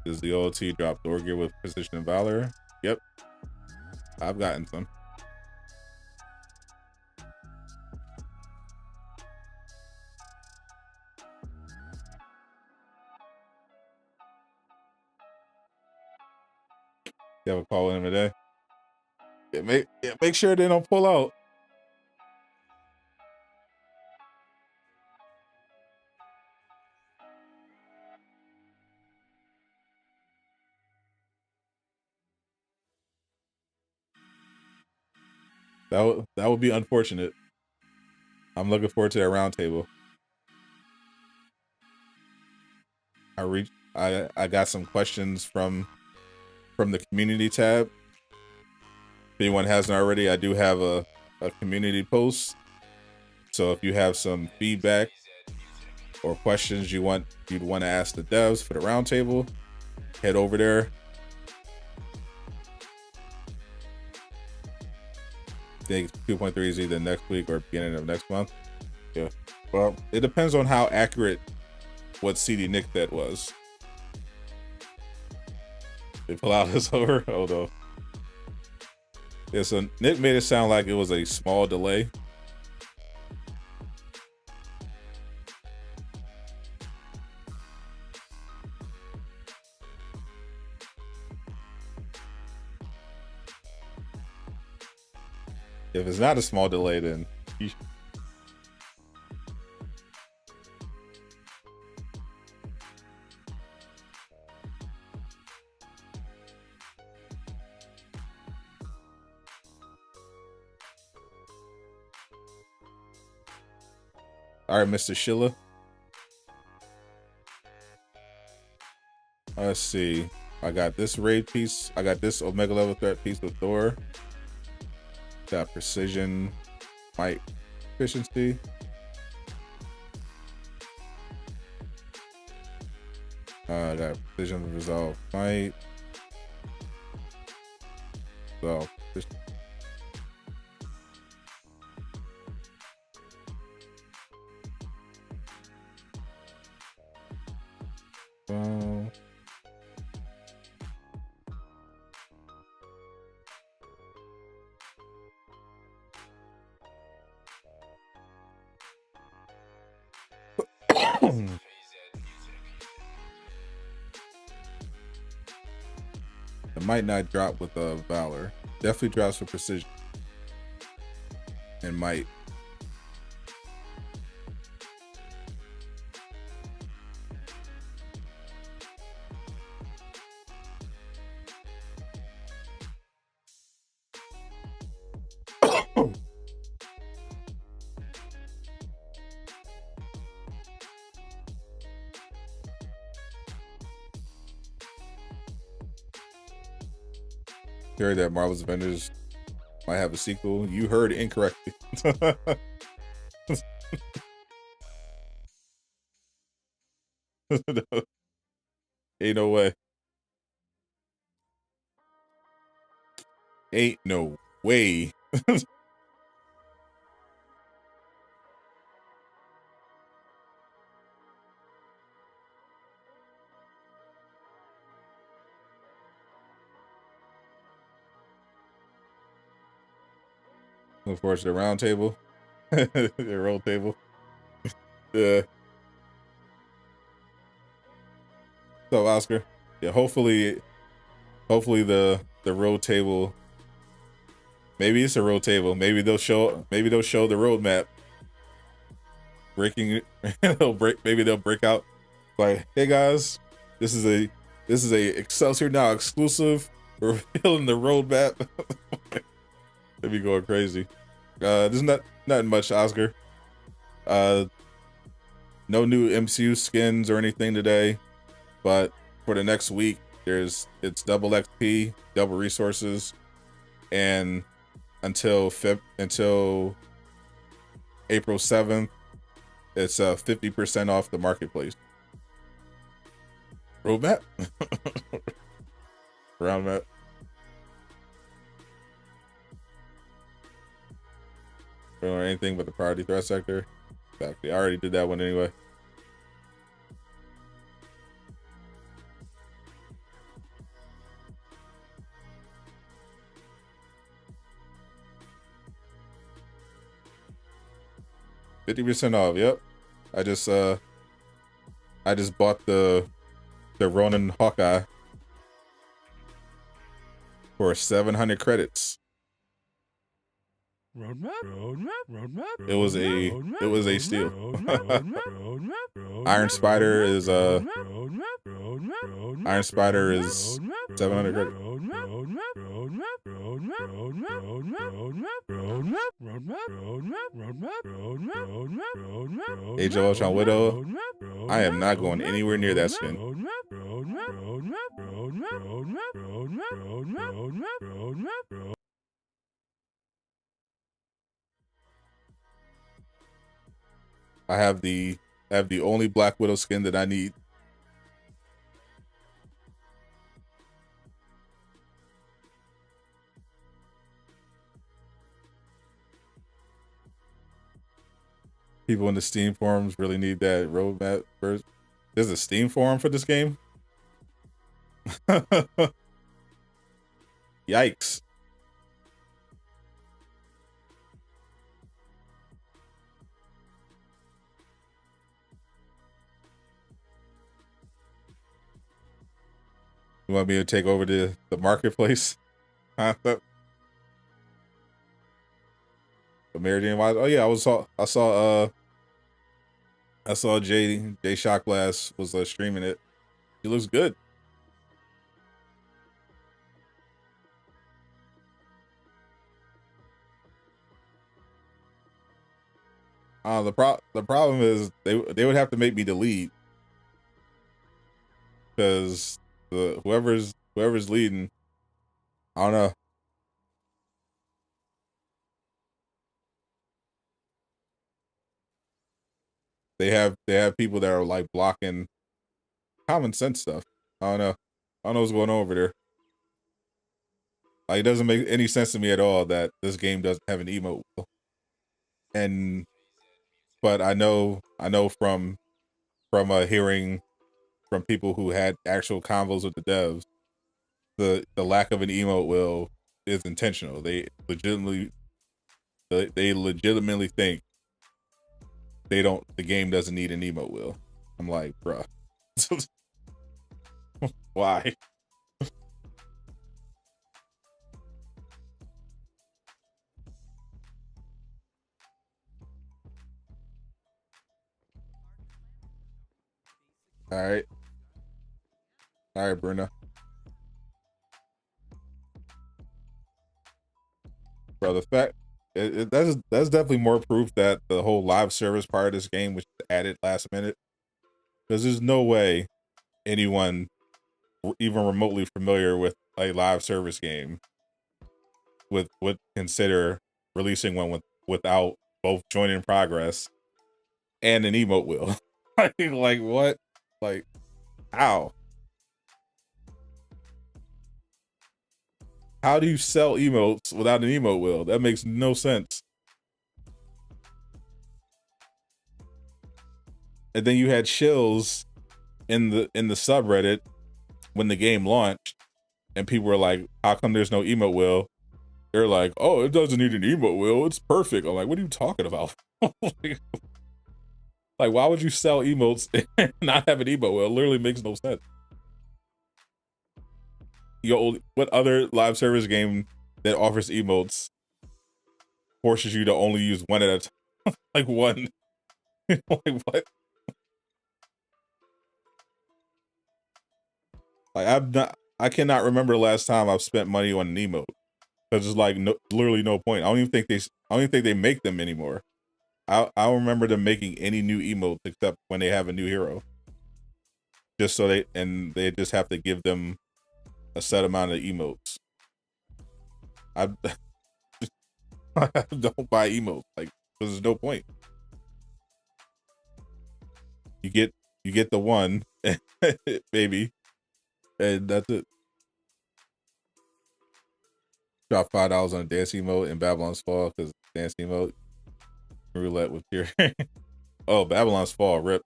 Does the OLT drop door gear with precision and valor? Yep. I've gotten some. You have a call with him today? Make sure they don't pull out. That would be unfortunate. I'm looking forward to that roundtable. I got some questions from the community tab. If anyone hasn't already, I do have a community post. So if you have some feedback or questions you'd want to ask the devs for the roundtable, head over there. I think 2.3 is either next week or beginning of next month. Yeah. Well, it depends on how accurate what CD Nick said was. They pull out his over. Oh no. Yeah, so Nick made it sound like it was a small delay. If it's not a small delay, then all right, Mr. Schiller. Let's see. I got this raid piece. I got this Omega level threat piece with Thor. Got precision, might, efficiency. I got precision, resolve, might. So, it might not drop with Valor. Definitely drops for precision. And might. Heard that Marvel's Avengers might have a sequel. You heard incorrectly. Ain't no way. Ain't no way. Look forward to the round table. The roll table. Yeah. So Oscar. Yeah, hopefully the road table. Maybe it's a road table. Maybe they'll show the roadmap. Maybe they'll break out like, hey guys, this is a Excelsior Now exclusive. We're revealing the roadmap. They'd be going crazy. There's not much, Oscar. No new MCU skins or anything today, but for the next week, It's double XP, double resources, and until April 7th, it's 50% off the marketplace. Roadmap? Round map. Or anything but the priority threat sector. Exactly. I already did that one anyway. %50 off. Yep. I just bought the Ronin Hawkeye for 700 credits. It was a steal. Iron Spider is 700 credits. Age of Ultron Widow. I am not going anywhere near that skin. I have the only Black Widow skin that I need. People in the Steam forums really need that roadmap first. There's a Steam forum for this game? Yikes. You want me to take over the marketplace? The Meridian Wise. Oh yeah, I saw Jay Shotglass was streaming it. He looks good. The problem is they would have to make me delete, because whoever's leading, I don't know. They have people that are like blocking common sense stuff. I don't know what's going on over there. Like, it doesn't make any sense to me at all that this game doesn't have an emote wheel. But I know from hearing from people who had actual convos with the devs, the lack of an emote wheel is intentional. They legitimately think the game doesn't need an emote wheel. I'm like, bruh. Why? All right, Bruno. Bro, the fact that's definitely more proof that the whole live service part of this game was added last minute. Because there's no way anyone even remotely familiar with a live service game would consider releasing one without both joining progress and an emote wheel. Like what? Like how? How do you sell emotes without an emote wheel? That makes no sense. And then you had shills in the subreddit when the game launched, and people were like, how come there's no emote wheel? They're like, oh, it doesn't need an emote wheel, it's perfect. I'm like, what are you talking about? Like, why would you sell emotes and not have an emote wheel? It literally makes no sense. What other live service game that offers emotes forces you to only use one at a time? Like one. Like what? Like I cannot remember the last time I've spent money on an emote. Because there's like literally no point. I don't even think they make them anymore. I don't remember them making any new emotes except when they have a new hero. Just so they just have to give them a set amount of emotes. I I don't buy emotes, like, there's no point. You get the one, maybe, and that's it. Drop $5 on a dance emote in Babylon's Fall because dance emote roulette with your oh, Babylon's Fall rip.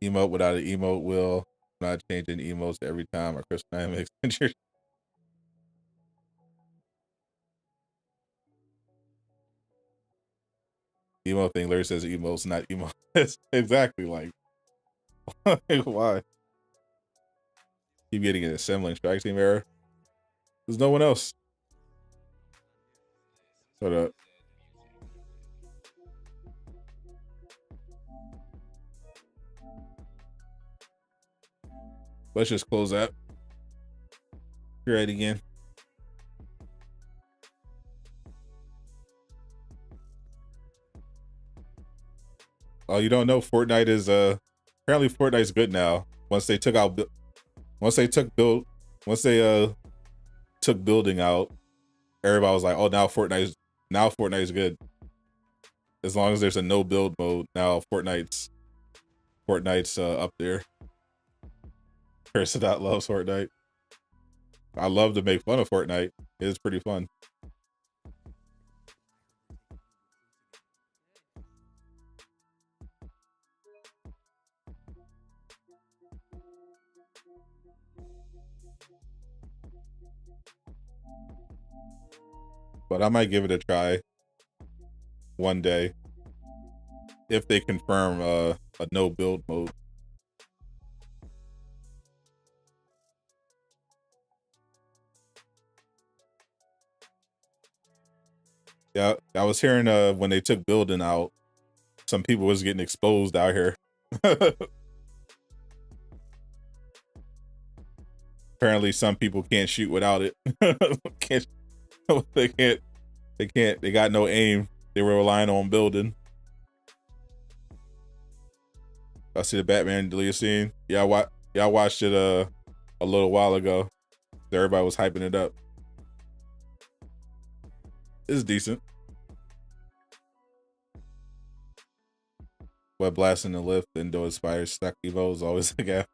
Emote without an emote will not changing emotes every time or Chris Dynamics. Emo thing, Larry says emotes, not emo. Exactly, like, why? Keep getting an assembling strike team error. There's no one else. Hold up. Let's just close that. Try it again. Oh, you don't know Fortnite is apparently Fortnite's good now. Once they took building out, everybody was like, oh, now Fortnite's good. As long as there's a no build mode, now Fortnite's up there. Sadot loves Fortnite. I love to make fun of Fortnite. It's pretty fun. But I might give it a try one day if they confirm a no build mode. Yeah, I was hearing when they took building out, some people was getting exposed out here. Apparently some people can't shoot without it. They got no aim. They were relying on building. I see the Batman deleted scene. Yeah, I watched it a little while ago. Everybody was hyping it up. It's decent. Web blasting the lift, indoor inspired stack Evo is always a gap.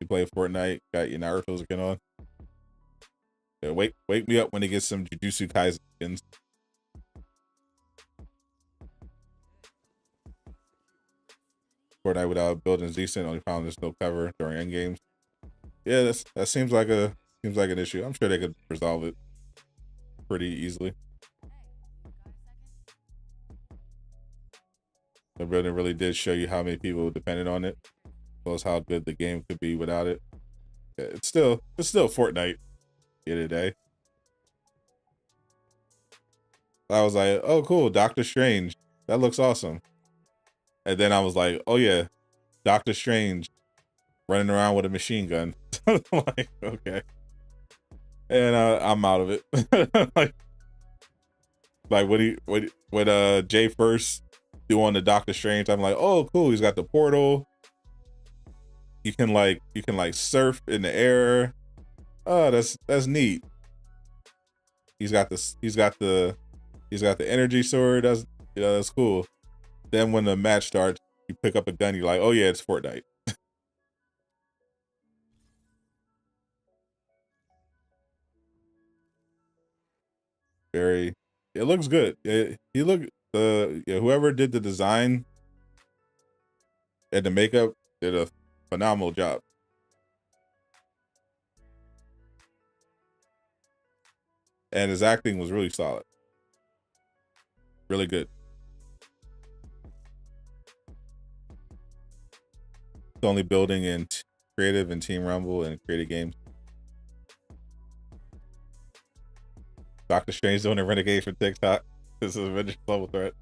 You play Fortnite, got your Naruto's again on. Yeah, wake me up when they get some Jujutsu Kaisen skins. Fortnite without buildings decent. Only problem there's no cover during end games. Yeah, that seems like an issue. I'm sure they could resolve it pretty easily. The building really did show you how many people depended on it, as well as how good the game could be without it. Yeah, it's still Fortnite. The other day, I was like, "Oh, cool, Doctor Strange. That looks awesome." And then I was like, "Oh yeah, Doctor Strange running around with a machine gun." Like, okay, and I'm out of it. like when Jay first doing the Doctor Strange, I'm like, "Oh, cool, he's got the portal. You can surf in the air. Oh, that's neat. He's got the energy sword. That's cool." Then when the match starts, you pick up a gun. You're like, "Oh yeah, it's Fortnite." It looks good. Whoever did the design and the makeup did a phenomenal job. And his acting was really solid. Really good. It's only building in creative and Team Rumble and creative games. Doctor Strange doing a renegade for TikTok. This is Avengers level threat.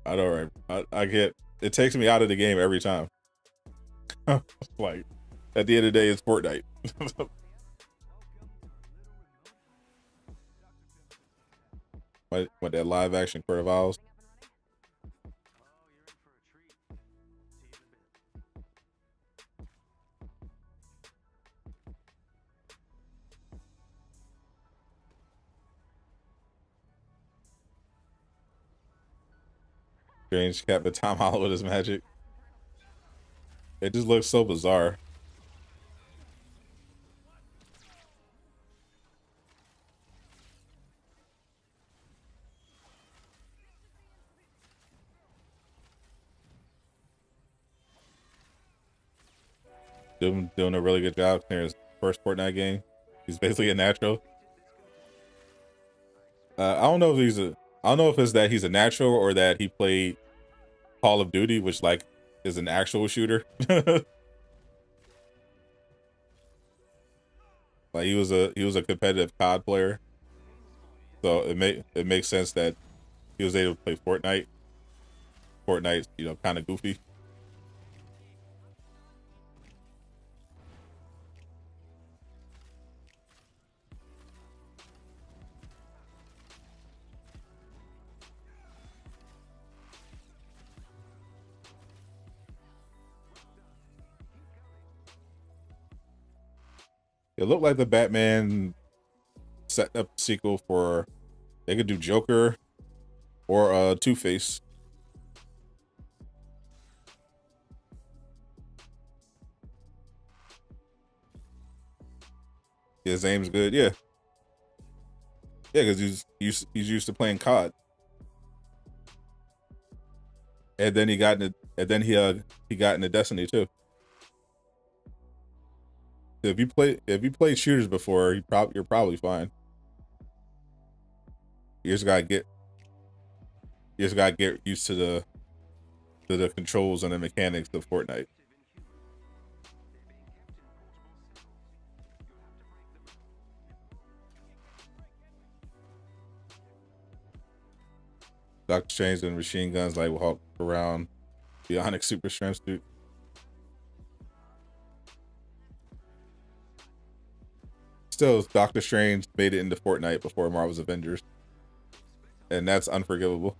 I know, right? I get it. Takes me out of the game every time. Like, at the end of the day, it's Fortnite. What that live action Court of Owls? Strange cat, but Tom Holland with his magic. It just looks so bizarre. Doing a really good job clearing his first Fortnite game. He's basically a natural. I don't know if I don't know if it's that he's a natural or that he played Call of Duty, which like is an actual shooter. Like he was a competitive COD player, so it makes sense that he was able to play Fortnite. Fortnite's kind of goofy. It looked like the Batman set up a sequel for they could do Joker or Two-Face. His aim's good, yeah. Yeah, because he's used to playing COD. And then he got into Destiny too. If you played shooters before, you're probably fine. You just gotta get used to the controls and the mechanics of Fortnite. Doctor Strange and machine guns like walk around bionic super strength suit. Still, Doctor Strange made it into Fortnite before Marvel's Avengers, and that's unforgivable.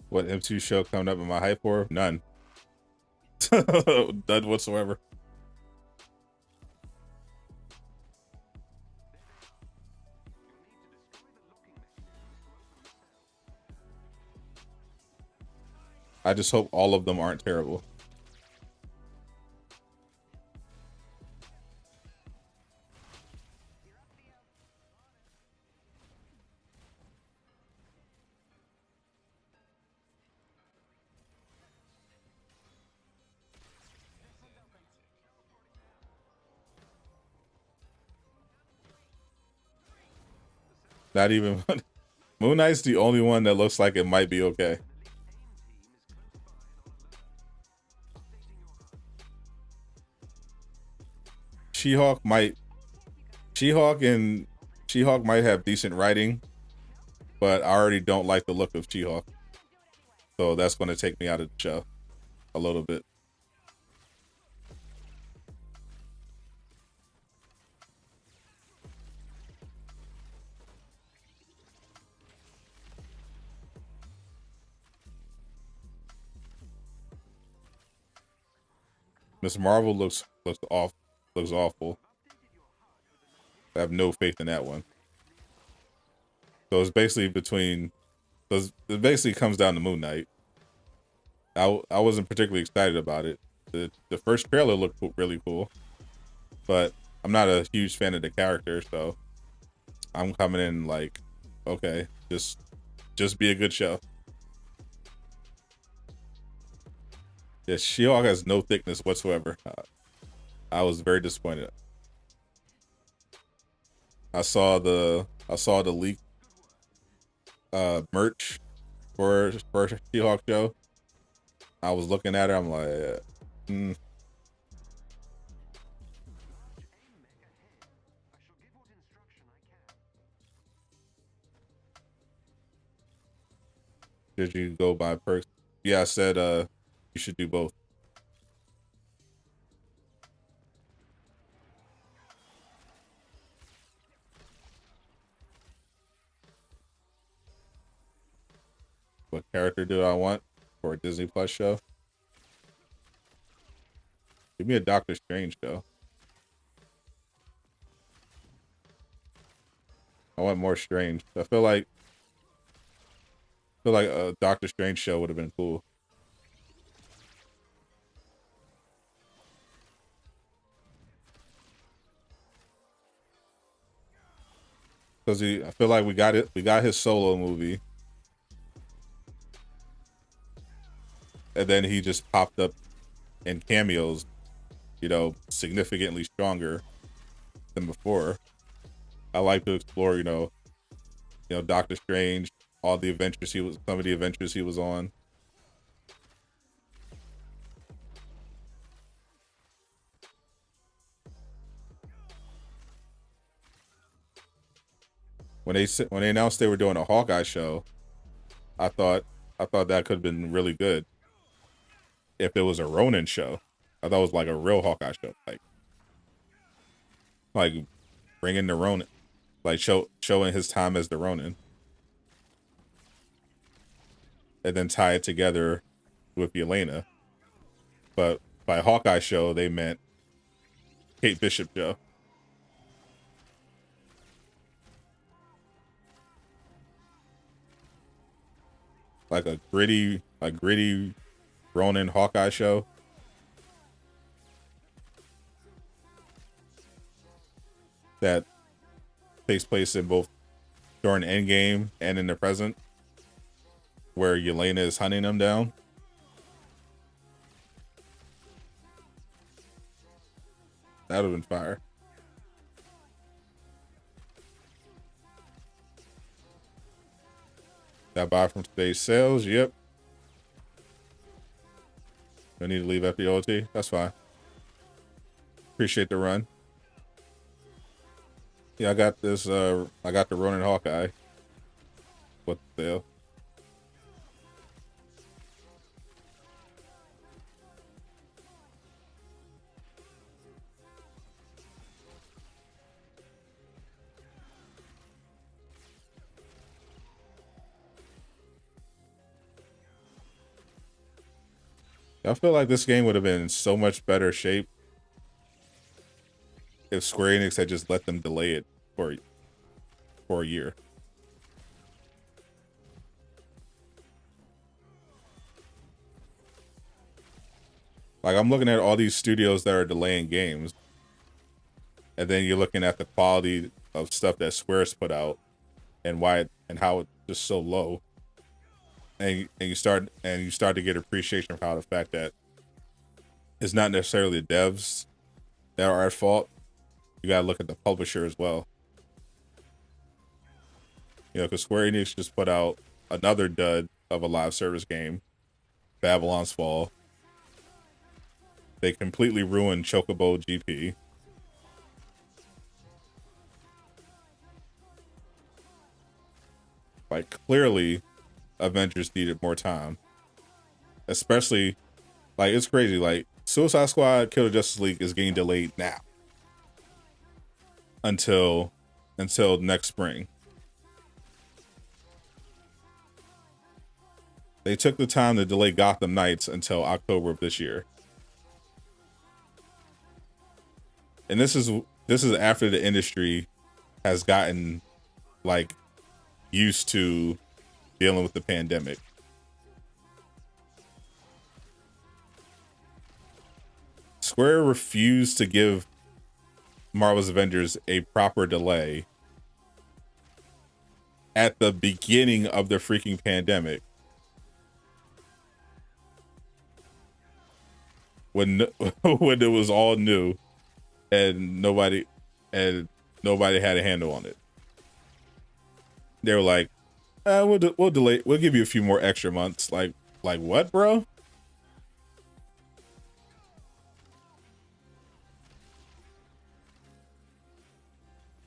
What M2 show coming up in my hype for? None. None whatsoever. I just hope all of them aren't terrible. Not even Moon Knight's the only one that looks like it might be okay. She-Hulk might have decent writing, but I already don't like the look of She-Hulk. So that's going to take me out of the show a little bit. Miss Marvel looks awful. I have no faith in that one. So it's basically it basically comes down to Moon Knight. I wasn't particularly excited about it. The first trailer looked really cool, but I'm not a huge fan of the character, so I'm coming in like, okay, just be a good show. Yeah, She-Hulk has no thickness whatsoever. I was very disappointed. I saw the leak merch for She-Hulk show. I was looking at her. I'm like, Did you go by perks? Yeah, I said you should do both. What character do I want for a Disney Plus show? Give me a Doctor Strange show. I want more Strange. I feel like a Doctor Strange show would have been cool. Because I feel like we got it. We got his solo movie, and then he just popped up in cameos, you know, significantly stronger than before. I like to explore, you know, Doctor Strange, all the adventures some of the adventures he was on. When they announced they were doing a Hawkeye show, I thought that could have been really good if it was a Ronin show. I thought it was like a real Hawkeye show, like bringing the Ronin, like showing his time as the Ronin, and then tie it together with Yelena. But by Hawkeye show, they meant Kate Bishop show. Like a gritty Ronin Hawkeye show. That takes place in both during Endgame and in the present, where Yelena is hunting them down. That would have been fire. That buy from today's sales, yep. I need to leave after the OT. That's fine. Appreciate the run. Yeah, I got this. I got the Ronin Hawkeye. What the hell? I feel like this game would have been in so much better shape if Square Enix had just let them delay it for a year. Like, I'm looking at all these studios that are delaying games, and then you're looking at the quality of stuff that Square's put out and how it's just so low. And you start to get appreciation for how the fact that it's not necessarily the devs that are at fault. You gotta look at the publisher as well. You know, because Square Enix just put out another dud of a live service game, Babylon's Fall. They completely ruined Chocobo GP. Like, clearly, Avengers needed more time. Especially, like, it's crazy. Like, Suicide Squad, Kill the Justice League is getting delayed now. Until next spring. They took the time to delay Gotham Knights until October of this year. And this is after the industry has gotten, like, used to dealing with the pandemic. Square refused to give Marvel's Avengers a proper delay at the beginning of the freaking pandemic. When when it was all new and nobody had a handle on it. They were like, we'll delay. We'll give you a few more extra months. Like what, bro?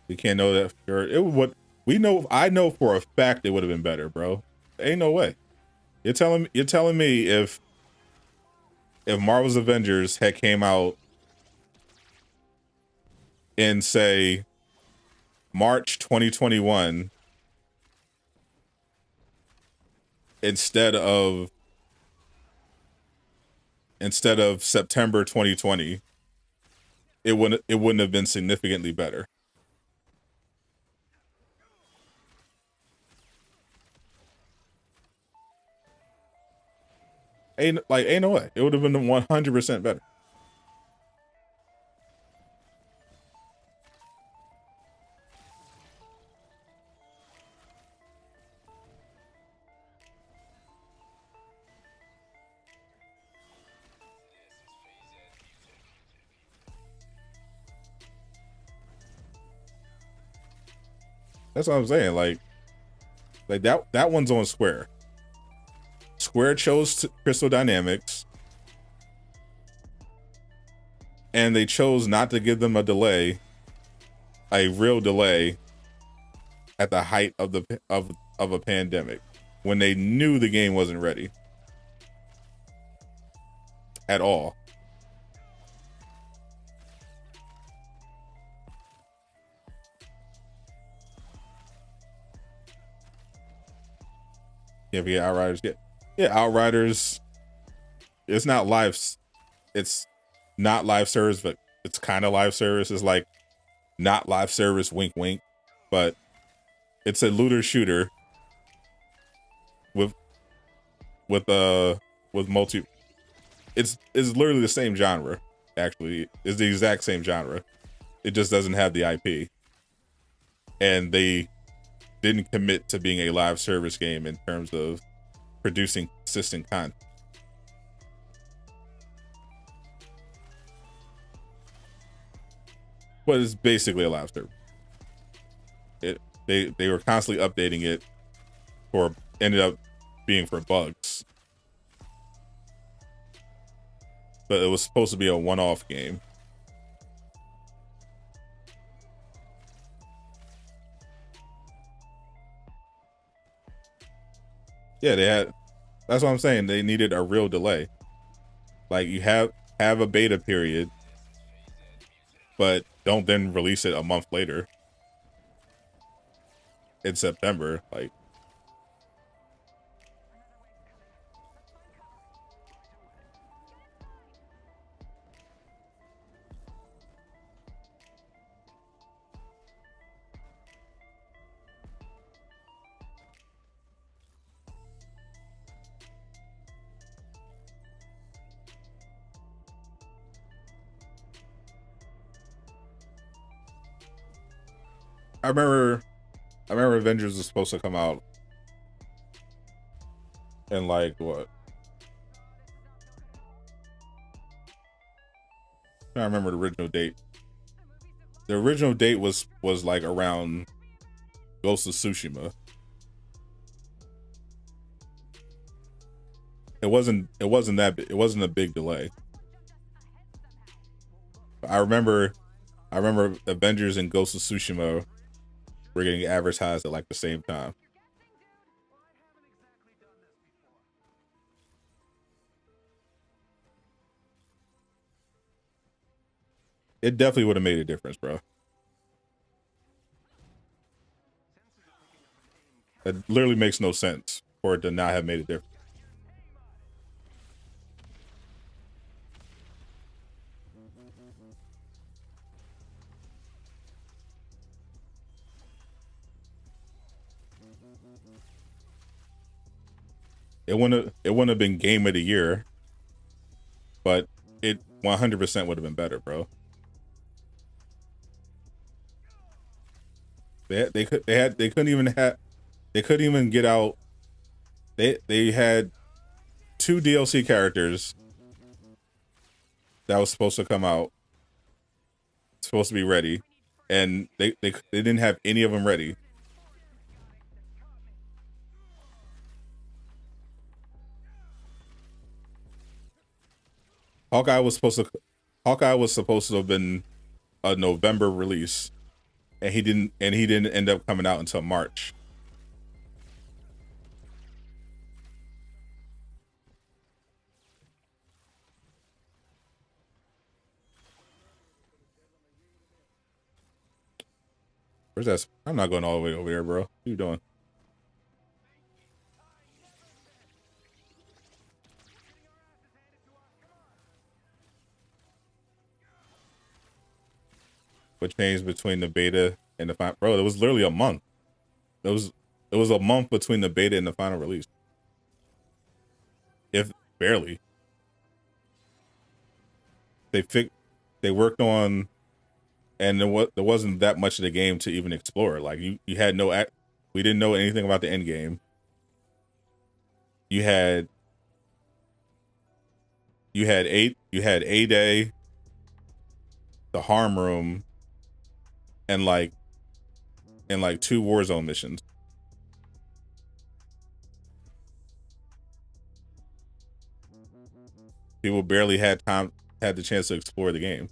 We can't know that for sure. I know for a fact it would have been better, bro. Ain't no way. You're telling me if Marvel's Avengers had came out in, say, March 2021 instead of September 2020, it wouldn't have been significantly better. Ain't no way. It would have been 100% better. That's what I'm saying. Like that one's on Square. Square chose Crystal Dynamics, and they chose not to give them a real delay, at the height of a pandemic, when they knew the game wasn't ready at all. Yeah, we get Outriders. Yeah, Outriders. It's not live. It's not live service, but it's kind of live service. It's like not live service. Wink, wink. But it's a looter shooter with multi. It's literally the same genre. Actually, it's the exact same genre. It just doesn't have the IP, and they didn't commit to being a live service game in terms of producing consistent content. But it's basically a live service. They were constantly updating it, or ended up being for bugs. But it was supposed to be a one-off game. Yeah, that's what I'm saying. They needed a real delay. Like, you have a beta period, but don't then release it a month later in September. Like, I remember Avengers was supposed to come out in, like, what? I don't remember the original date. The original date was like around Ghost of Tsushima. It wasn't a big delay. I remember Avengers and Ghost of Tsushima were getting advertised at like the same time. It definitely would have made a difference, bro. It literally makes no sense for it to not have made a difference. It wouldn't have been game of the year, but it 100% would have been better, bro. They couldn't even get out. They had 2 DLC characters that was supposed to come out, supposed to be ready, and they didn't have any of them ready. Hawkeye was supposed to have been a November release, and he didn't end up coming out until March. Where's that? I'm not going all the way over there, bro. What are you doing? What changed between the beta and the final? Bro, it was literally a month. It was a month between the beta and the final release. If barely. They worked on, and there wasn't that much of the game to even explore. Like you had we didn't know anything about the end game. You had A-Day, the harm room, and like 2 Warzone missions. People barely had the chance to explore the game.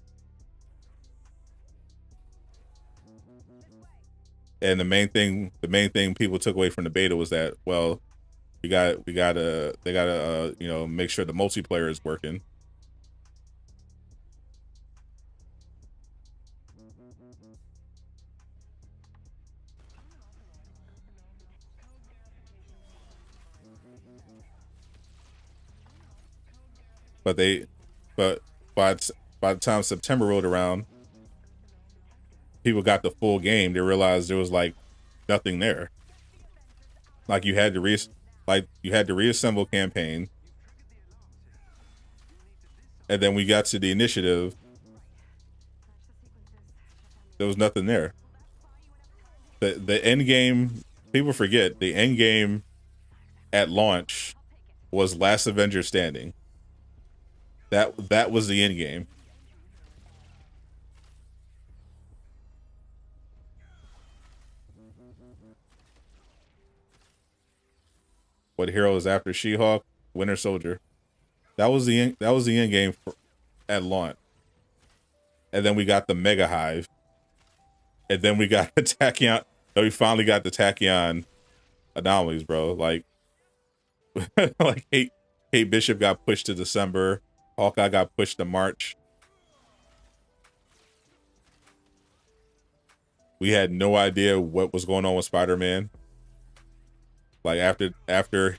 And the main thing people took away from the beta was that, well, they gotta you know, make sure the multiplayer is working. But by the time September rolled around, people got the full game. They realized there was like nothing there. Like you had to reassemble campaign, and then we got to the initiative. There was nothing there. The end game, people forget, the end game at launch was Last Avenger Standing. That was the end game. What hero is after She-Hulk? Winter Soldier. That was the end game at launch. And then we got the Mega Hive. And then we got the Tachyon. We finally got the Tachyon anomalies, bro. Like like Kate Bishop got pushed to December. Hawkeye got pushed to March. We had no idea what was going on with Spider-Man. Like after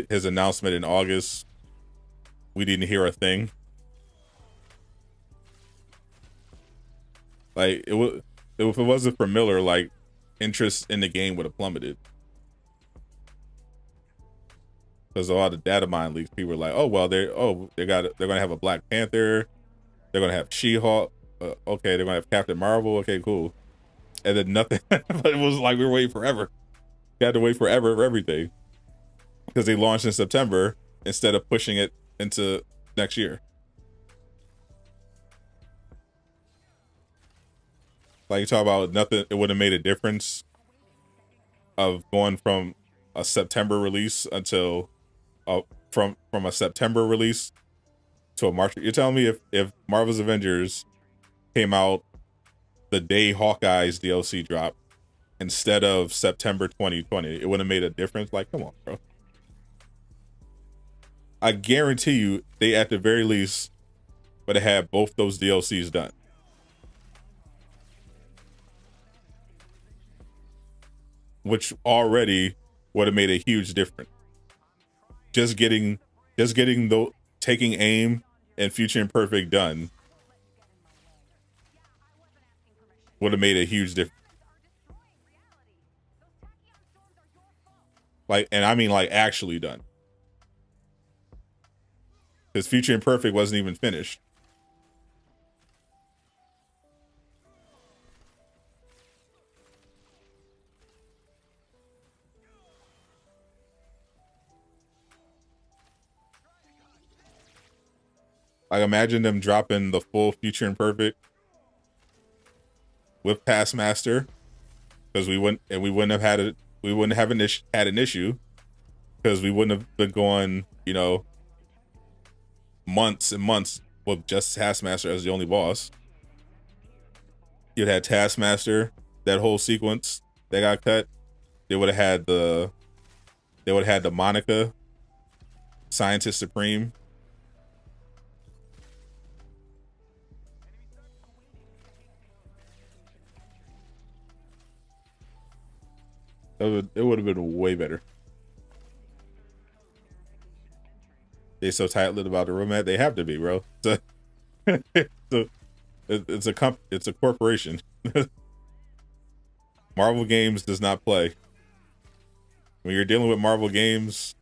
his announcement in August, we didn't hear a thing. Like if it wasn't for Miller, like interest in the game would have plummeted. Because of all the data mine leaks, people were like, "Oh well, they're gonna have a Black Panther, they're gonna have She-Hulk, okay, they're gonna have Captain Marvel, okay, cool." And then nothing. But it was like we were waiting forever. We had to wait forever for everything because they launched in September instead of pushing it into next year. Like you talk about nothing, it would have made a difference of going from a September release until from a September release to a March. You're telling me if Marvel's Avengers came out the day Hawkeye's DLC dropped instead of September 2020, it would have made a difference? Like, come on, bro. I guarantee you they at the very least would have had both those DLCs done. Which already would have made a huge difference. Just getting taking aim and Future Imperfect done would have made a huge difference. Like, and I mean like actually done. Because Future Imperfect wasn't even finished. Like imagine them dropping the full Future Imperfect with Taskmaster, because we wouldn't have had an issue because we wouldn't have been going, you know, months and months with just Taskmaster as the only boss. You'd had Taskmaster, that whole sequence that got cut. They would have had the Monica, Scientist Supreme. It would have been way better. They so tight-lipped about the roadmap. They have to be, bro. It's a corporation. Marvel Games does not play. When you're dealing with Marvel Games,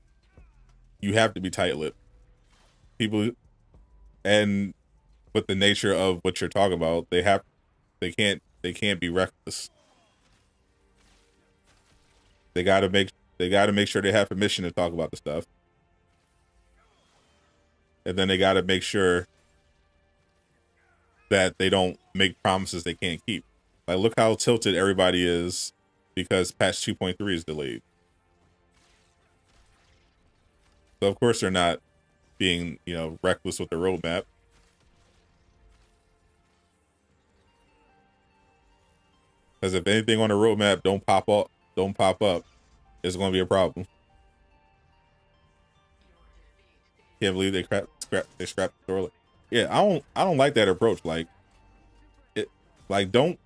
you have to be tight-lipped. People, and with the nature of what you're talking about, they can't be reckless. They gotta make sure they have permission to talk about the stuff. And then they gotta make sure that they don't make promises they can't keep. Like, look how tilted everybody is because patch 2.3 is delayed. So of course they're not being, reckless with the roadmap. Because if anything on the roadmap don't pop up, it's going to be a problem. Can't believe they scrapped the store. Yeah, I don't like that approach.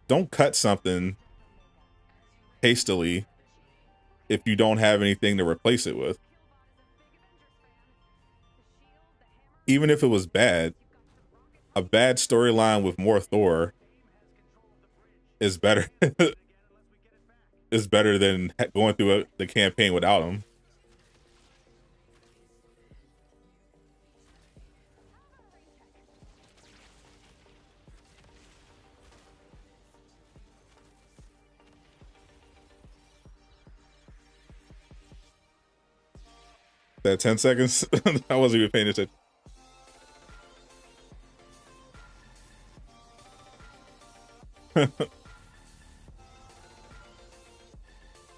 Don't cut something hastily if you don't have anything to replace it with. Even if it was bad, a bad storyline with more Thor is better. Is better than going through the campaign without him. That 10 seconds, I wasn't even paying attention.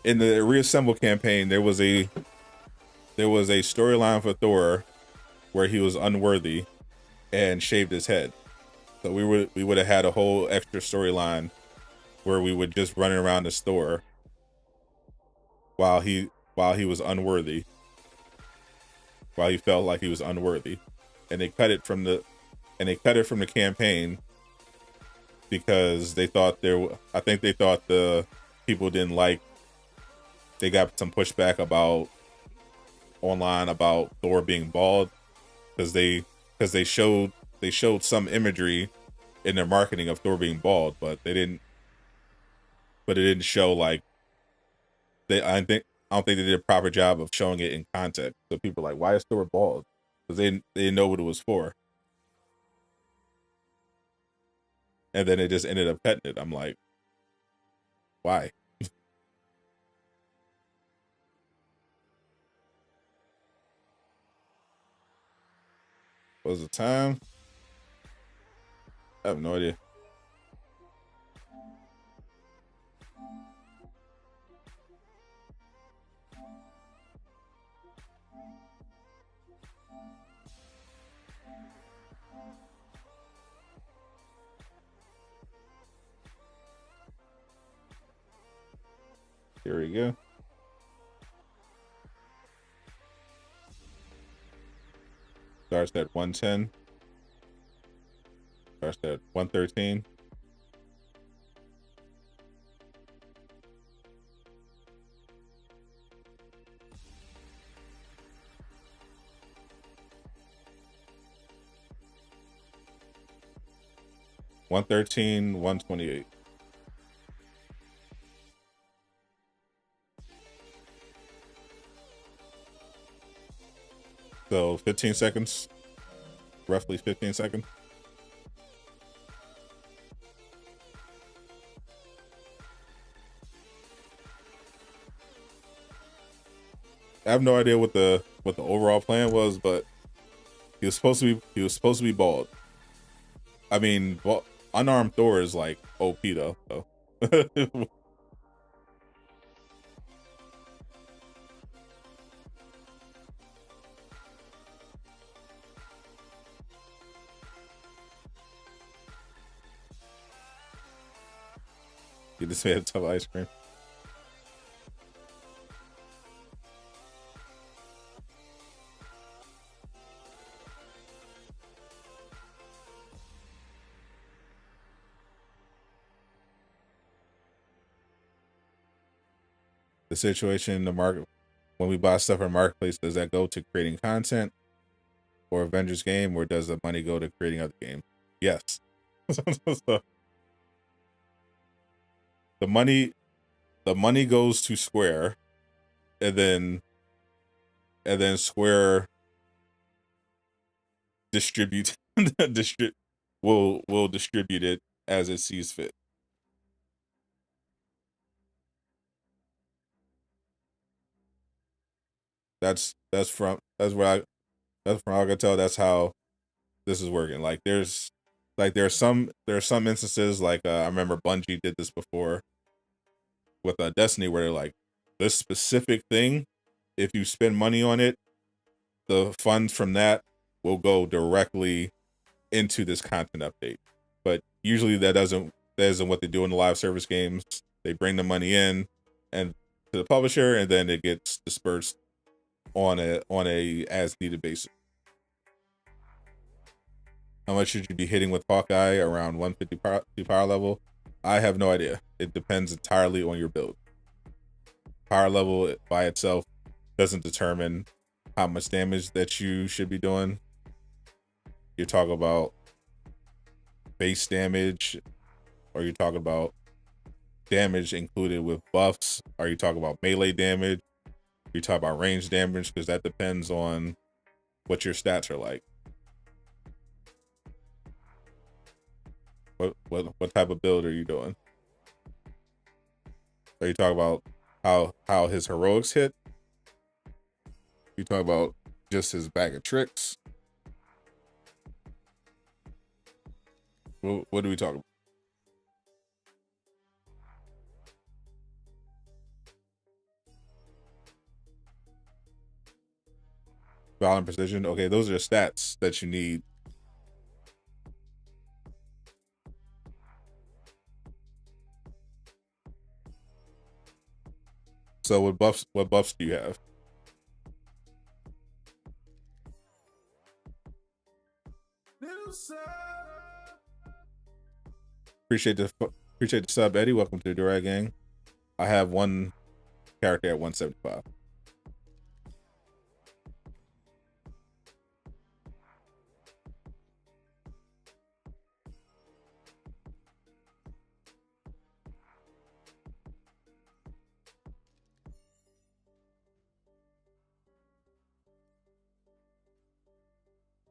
In the Reassemble campaign, there was a storyline for Thor where he was unworthy and shaved his head. So we would have had a whole extra storyline where we would just running around the store while he was unworthy, while he felt like he was unworthy, and they cut it from the campaign because they thought I think they thought the people didn't like. They got some pushback online about Thor being bald because they showed some imagery in their marketing of Thor being bald, but it didn't show like I don't think they did a proper job of showing it in context. So people are like, why is Thor bald? Because they didn't know what it was for. And then it just ended up cutting it. I'm like, why? What was the time? I have no idea. Here we go. Starts at 110. Starts at 113. $113, $128. So 15 seconds, roughly 15 seconds. I have no idea what the overall plan was, but he was supposed to be bald. I mean, unarmed Thor is like OP though. So. You just made a ton of ice cream. the situation in the market when we buy stuff in marketplace, does that go to creating content for Avengers game, or does the money go to creating other games? Yes. So the money goes to Square, and then Square distribute will distribute it as it sees fit. That's from I can tell that's how this is working. Like there's some instances like I remember Bungie did this before with Destiny, where they're like, this specific thing, if you spend money on it, the funds from that will go directly into this content update. But usually that isn't what they do in the live service games. They bring the money in and to the publisher, and then it gets dispersed on a as needed basis. How much should you be hitting with Hawkeye? Around 150 power level? I have no idea. It depends entirely on your build. Power level by itself doesn't determine how much damage that you should be doing. You're talking about base damage, or you're talking about damage included with buffs? Are you talking about melee damage? You talk about range damage, because that depends on what your stats are like. What type of build are you doing? Are you talking about how his heroics hit? You talk about just his bag of tricks? What do we talk about? Valor and precision. Okay, those are the stats that you need. So what buffs do you have? Appreciate the sub, Eddie. Welcome to the Durag Gang. I have one character at 175.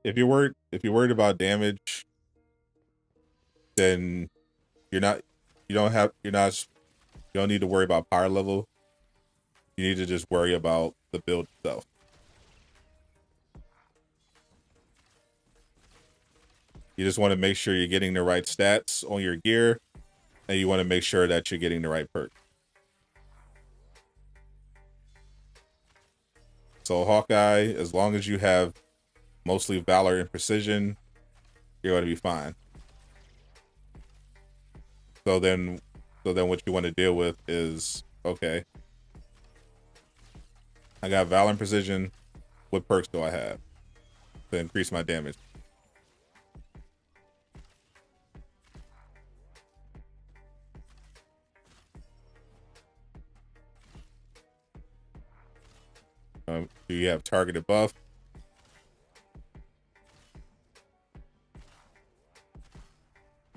If you're worried about damage, then you don't need to worry about power level. You need to just worry about the build itself. You just want to make sure you're getting the right stats on your gear, and you want to make sure that you're getting the right perk. So Hawkeye, as long as you have mostly Valor and Precision, you're going to be fine. So then what you want to deal with is, okay, I got Valor and Precision. What perks do I have to increase my damage? Do you have targeted buff?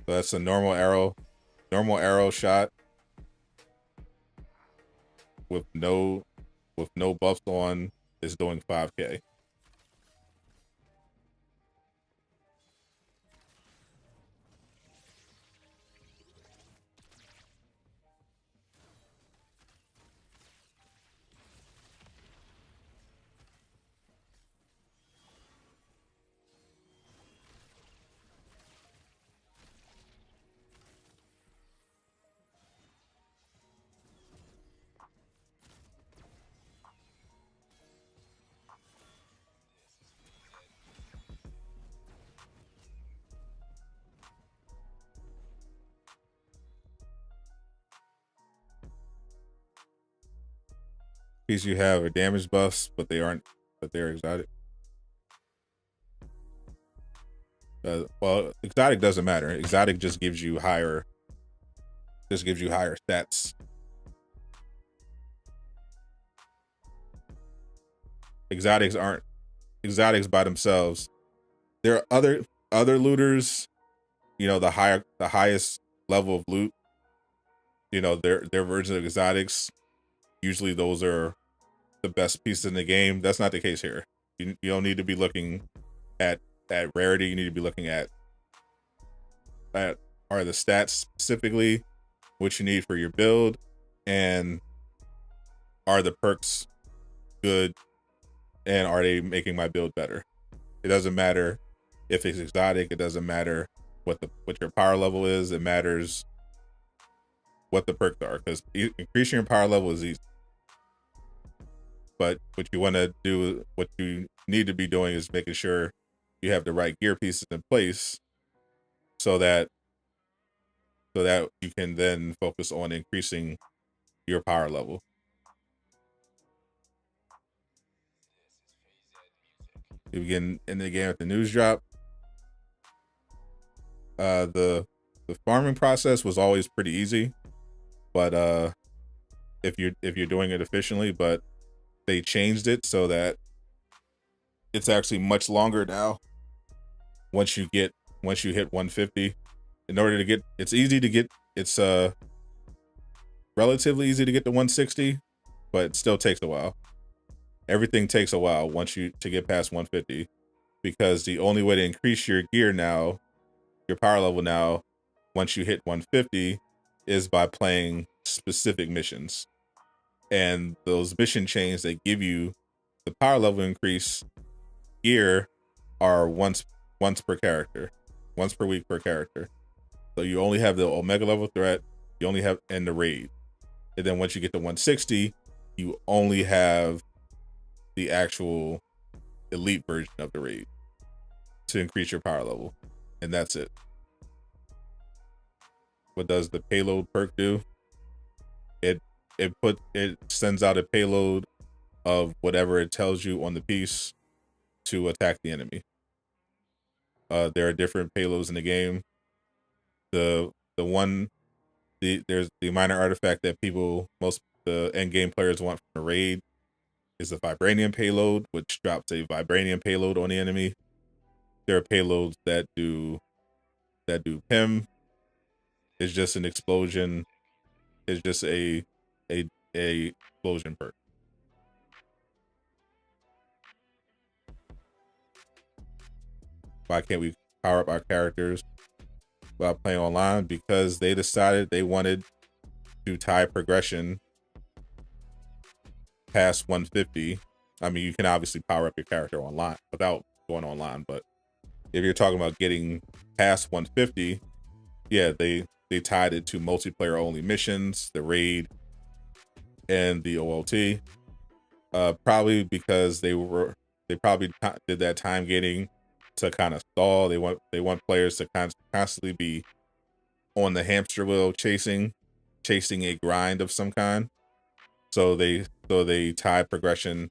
So that's a normal arrow shot with no buffs on is doing 5k. Piece you have are damage buffs, but they're exotic. Well, exotic doesn't matter. Exotic just gives you higher stats. exotics aren't exotics by themselves. There are other looters, you know, the highest level of loot, you know, their version of exotics. Usually those are the best pieces in the game. That's not the case here. You don't need to be looking at rarity. You need to be looking at are the stats specifically what you need for your build, and are the perks good, and are they making my build better? It doesn't matter if it's exotic. It doesn't matter what your power level is. It matters what the perks are, because increasing your power level is easy. But what you want to do, what you need to be doing, is making sure you have the right gear pieces in place, so that you can then focus on increasing your power level. You begin in the game with the news drop. The farming process was always pretty easy, but if you're doing it efficiently, but they changed it so that it's actually much longer now. Once you hit 150, in order to get, it's relatively easy to get to 160, but it still takes a while. Everything takes a while to get past 150, because the only way to increase your gear now, your power level now, once you hit 150, is by playing specific missions. And those mission chains that give you the power level increase gear are once per character, once per week per character. So you only have the Omega level threat, you only have, and the raid. And then once you get to 160, you only have the actual elite version of the raid to increase your power level. And that's it. What does the payload perk do? It sends out a payload of whatever it tells you on the piece to attack the enemy. There are different payloads in the game. There's the minor artifact that the end game players want from the raid is the vibranium payload, which drops a vibranium payload on the enemy. There are payloads that do PIM. It's just an explosion. It's just a explosion perk. Why can't we power up our characters while playing online? Because they decided they wanted to tie progression past 150. I mean, you can obviously power up your character online without going online, but if you're talking about getting past 150, yeah, they tied it to multiplayer only missions, the raid, and the OLT. Probably because they probably did that time gating to kind of stall. They want players to constantly be on the hamster wheel chasing a grind of some kind. So they tied progression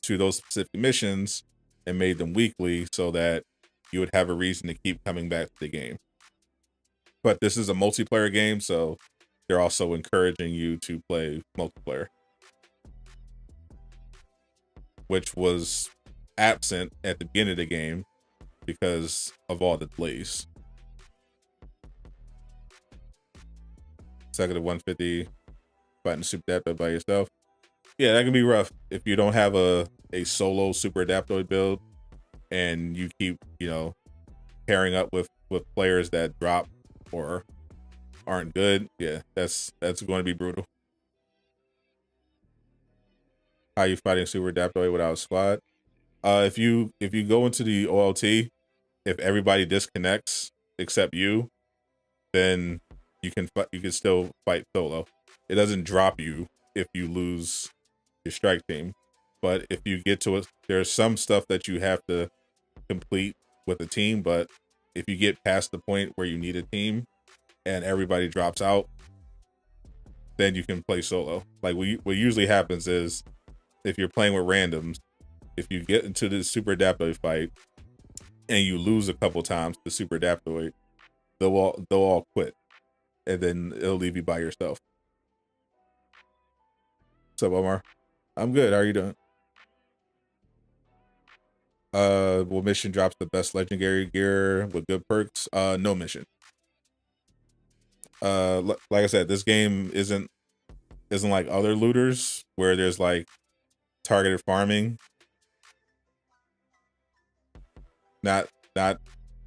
to those specific missions and made them weekly, so that you would have a reason to keep coming back to the game. But this is a multiplayer game, so they're also encouraging you to play multiplayer, which was absent at the beginning of the game because of all the delays. Second to 150, fighting Super Adaptoid by yourself. Yeah, that can be rough if you don't have a solo Super Adaptoid build and you keep, pairing up with players that drop or aren't good. Yeah, that's going to be brutal. How you fighting Super Adaptoid without a squad? If you go into the OLT, if everybody disconnects except you, then you can still fight solo. It doesn't drop you if you lose your strike team, but if you get to it, there's some stuff that you have to complete with a team. But if you get past the point where you need a team and everybody drops out, then you can play solo. Like what usually happens is, if you're playing with randoms, if you get into the Super Adaptoid fight and you lose a couple times to Super Adaptoid, they'll all quit, and then it'll leave you by yourself. What's up, Omar? I'm good. How are you doing? Will mission drops the best legendary gear with good perks? No mission. Like I said, this game isn't like other looters where there's like targeted farming. Not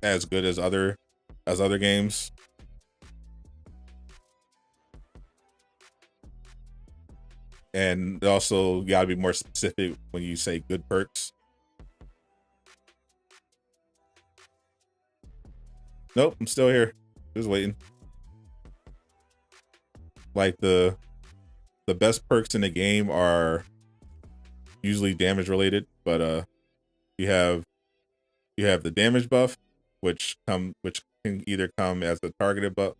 as good as other games. And also, you gotta be more specific when you say good perks. Nope, I'm still here. Just waiting. Like the best perks in the game are usually damage related, but you have the damage buff, which can either come as a targeted buff,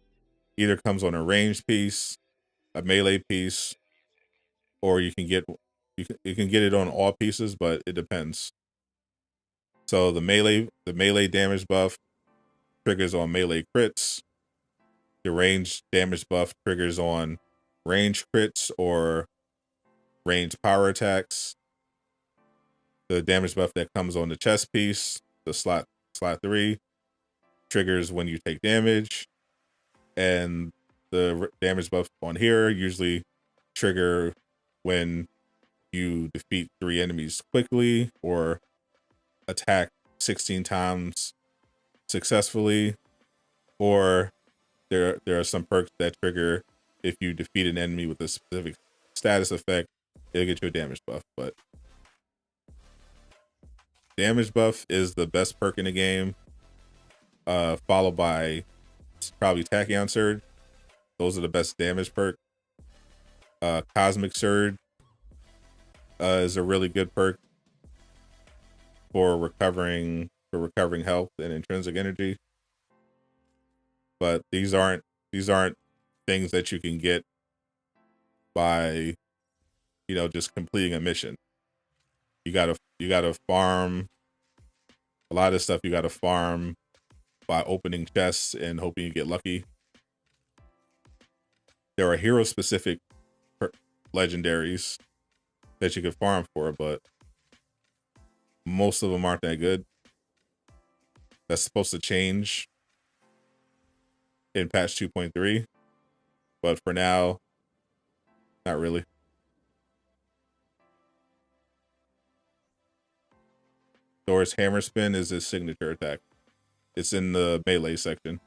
either comes on a ranged piece, a melee piece, or you can get it on all pieces, but it depends. So the melee damage buff triggers on melee crits. The range damage buff triggers on range crits or range power attacks. The damage buff that comes on the chest piece, the slot 3, triggers when you take damage, and the damage buff on here usually trigger when you defeat 3 enemies quickly or attack 16 times successfully, or there are some perks that trigger if you defeat an enemy with a specific status effect, it'll get you a damage buff. But damage buff is the best perk in the game, followed by probably Tachyon Surge. Those are the best damage perk. Cosmic Surge is a really good perk for recovering health and intrinsic energy. But these aren't things that you can get by just completing a mission. You gotta farm a lot of stuff. You gotta farm by opening chests and hoping you get lucky. There are hero specific legendaries that you could farm for, but most of them aren't that good. That's supposed to change in patch 2.3, but for now, not really. Thor's Hammer Spin is his signature attack. It's in the melee section.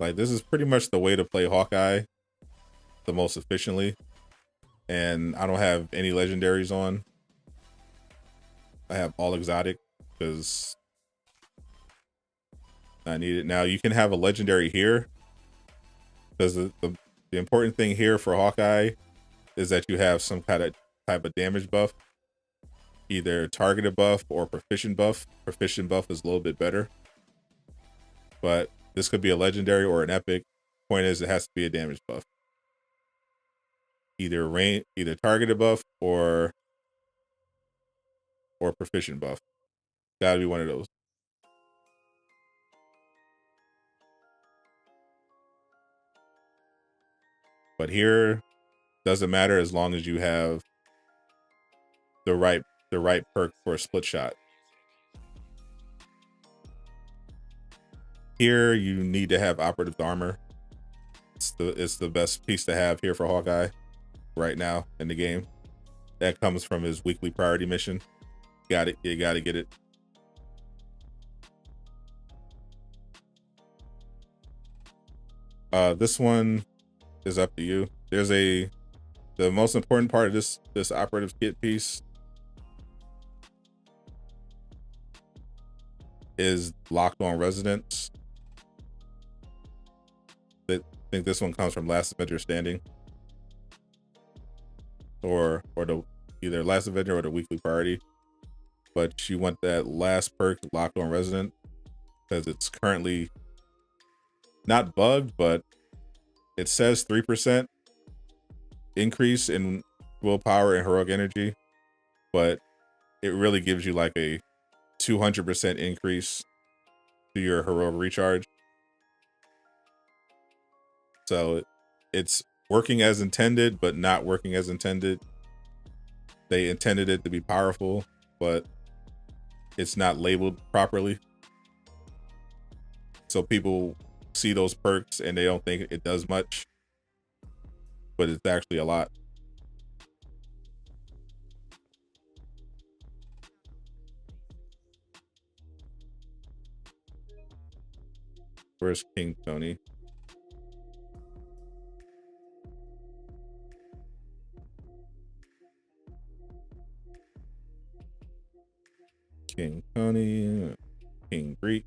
Like, this is pretty much the way to play Hawkeye the most efficiently. And I don't have any legendaries on. I have all exotic because I need it. Now you can have a legendary here, because the important thing here for Hawkeye is that you have some type of damage buff, either targeted buff or proficient buff. Proficient buff is a little bit better, but this could be a legendary or an epic. Point is, it has to be a damage buff, either targeted buff or proficient buff. Gotta be one of those. But here, doesn't matter as long as you have the right perk for a split shot. Here, you need to have operative armor. It's the best piece to have here for Hawkeye right now in the game. That comes from his weekly priority mission. You gotta get it. This one is up to you. There's the most important part of this operative kit piece is locked on residence. I think this one comes from Last Avenger Standing, or the either Last Avenger or the weekly priority. But you want that last perk, locked on resident, because it's currently not bugged, but it says 3% increase in willpower and heroic energy, but it really gives you like a 200% increase to your heroic recharge. So it's working as intended, but not working as intended. They intended it to be powerful, but it's not labeled properly. So people see those perks and they don't think it does much, but it's actually a lot. Where's King Tony? King Tony, King Greek.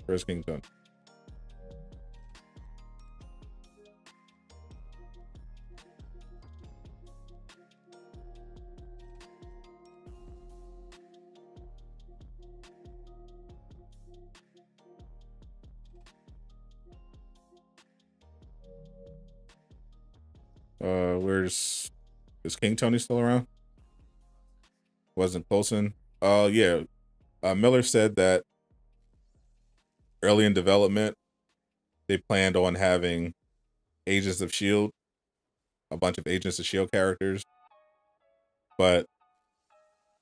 Where's King Tony? Is King Tony still around? Wasn't Coulson? Yeah. Miller said that early in development, they planned on having Agents of Shield, a bunch of Agents of Shield characters, but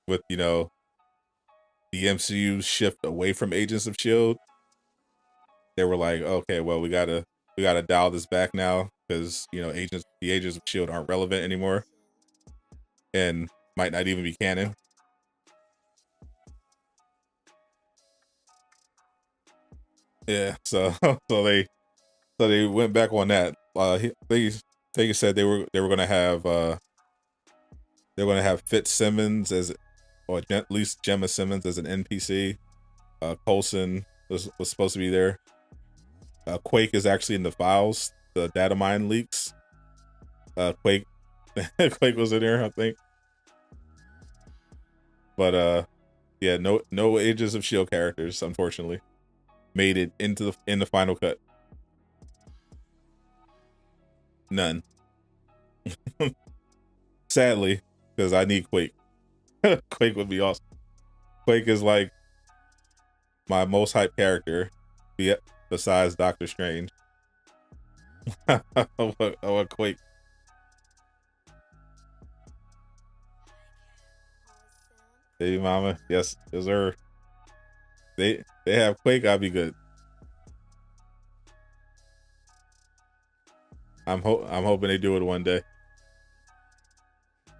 with the MCU shift away from Agents of Shield, they were like, okay, well we gotta dial this back now because the Agents of Shield aren't relevant anymore and might not even be canon. Yeah, so they went back on that. They said they were gonna have Fitzsimmons or at least Gemma Simmons as an NPC. Coulson was supposed to be there. Quake is actually in the files. The data mine leaks. Quake Quake was in there, I think. But yeah, no Agents of Shield characters, unfortunately, made it in the final cut. None. Sadly, because I need Quake. Quake would be awesome. Quake is like my most hyped character, besides Doctor Strange. I want Quake. Baby mama, yes sir. They have Quake, I'll be good. I'm hoping they do it one day,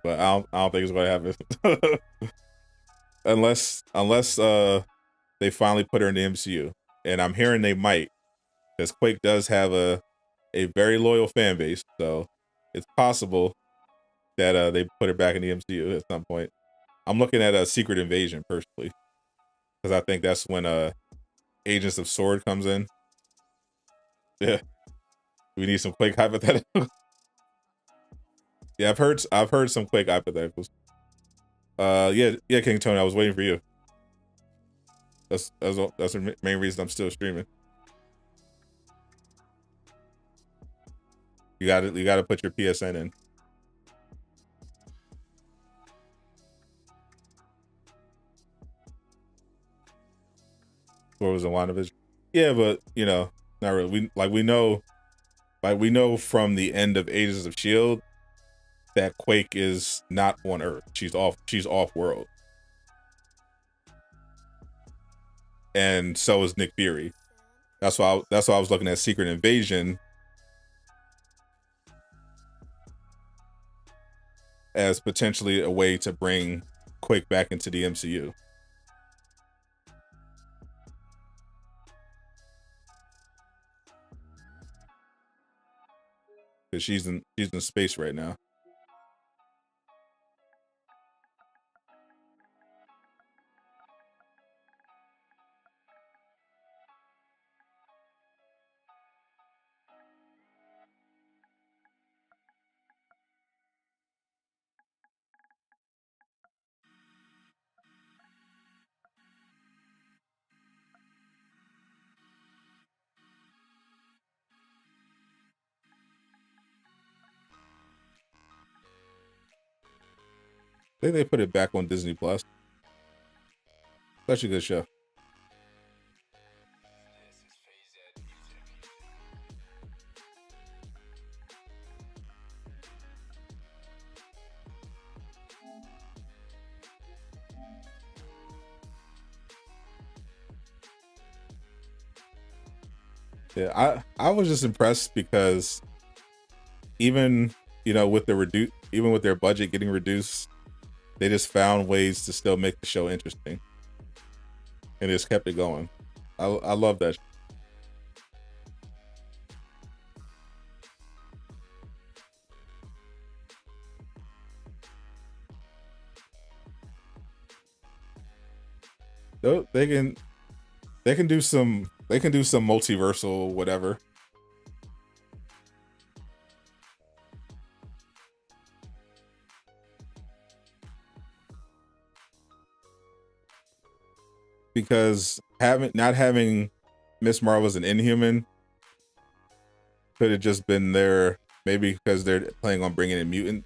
but I don't think it's gonna happen. unless they finally put her in the MCU, and I'm hearing they might, because Quake does have a very loyal fan base, so it's possible that they put her back in the MCU at some point. I'm looking at a Secret Invasion personally, because I think that's when Agents of Sword comes in. Yeah, we need some Quake hypotheticals. Yeah, I've heard some Quake hypotheticals. Yeah, King Tony, I was waiting for you. That's the main reason I'm still streaming. You got to put your PSN in. What was in WandaVision? Yeah, but not really. We know from the end of Agents of Shield that Quake is not on Earth. She's off world. And so is Nick Fury. That's why I was looking at Secret Invasion as potentially a way to bring Quake back into the MCU. Because she's in space right now. think they put it back on Disney Plus. Such a good show. Yeah, I was just impressed because even with the even with their budget getting reduced, they just found ways to still make the show interesting and just kept it going. I love that. They can do some multiversal whatever. Because not having Miss Marvel as an Inhuman could have just been there, maybe because they're planning on bringing in mutant.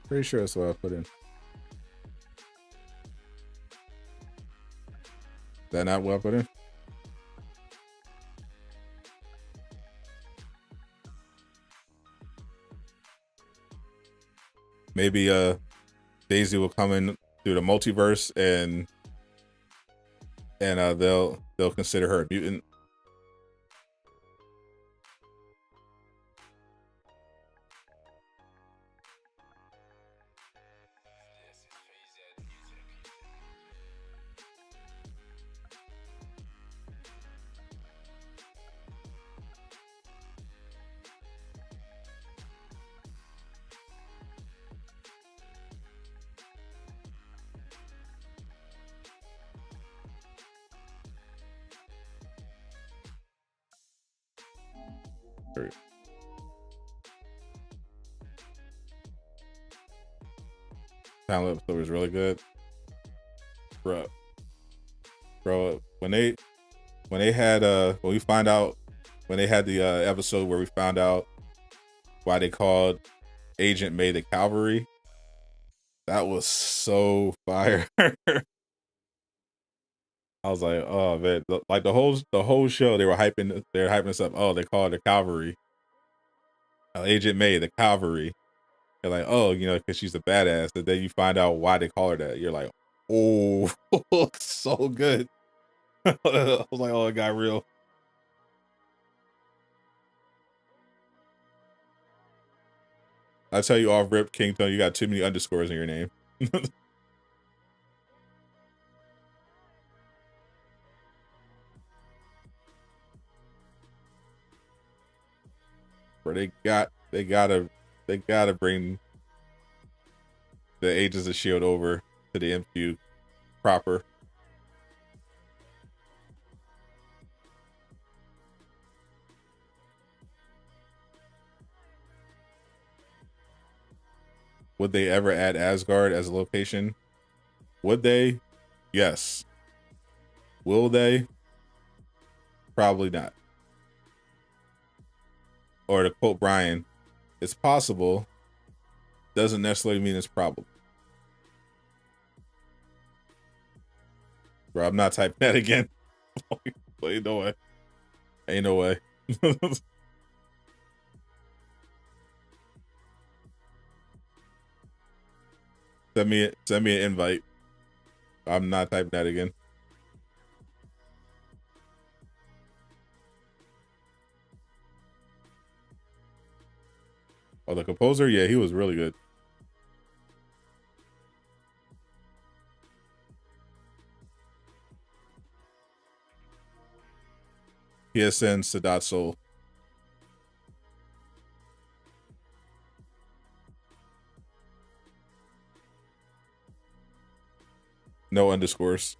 Pretty sure that's what I put in. Is that not what I put in? Maybe Daisy will come in through the multiverse and they'll consider her a mutant. Great. Talent episode was really good, bro. When they had when we find out when they had the episode where we found out why they called Agent May the Cavalry, that was so fire. I was like, oh man, like the whole show they were hyping us up. Oh, they called the Cavalry, Agent May the Cavalry. They're like, oh, because she's a badass. And then you find out why they call her that. You're like, oh, so good. I was like, oh, it got real. I tell you off rip, King Tone, you got too many underscores in your name. Bro, they gotta bring the Agents of Shield over to the MCU proper. Would they ever add Asgard as a location? Would they? Yes. Will they? Probably not. Or to quote Brian, it's possible, doesn't necessarily mean it's probable. Bro, I'm not typing that again. Ain't no way. Ain't no way. Send me an invite. I'm not typing that again. Oh, the composer? Yeah, he was really good. PSN Sadot Soul. No underscores.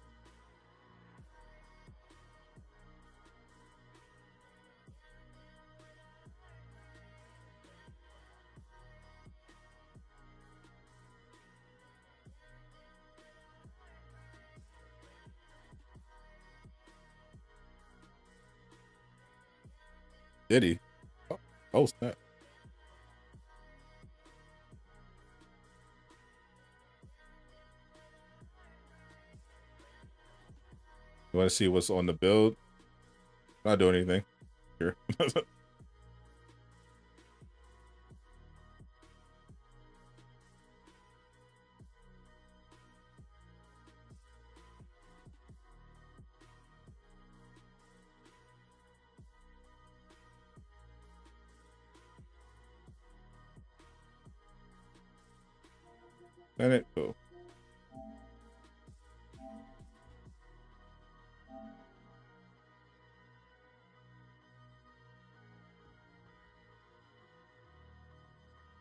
Did he? Oh snap. You want to see what's on the build? Not doing anything. Here. Planet, cool.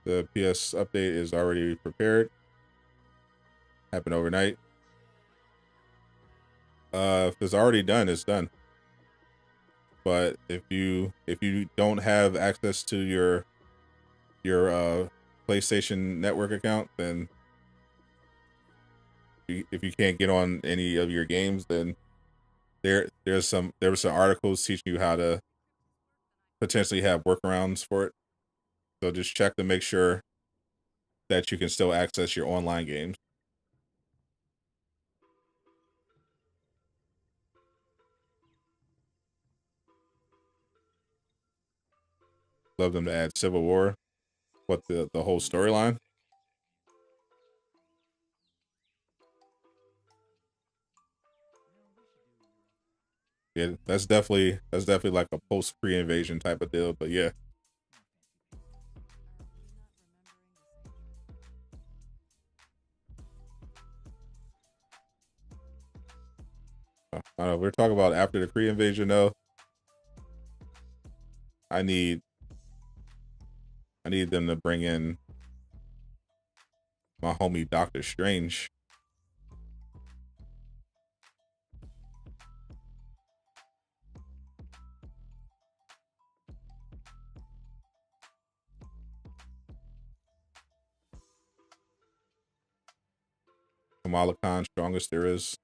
The PS update is already prepared. Happened overnight. If it's already done, it's done. But if you don't have access to your PlayStation Network account, then if you can't get on any of your games, then there were some articles teaching you how to potentially have workarounds for it. So just check to make sure that you can still access your online games. Love them to add Civil War. What, the whole storyline? Yeah, that's definitely like a post pre-invasion type of deal. But yeah. I don't know. We're talking about after the pre-invasion though. I need them to bring in my homie Doctor Strange. Kamala Khan, strongest there is.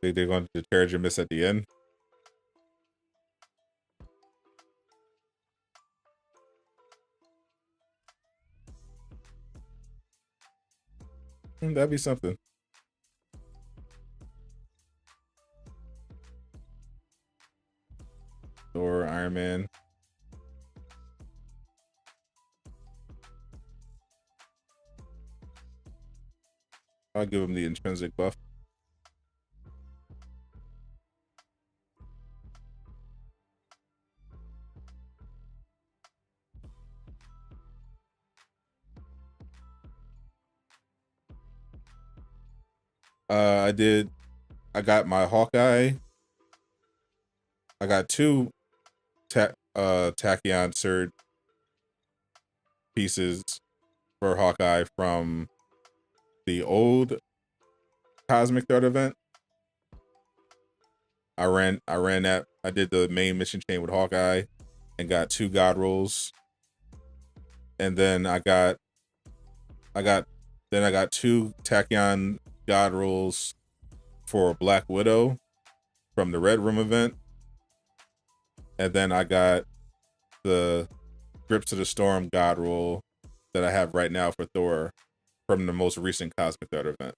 Think they're going to deter miss at the end. That'd be something. Thor, Iron Man. I'll give him the intrinsic buff. I got my Hawkeye. I got two Tachyon Surge pieces for Hawkeye from the old Cosmic Threat event. I ran that. I did the main mission chain with Hawkeye and got 2 god rolls. And then I got 2 Tachyon god rolls for Black Widow from the Red Room event. And then I got the Grips of the Storm god roll that I have right now for Thor from the most recent Cosmic Threat event.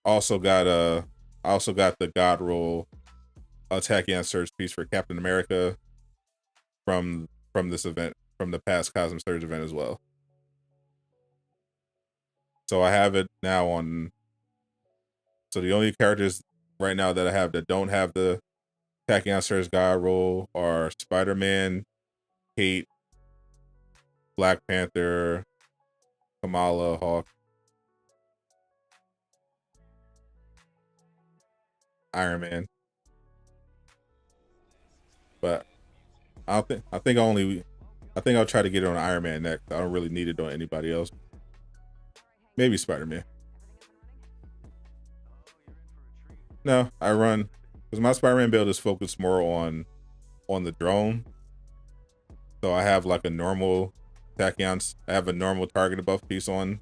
I also got the god roll Tachyon Surge piece for Captain America from this event, from the past Cosmic Surge event as well. So I have it now on. So the only characters right now that I have that don't have the Tachyon Surge god roll are Spider-Man, Kate, Black Panther, Kamala, Hawk, Iron Man. But I think I'll try to get it on Iron Man next. I don't really need it on anybody else. Maybe Spider-Man. No, I run because my Spider-Man build is focused more on the drone. So I have like a normal Tachyon. I have a normal targeted buff piece on.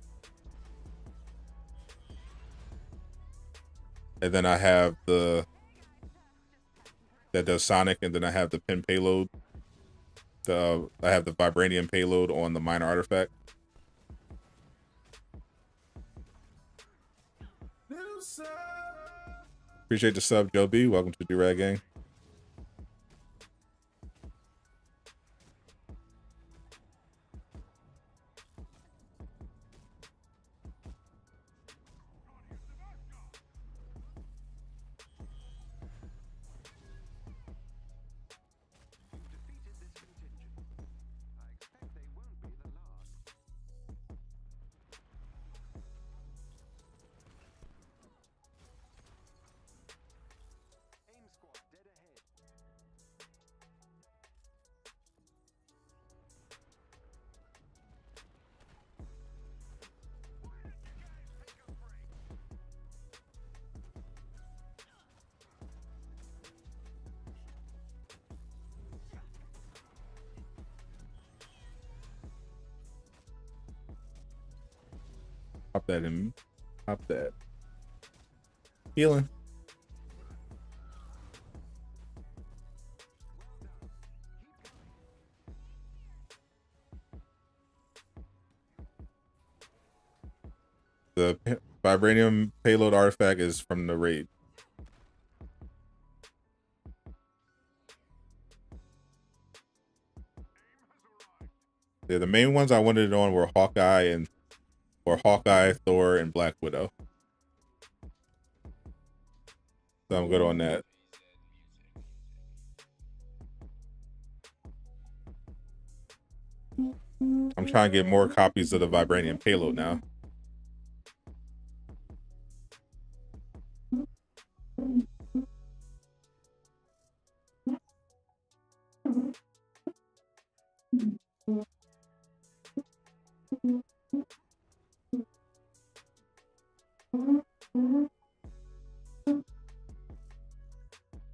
and then I have the that does sonic, and then I have the pin payload. I have the vibranium payload on the minor artifact. Appreciate the sub, Joe B. Welcome to the Do-Rag Gang. Pop that in. Pop that. Healing. The vibranium payload artifact is from the raid. Yeah, the main ones I wanted it on were Hawkeye, Thor, and Black Widow. So I'm good on that. I'm trying to get more copies of the vibranium payload now.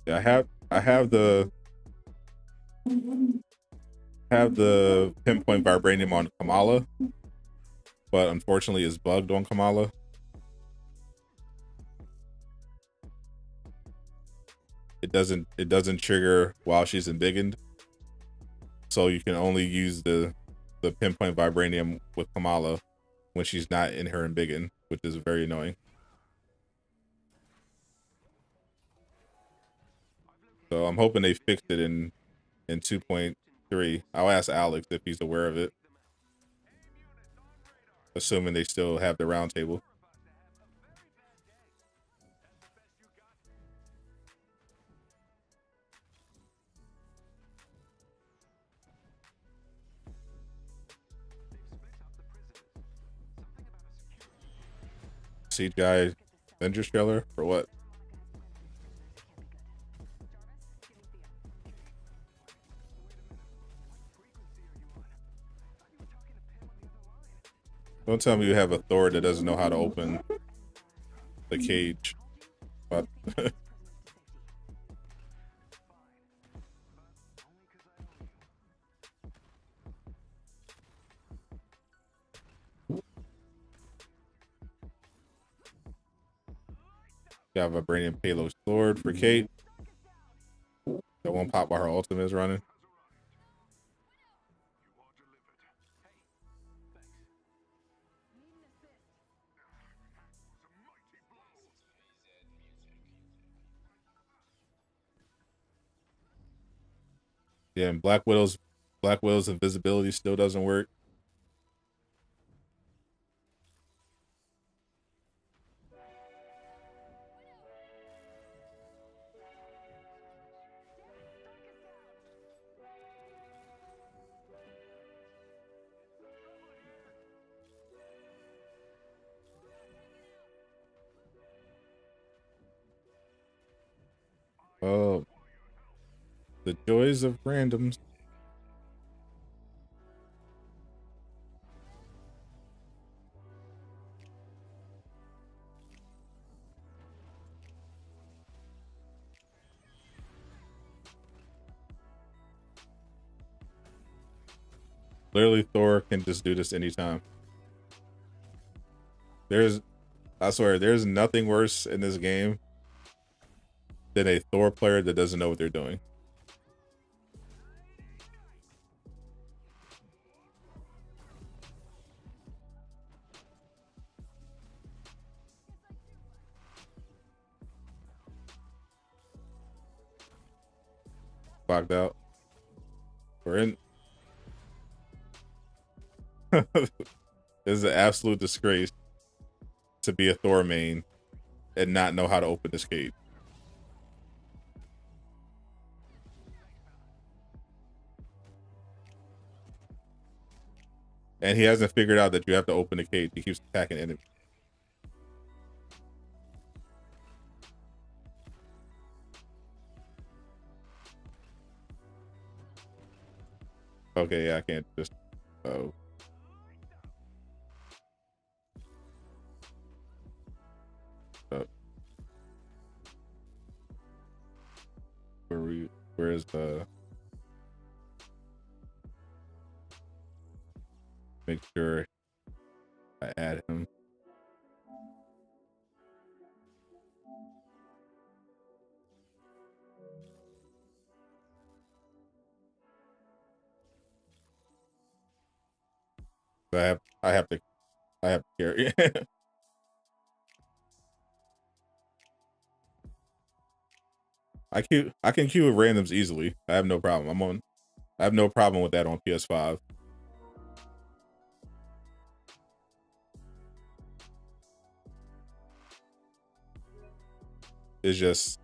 Yeah, I have the pinpoint vibranium on Kamala, but unfortunately it's bugged on Kamala. It doesn't trigger while she's embiggened. So you can only use the pinpoint vibranium with Kamala when she's not in her embiggen, which is very annoying. So I'm hoping they fixed it in 2.3. I'll ask Alex if he's aware of it. Assuming they still have the roundtable. CGI Avengers trailer for what? Don't tell me you have a Thor that doesn't know how to open the cage. But got a vibranium payload sword for Kate. That won't pop while her ultimate is running. Yeah, and Black Widow's invisibility still doesn't work. Oh, the joys of randoms. Literally, Thor can just do this anytime. I swear, there's nothing worse in this game than a Thor player that doesn't know what they're doing. Clocked out. We're in. This is an absolute disgrace to be a Thor main and not know how to open this cage. And he hasn't figured out that you have to open the cage. He keeps attacking enemies. Okay, yeah, I can't just. Oh. Oh. Where's the. Make sure I add him. I have to carry. I can queue with randoms easily. I have no problem. I have no problem with that on PS5. It's just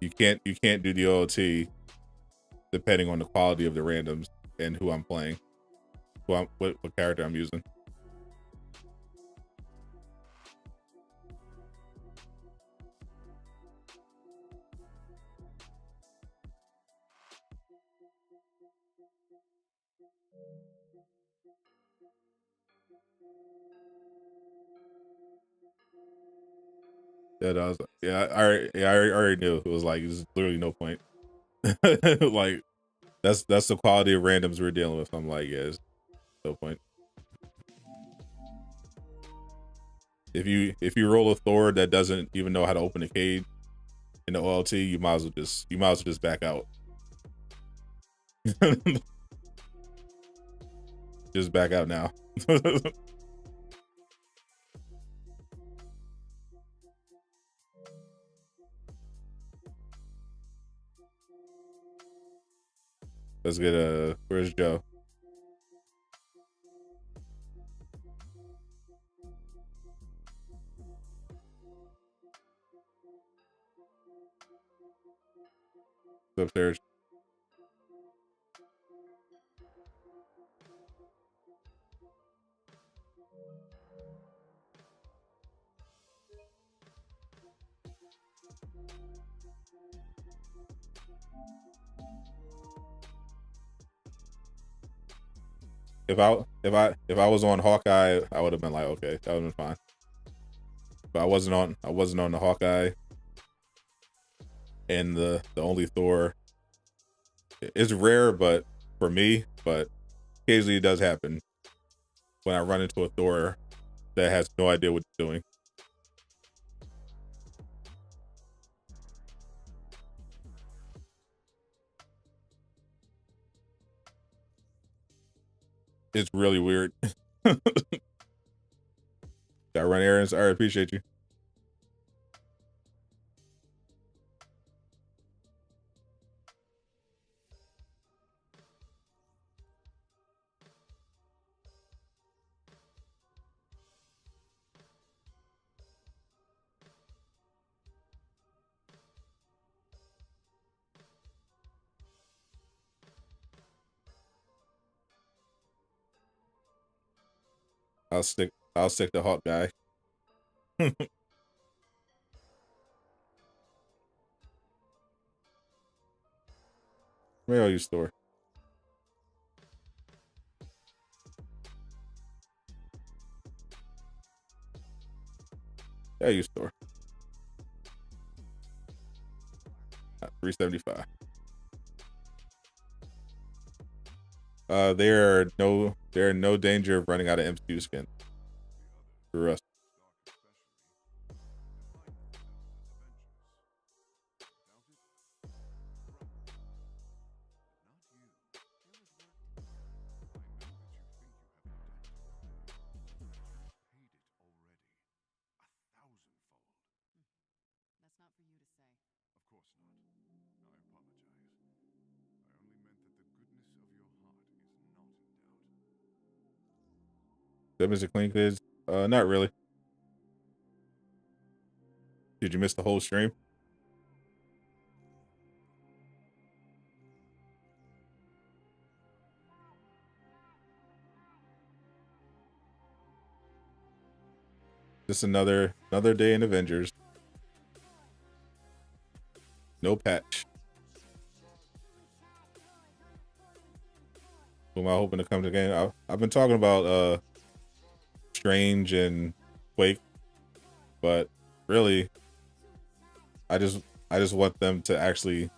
you can't do the OLT depending on the quality of the randoms and who I'm playing. What character I'm using. I already knew. It was like there's literally no point. Like that's the quality of randoms we're dealing with. I'm like, yeah, there's no point. If you roll a Thor that doesn't even know how to open a cage in the OLT, you might as well just back out. Just back out now. Let's get where's Joe? Upstairs. If I was on Hawkeye, I would have been like, okay, that would have been fine. But I wasn't on the Hawkeye, and the only Thor. It's rare, but for me, but occasionally it does happen when I run into a Thor that has no idea what he's doing. It's really weird. Gotta run errands. All right, appreciate you. I'll stick to Hawkeye. Where are you, store? Yeah, you store. 375. There are no danger of running out of MCU skin for us. That Mr. Clean Kids? Not really. Did you miss the whole stream? Just another day in Avengers. No patch. Who am I hoping to come to the game? I've been talking about Strange and Quake, but really, I just want them to actually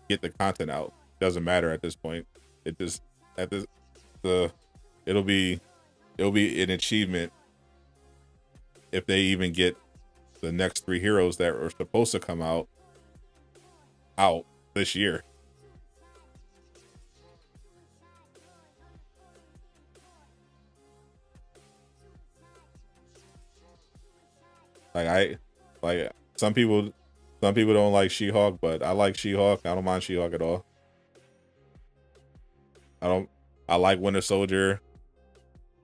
get the content out. Doesn't matter at this point. It just it'll be an achievement if they even get the next 3 heroes that are supposed to come out this year. Like some people don't like She-Hulk, but I like She-Hulk. I don't mind She-Hulk at all. I like Winter Soldier.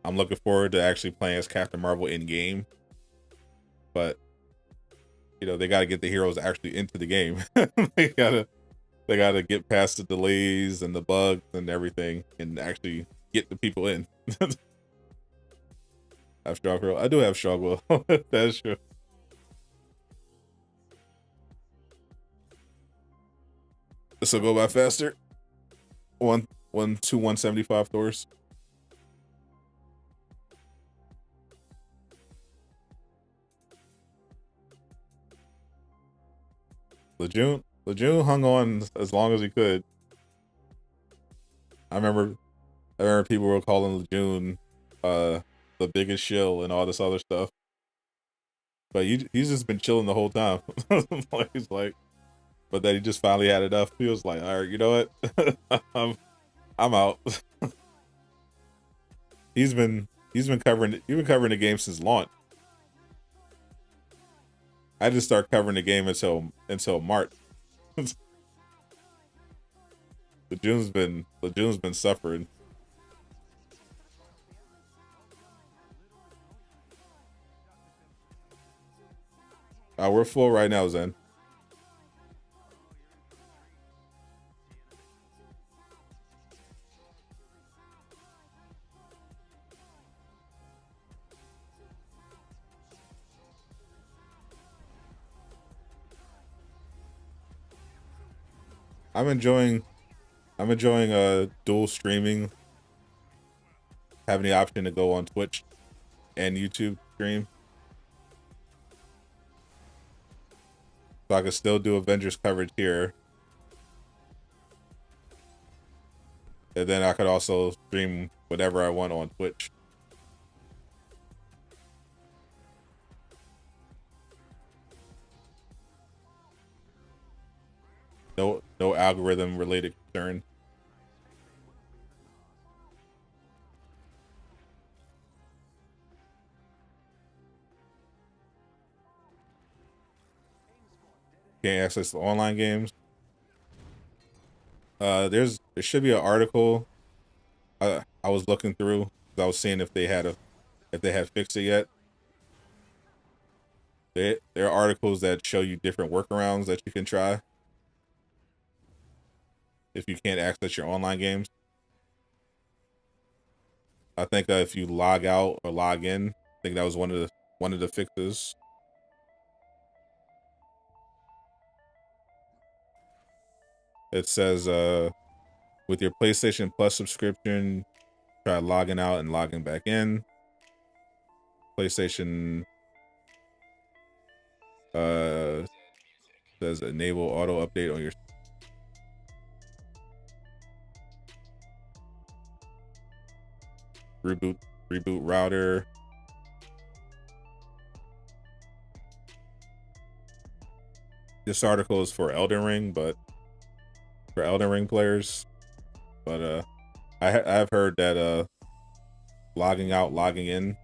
I'm looking forward to actually playing as Captain Marvel in game. But you know, they got to get the heroes actually into the game. they gotta get past the delays and the bugs and everything and actually get the people in. I have strong will. I do have strong will. That's true. This will go by faster. 175 Thors. Lejeune hung on as long as he could. I remember people were calling Lejeune the biggest shill and all this other stuff. But he's just been chilling the whole time. He's like, but then he just finally had enough. He was like, all right, you know what? I'm out. He's been covering the game since launch. I just start covering the game until March. Lejeune's been suffering. We're full right now, Zen. I'm enjoying dual streaming, having the option to go on Twitch and YouTube stream. So I can still do Avengers coverage here. And then I could also stream whatever I want on Twitch. No algorithm related concern. Can't access the online games. There should be an article. I was looking through. I was seeing if they had fixed it yet. There are articles that show you different workarounds that you can try if you can't access your online games. I think if you log out or log in, I think that was one of the fixes. It says with your PlayStation Plus subscription, try logging out and logging back in. PlayStation says enable auto update on your reboot router. This article is for Elden Ring, but for Elden Ring players. But I've heard that logging out, logging in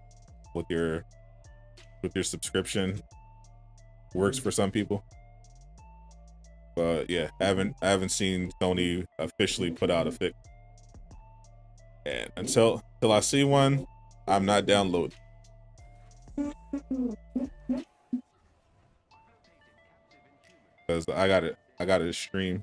with your subscription works for some people. But yeah, I haven't seen Sony officially put out a fix. And until I see one, I'm not downloading. Because I got it stream.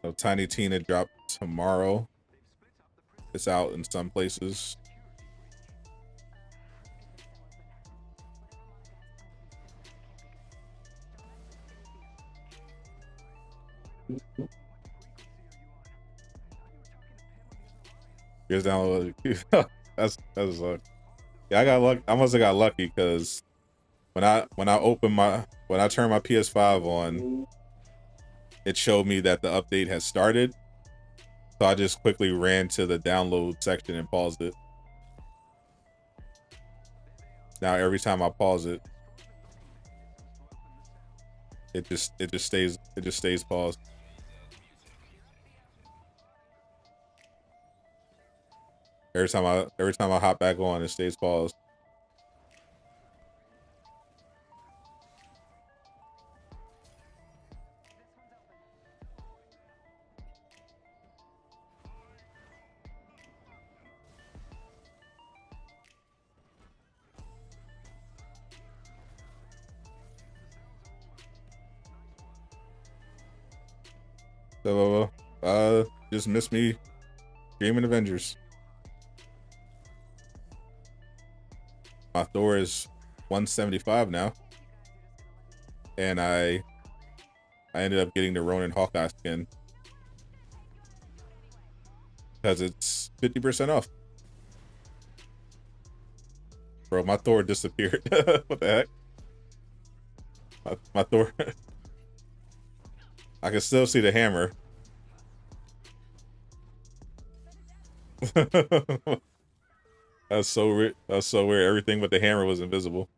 So Tiny Tina dropped tomorrow. It's out in some places. Here's download. That's yeah, I got luck. I must have got lucky because when I turned my PS5 on, it showed me that the update has started. So I just quickly ran to the download section and paused it. Now every time I pause it, it just stays paused. Every time I hop back on, it stays paused. So just miss me streaming Avengers. My Thor is 175 now. And I ended up getting the Ronin Hawkeye skin. Because it's 50% off. Bro, my Thor disappeared. What the heck? My Thor. I can still see the hammer. That's so weird. That's so weird. Everything but the hammer was invisible.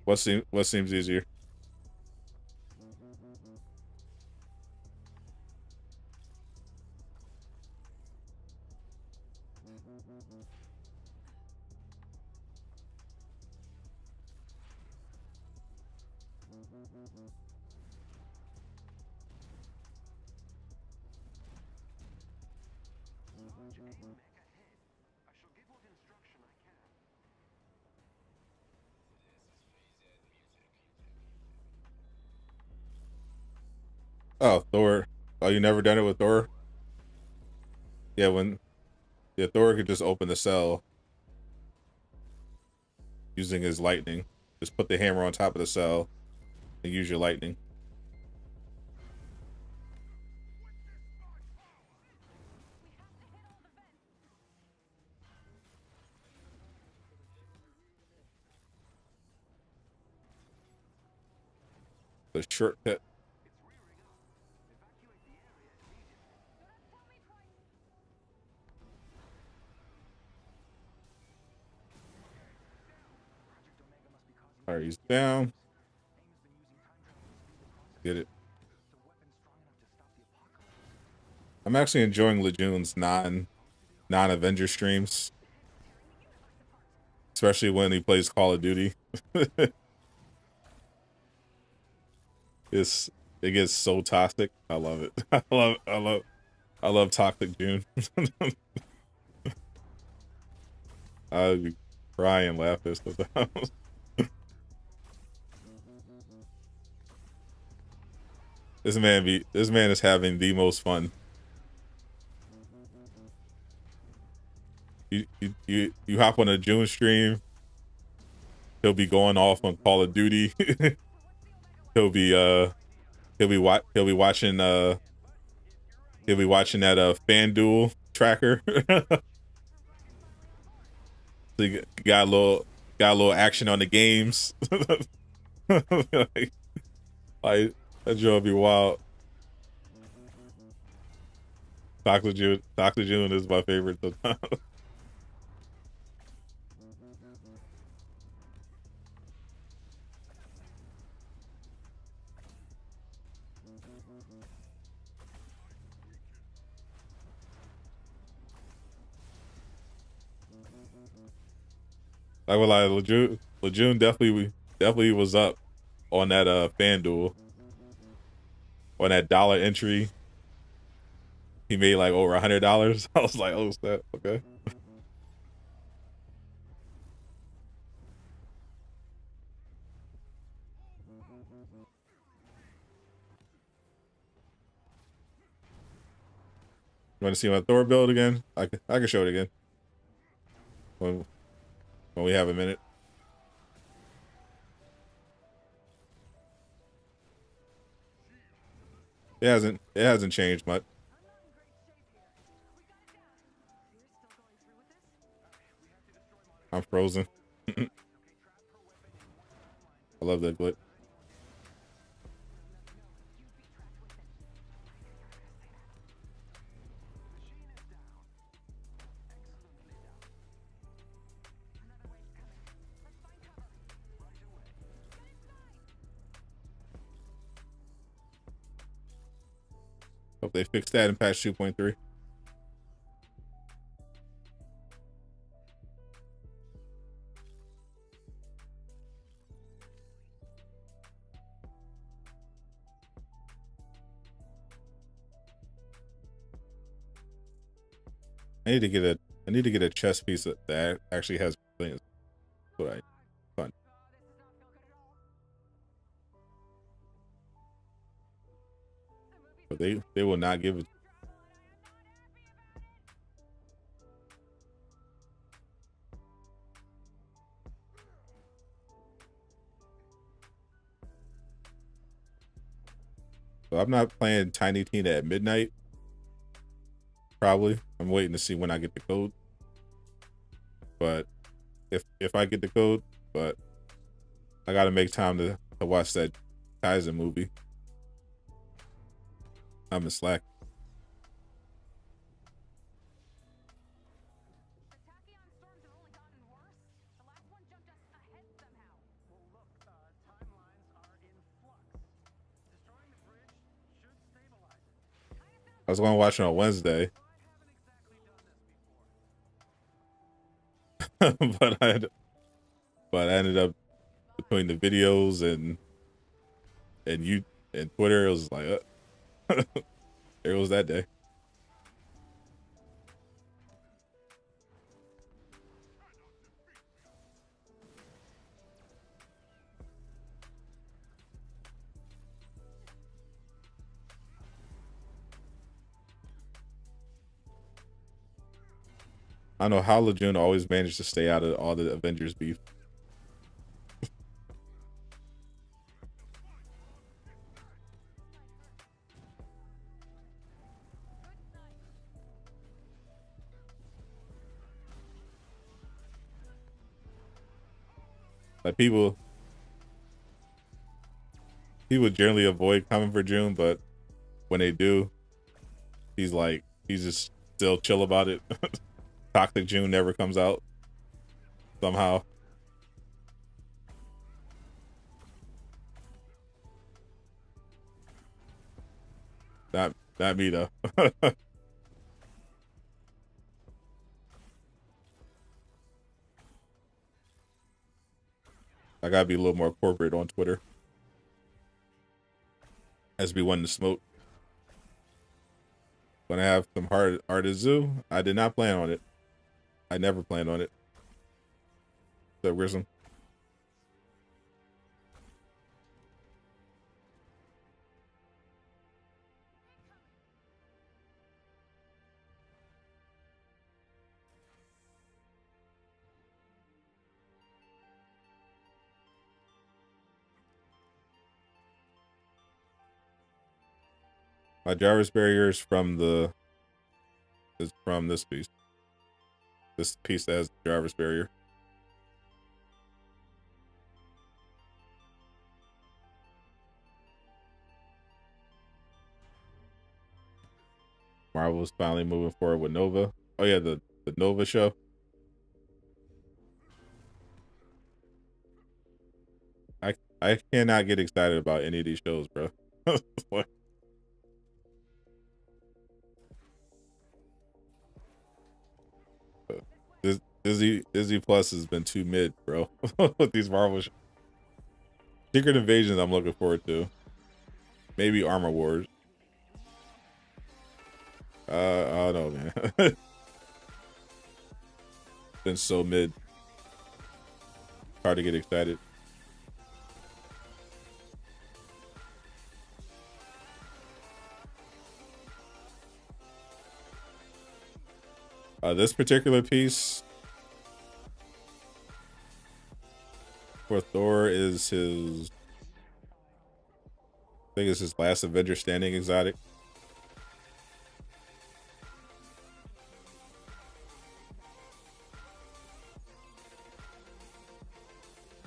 What seems easier? Oh, Thor. Oh, you never done it with Thor? Yeah, Thor could just open the cell using his lightning. Just put the hammer on top of the cell and use your lightning. The shortcut. Alright, he's down. Get it. I'm actually enjoying Lejeune's non-Avenger streams. Especially when he plays Call of Duty. It gets so toxic. I love it. I love toxic June. I cry and laugh at sometimes. This man is having the most fun. You hop on a June stream, he'll be going off on Call of Duty. he'll be watching that FanDuel tracker. you got a little action on the games. like that drove me wild. Dr. June is my favorite sometimes. Like well, like Lejeune definitely was up on that FanDuel on that dollar entry. He made like over $100. I was like, oh snap, okay. You want to see my Thor build again? I can show it again when we have a minute. It hasn't changed much. I'm frozen. I love that glitch. Hope they fixed that in patch 2.3. I need to get a chess piece that actually has things. What I fun. But they will not give it. So I'm not playing Tiny Tina at midnight. Probably. I'm waiting to see when I get the code. But if I get the code, but I gotta make time to watch that Kaizen movie. I'm in Slack. I was going to watch it on Wednesday. but I ended up between the videos and you and Twitter, it was like there was that day. I don't know how Lejeune always managed to stay out of all the Avengers beef. Like people generally avoid coming for June, but when they do, he's just still chill about it. Toxic June never comes out somehow. Not me though. I gotta be a little more corporate on Twitter. Has to be one to smoke. When I have some hard Artizu, I did not plan on it. I never planned on it. So Grissom. My Jarvis barrier is from this piece. This piece that has Jarvis barrier. Marvel's finally moving forward with Nova. Oh yeah, the Nova show. I cannot get excited about any of these shows, bro. Disney Plus has been too mid, bro. With these Marvel shows. Secret Invasions, I'm looking forward to. Maybe Armor Wars. I don't know, man. Been so mid. Hard to get excited. This particular piece for Thor is his, I think it's his last Avenger standing exotic.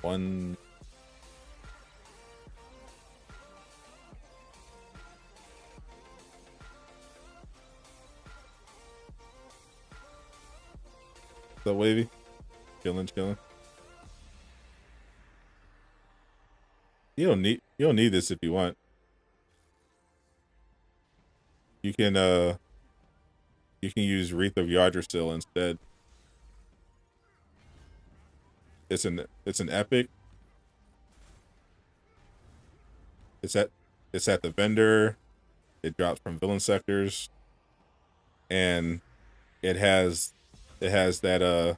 One. What's up, Wavy? Chilling. You don't need this if you want. You can use Wreath of Yggdrasil instead. It's an epic. It's at the vendor. It drops from villain sectors, and it has that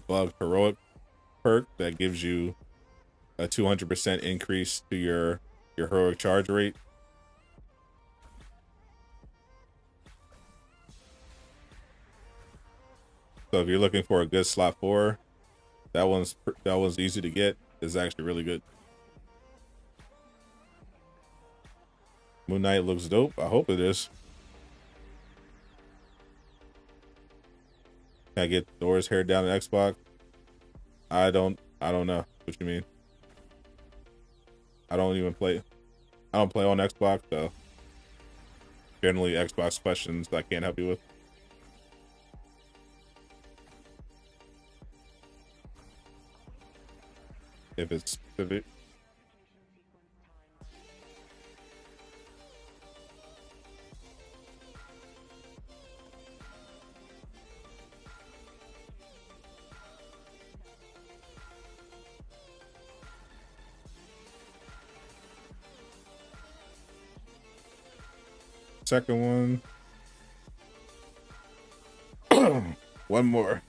bug heroic perk that gives you a 200% increase to your heroic charge rate. So if you're looking for a good slot 4, that one's easy to get. It's actually really good. Moon Knight looks dope. I hope it is. Can I get Thor's hair down on Xbox? I don't know what you mean. I don't play on Xbox, so generally Xbox questions I can't help you with. If it's specific. Second one. One more.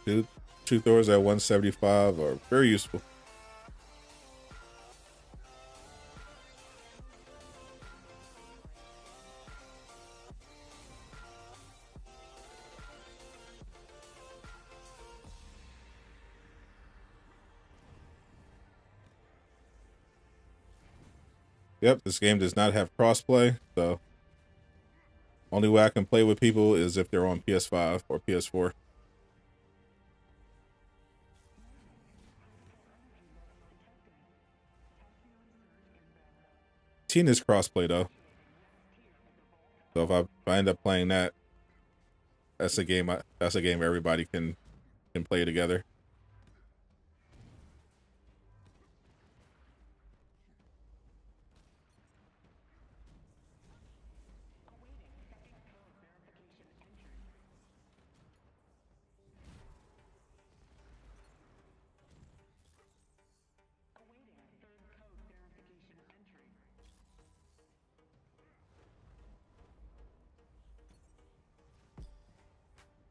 Dude, 2 Thors at 175 are very useful. Yep, this game does not have crossplay, so only way I can play with people is if they're on PS5 or PS4. Tina's crossplay though, so if I end up playing that, that's a game everybody can play together.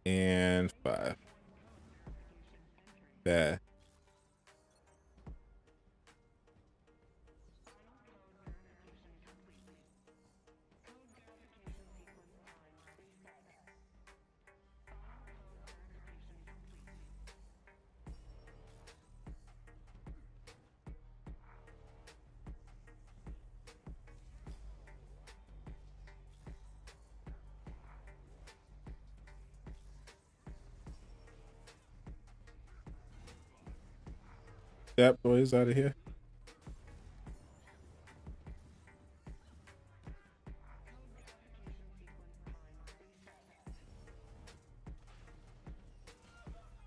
And 5. Bad. that boys out of here.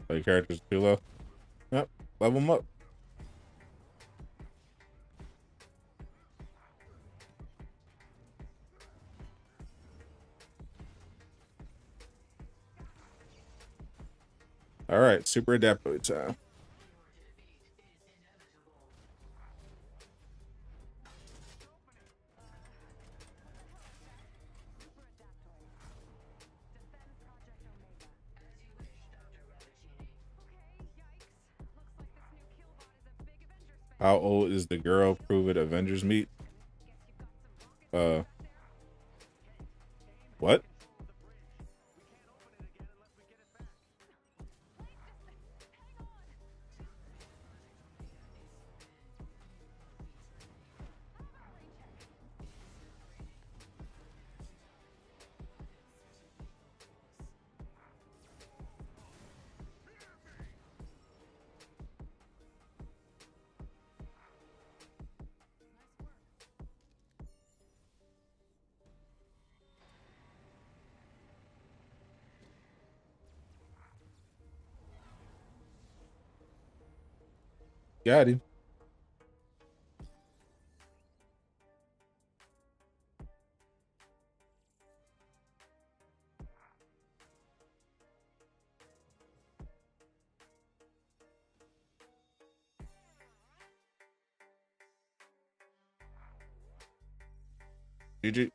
Oh, your character's too low. Yep, level them up. All right, super adaptoid time. How old is the girl? Prove it. Avengers meet. What? Got him. GG.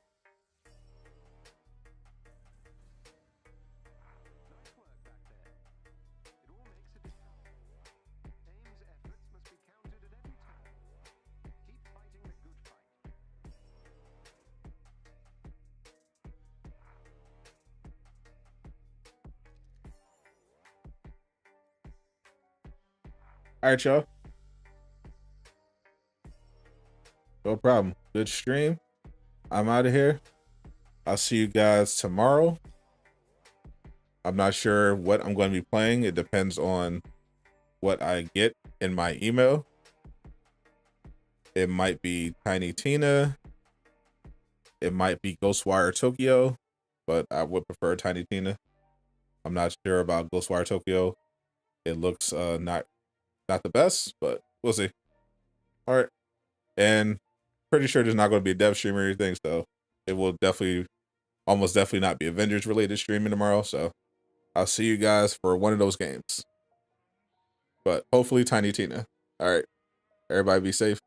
All right, y'all. No problem. Good stream. I'm out of here. I'll see you guys tomorrow. I'm not sure what I'm going to be playing. It depends on what I get in my email. It might be Tiny Tina. It might be Ghostwire Tokyo, but I would prefer Tiny Tina. I'm not sure about Ghostwire Tokyo. It looks not the best, but we'll see. All right. And pretty sure there's not going to be a dev stream or anything, so it will almost definitely not be Avengers related streaming tomorrow. So I'll see you guys for one of those games. But hopefully Tiny Tina. All right. Everybody be safe.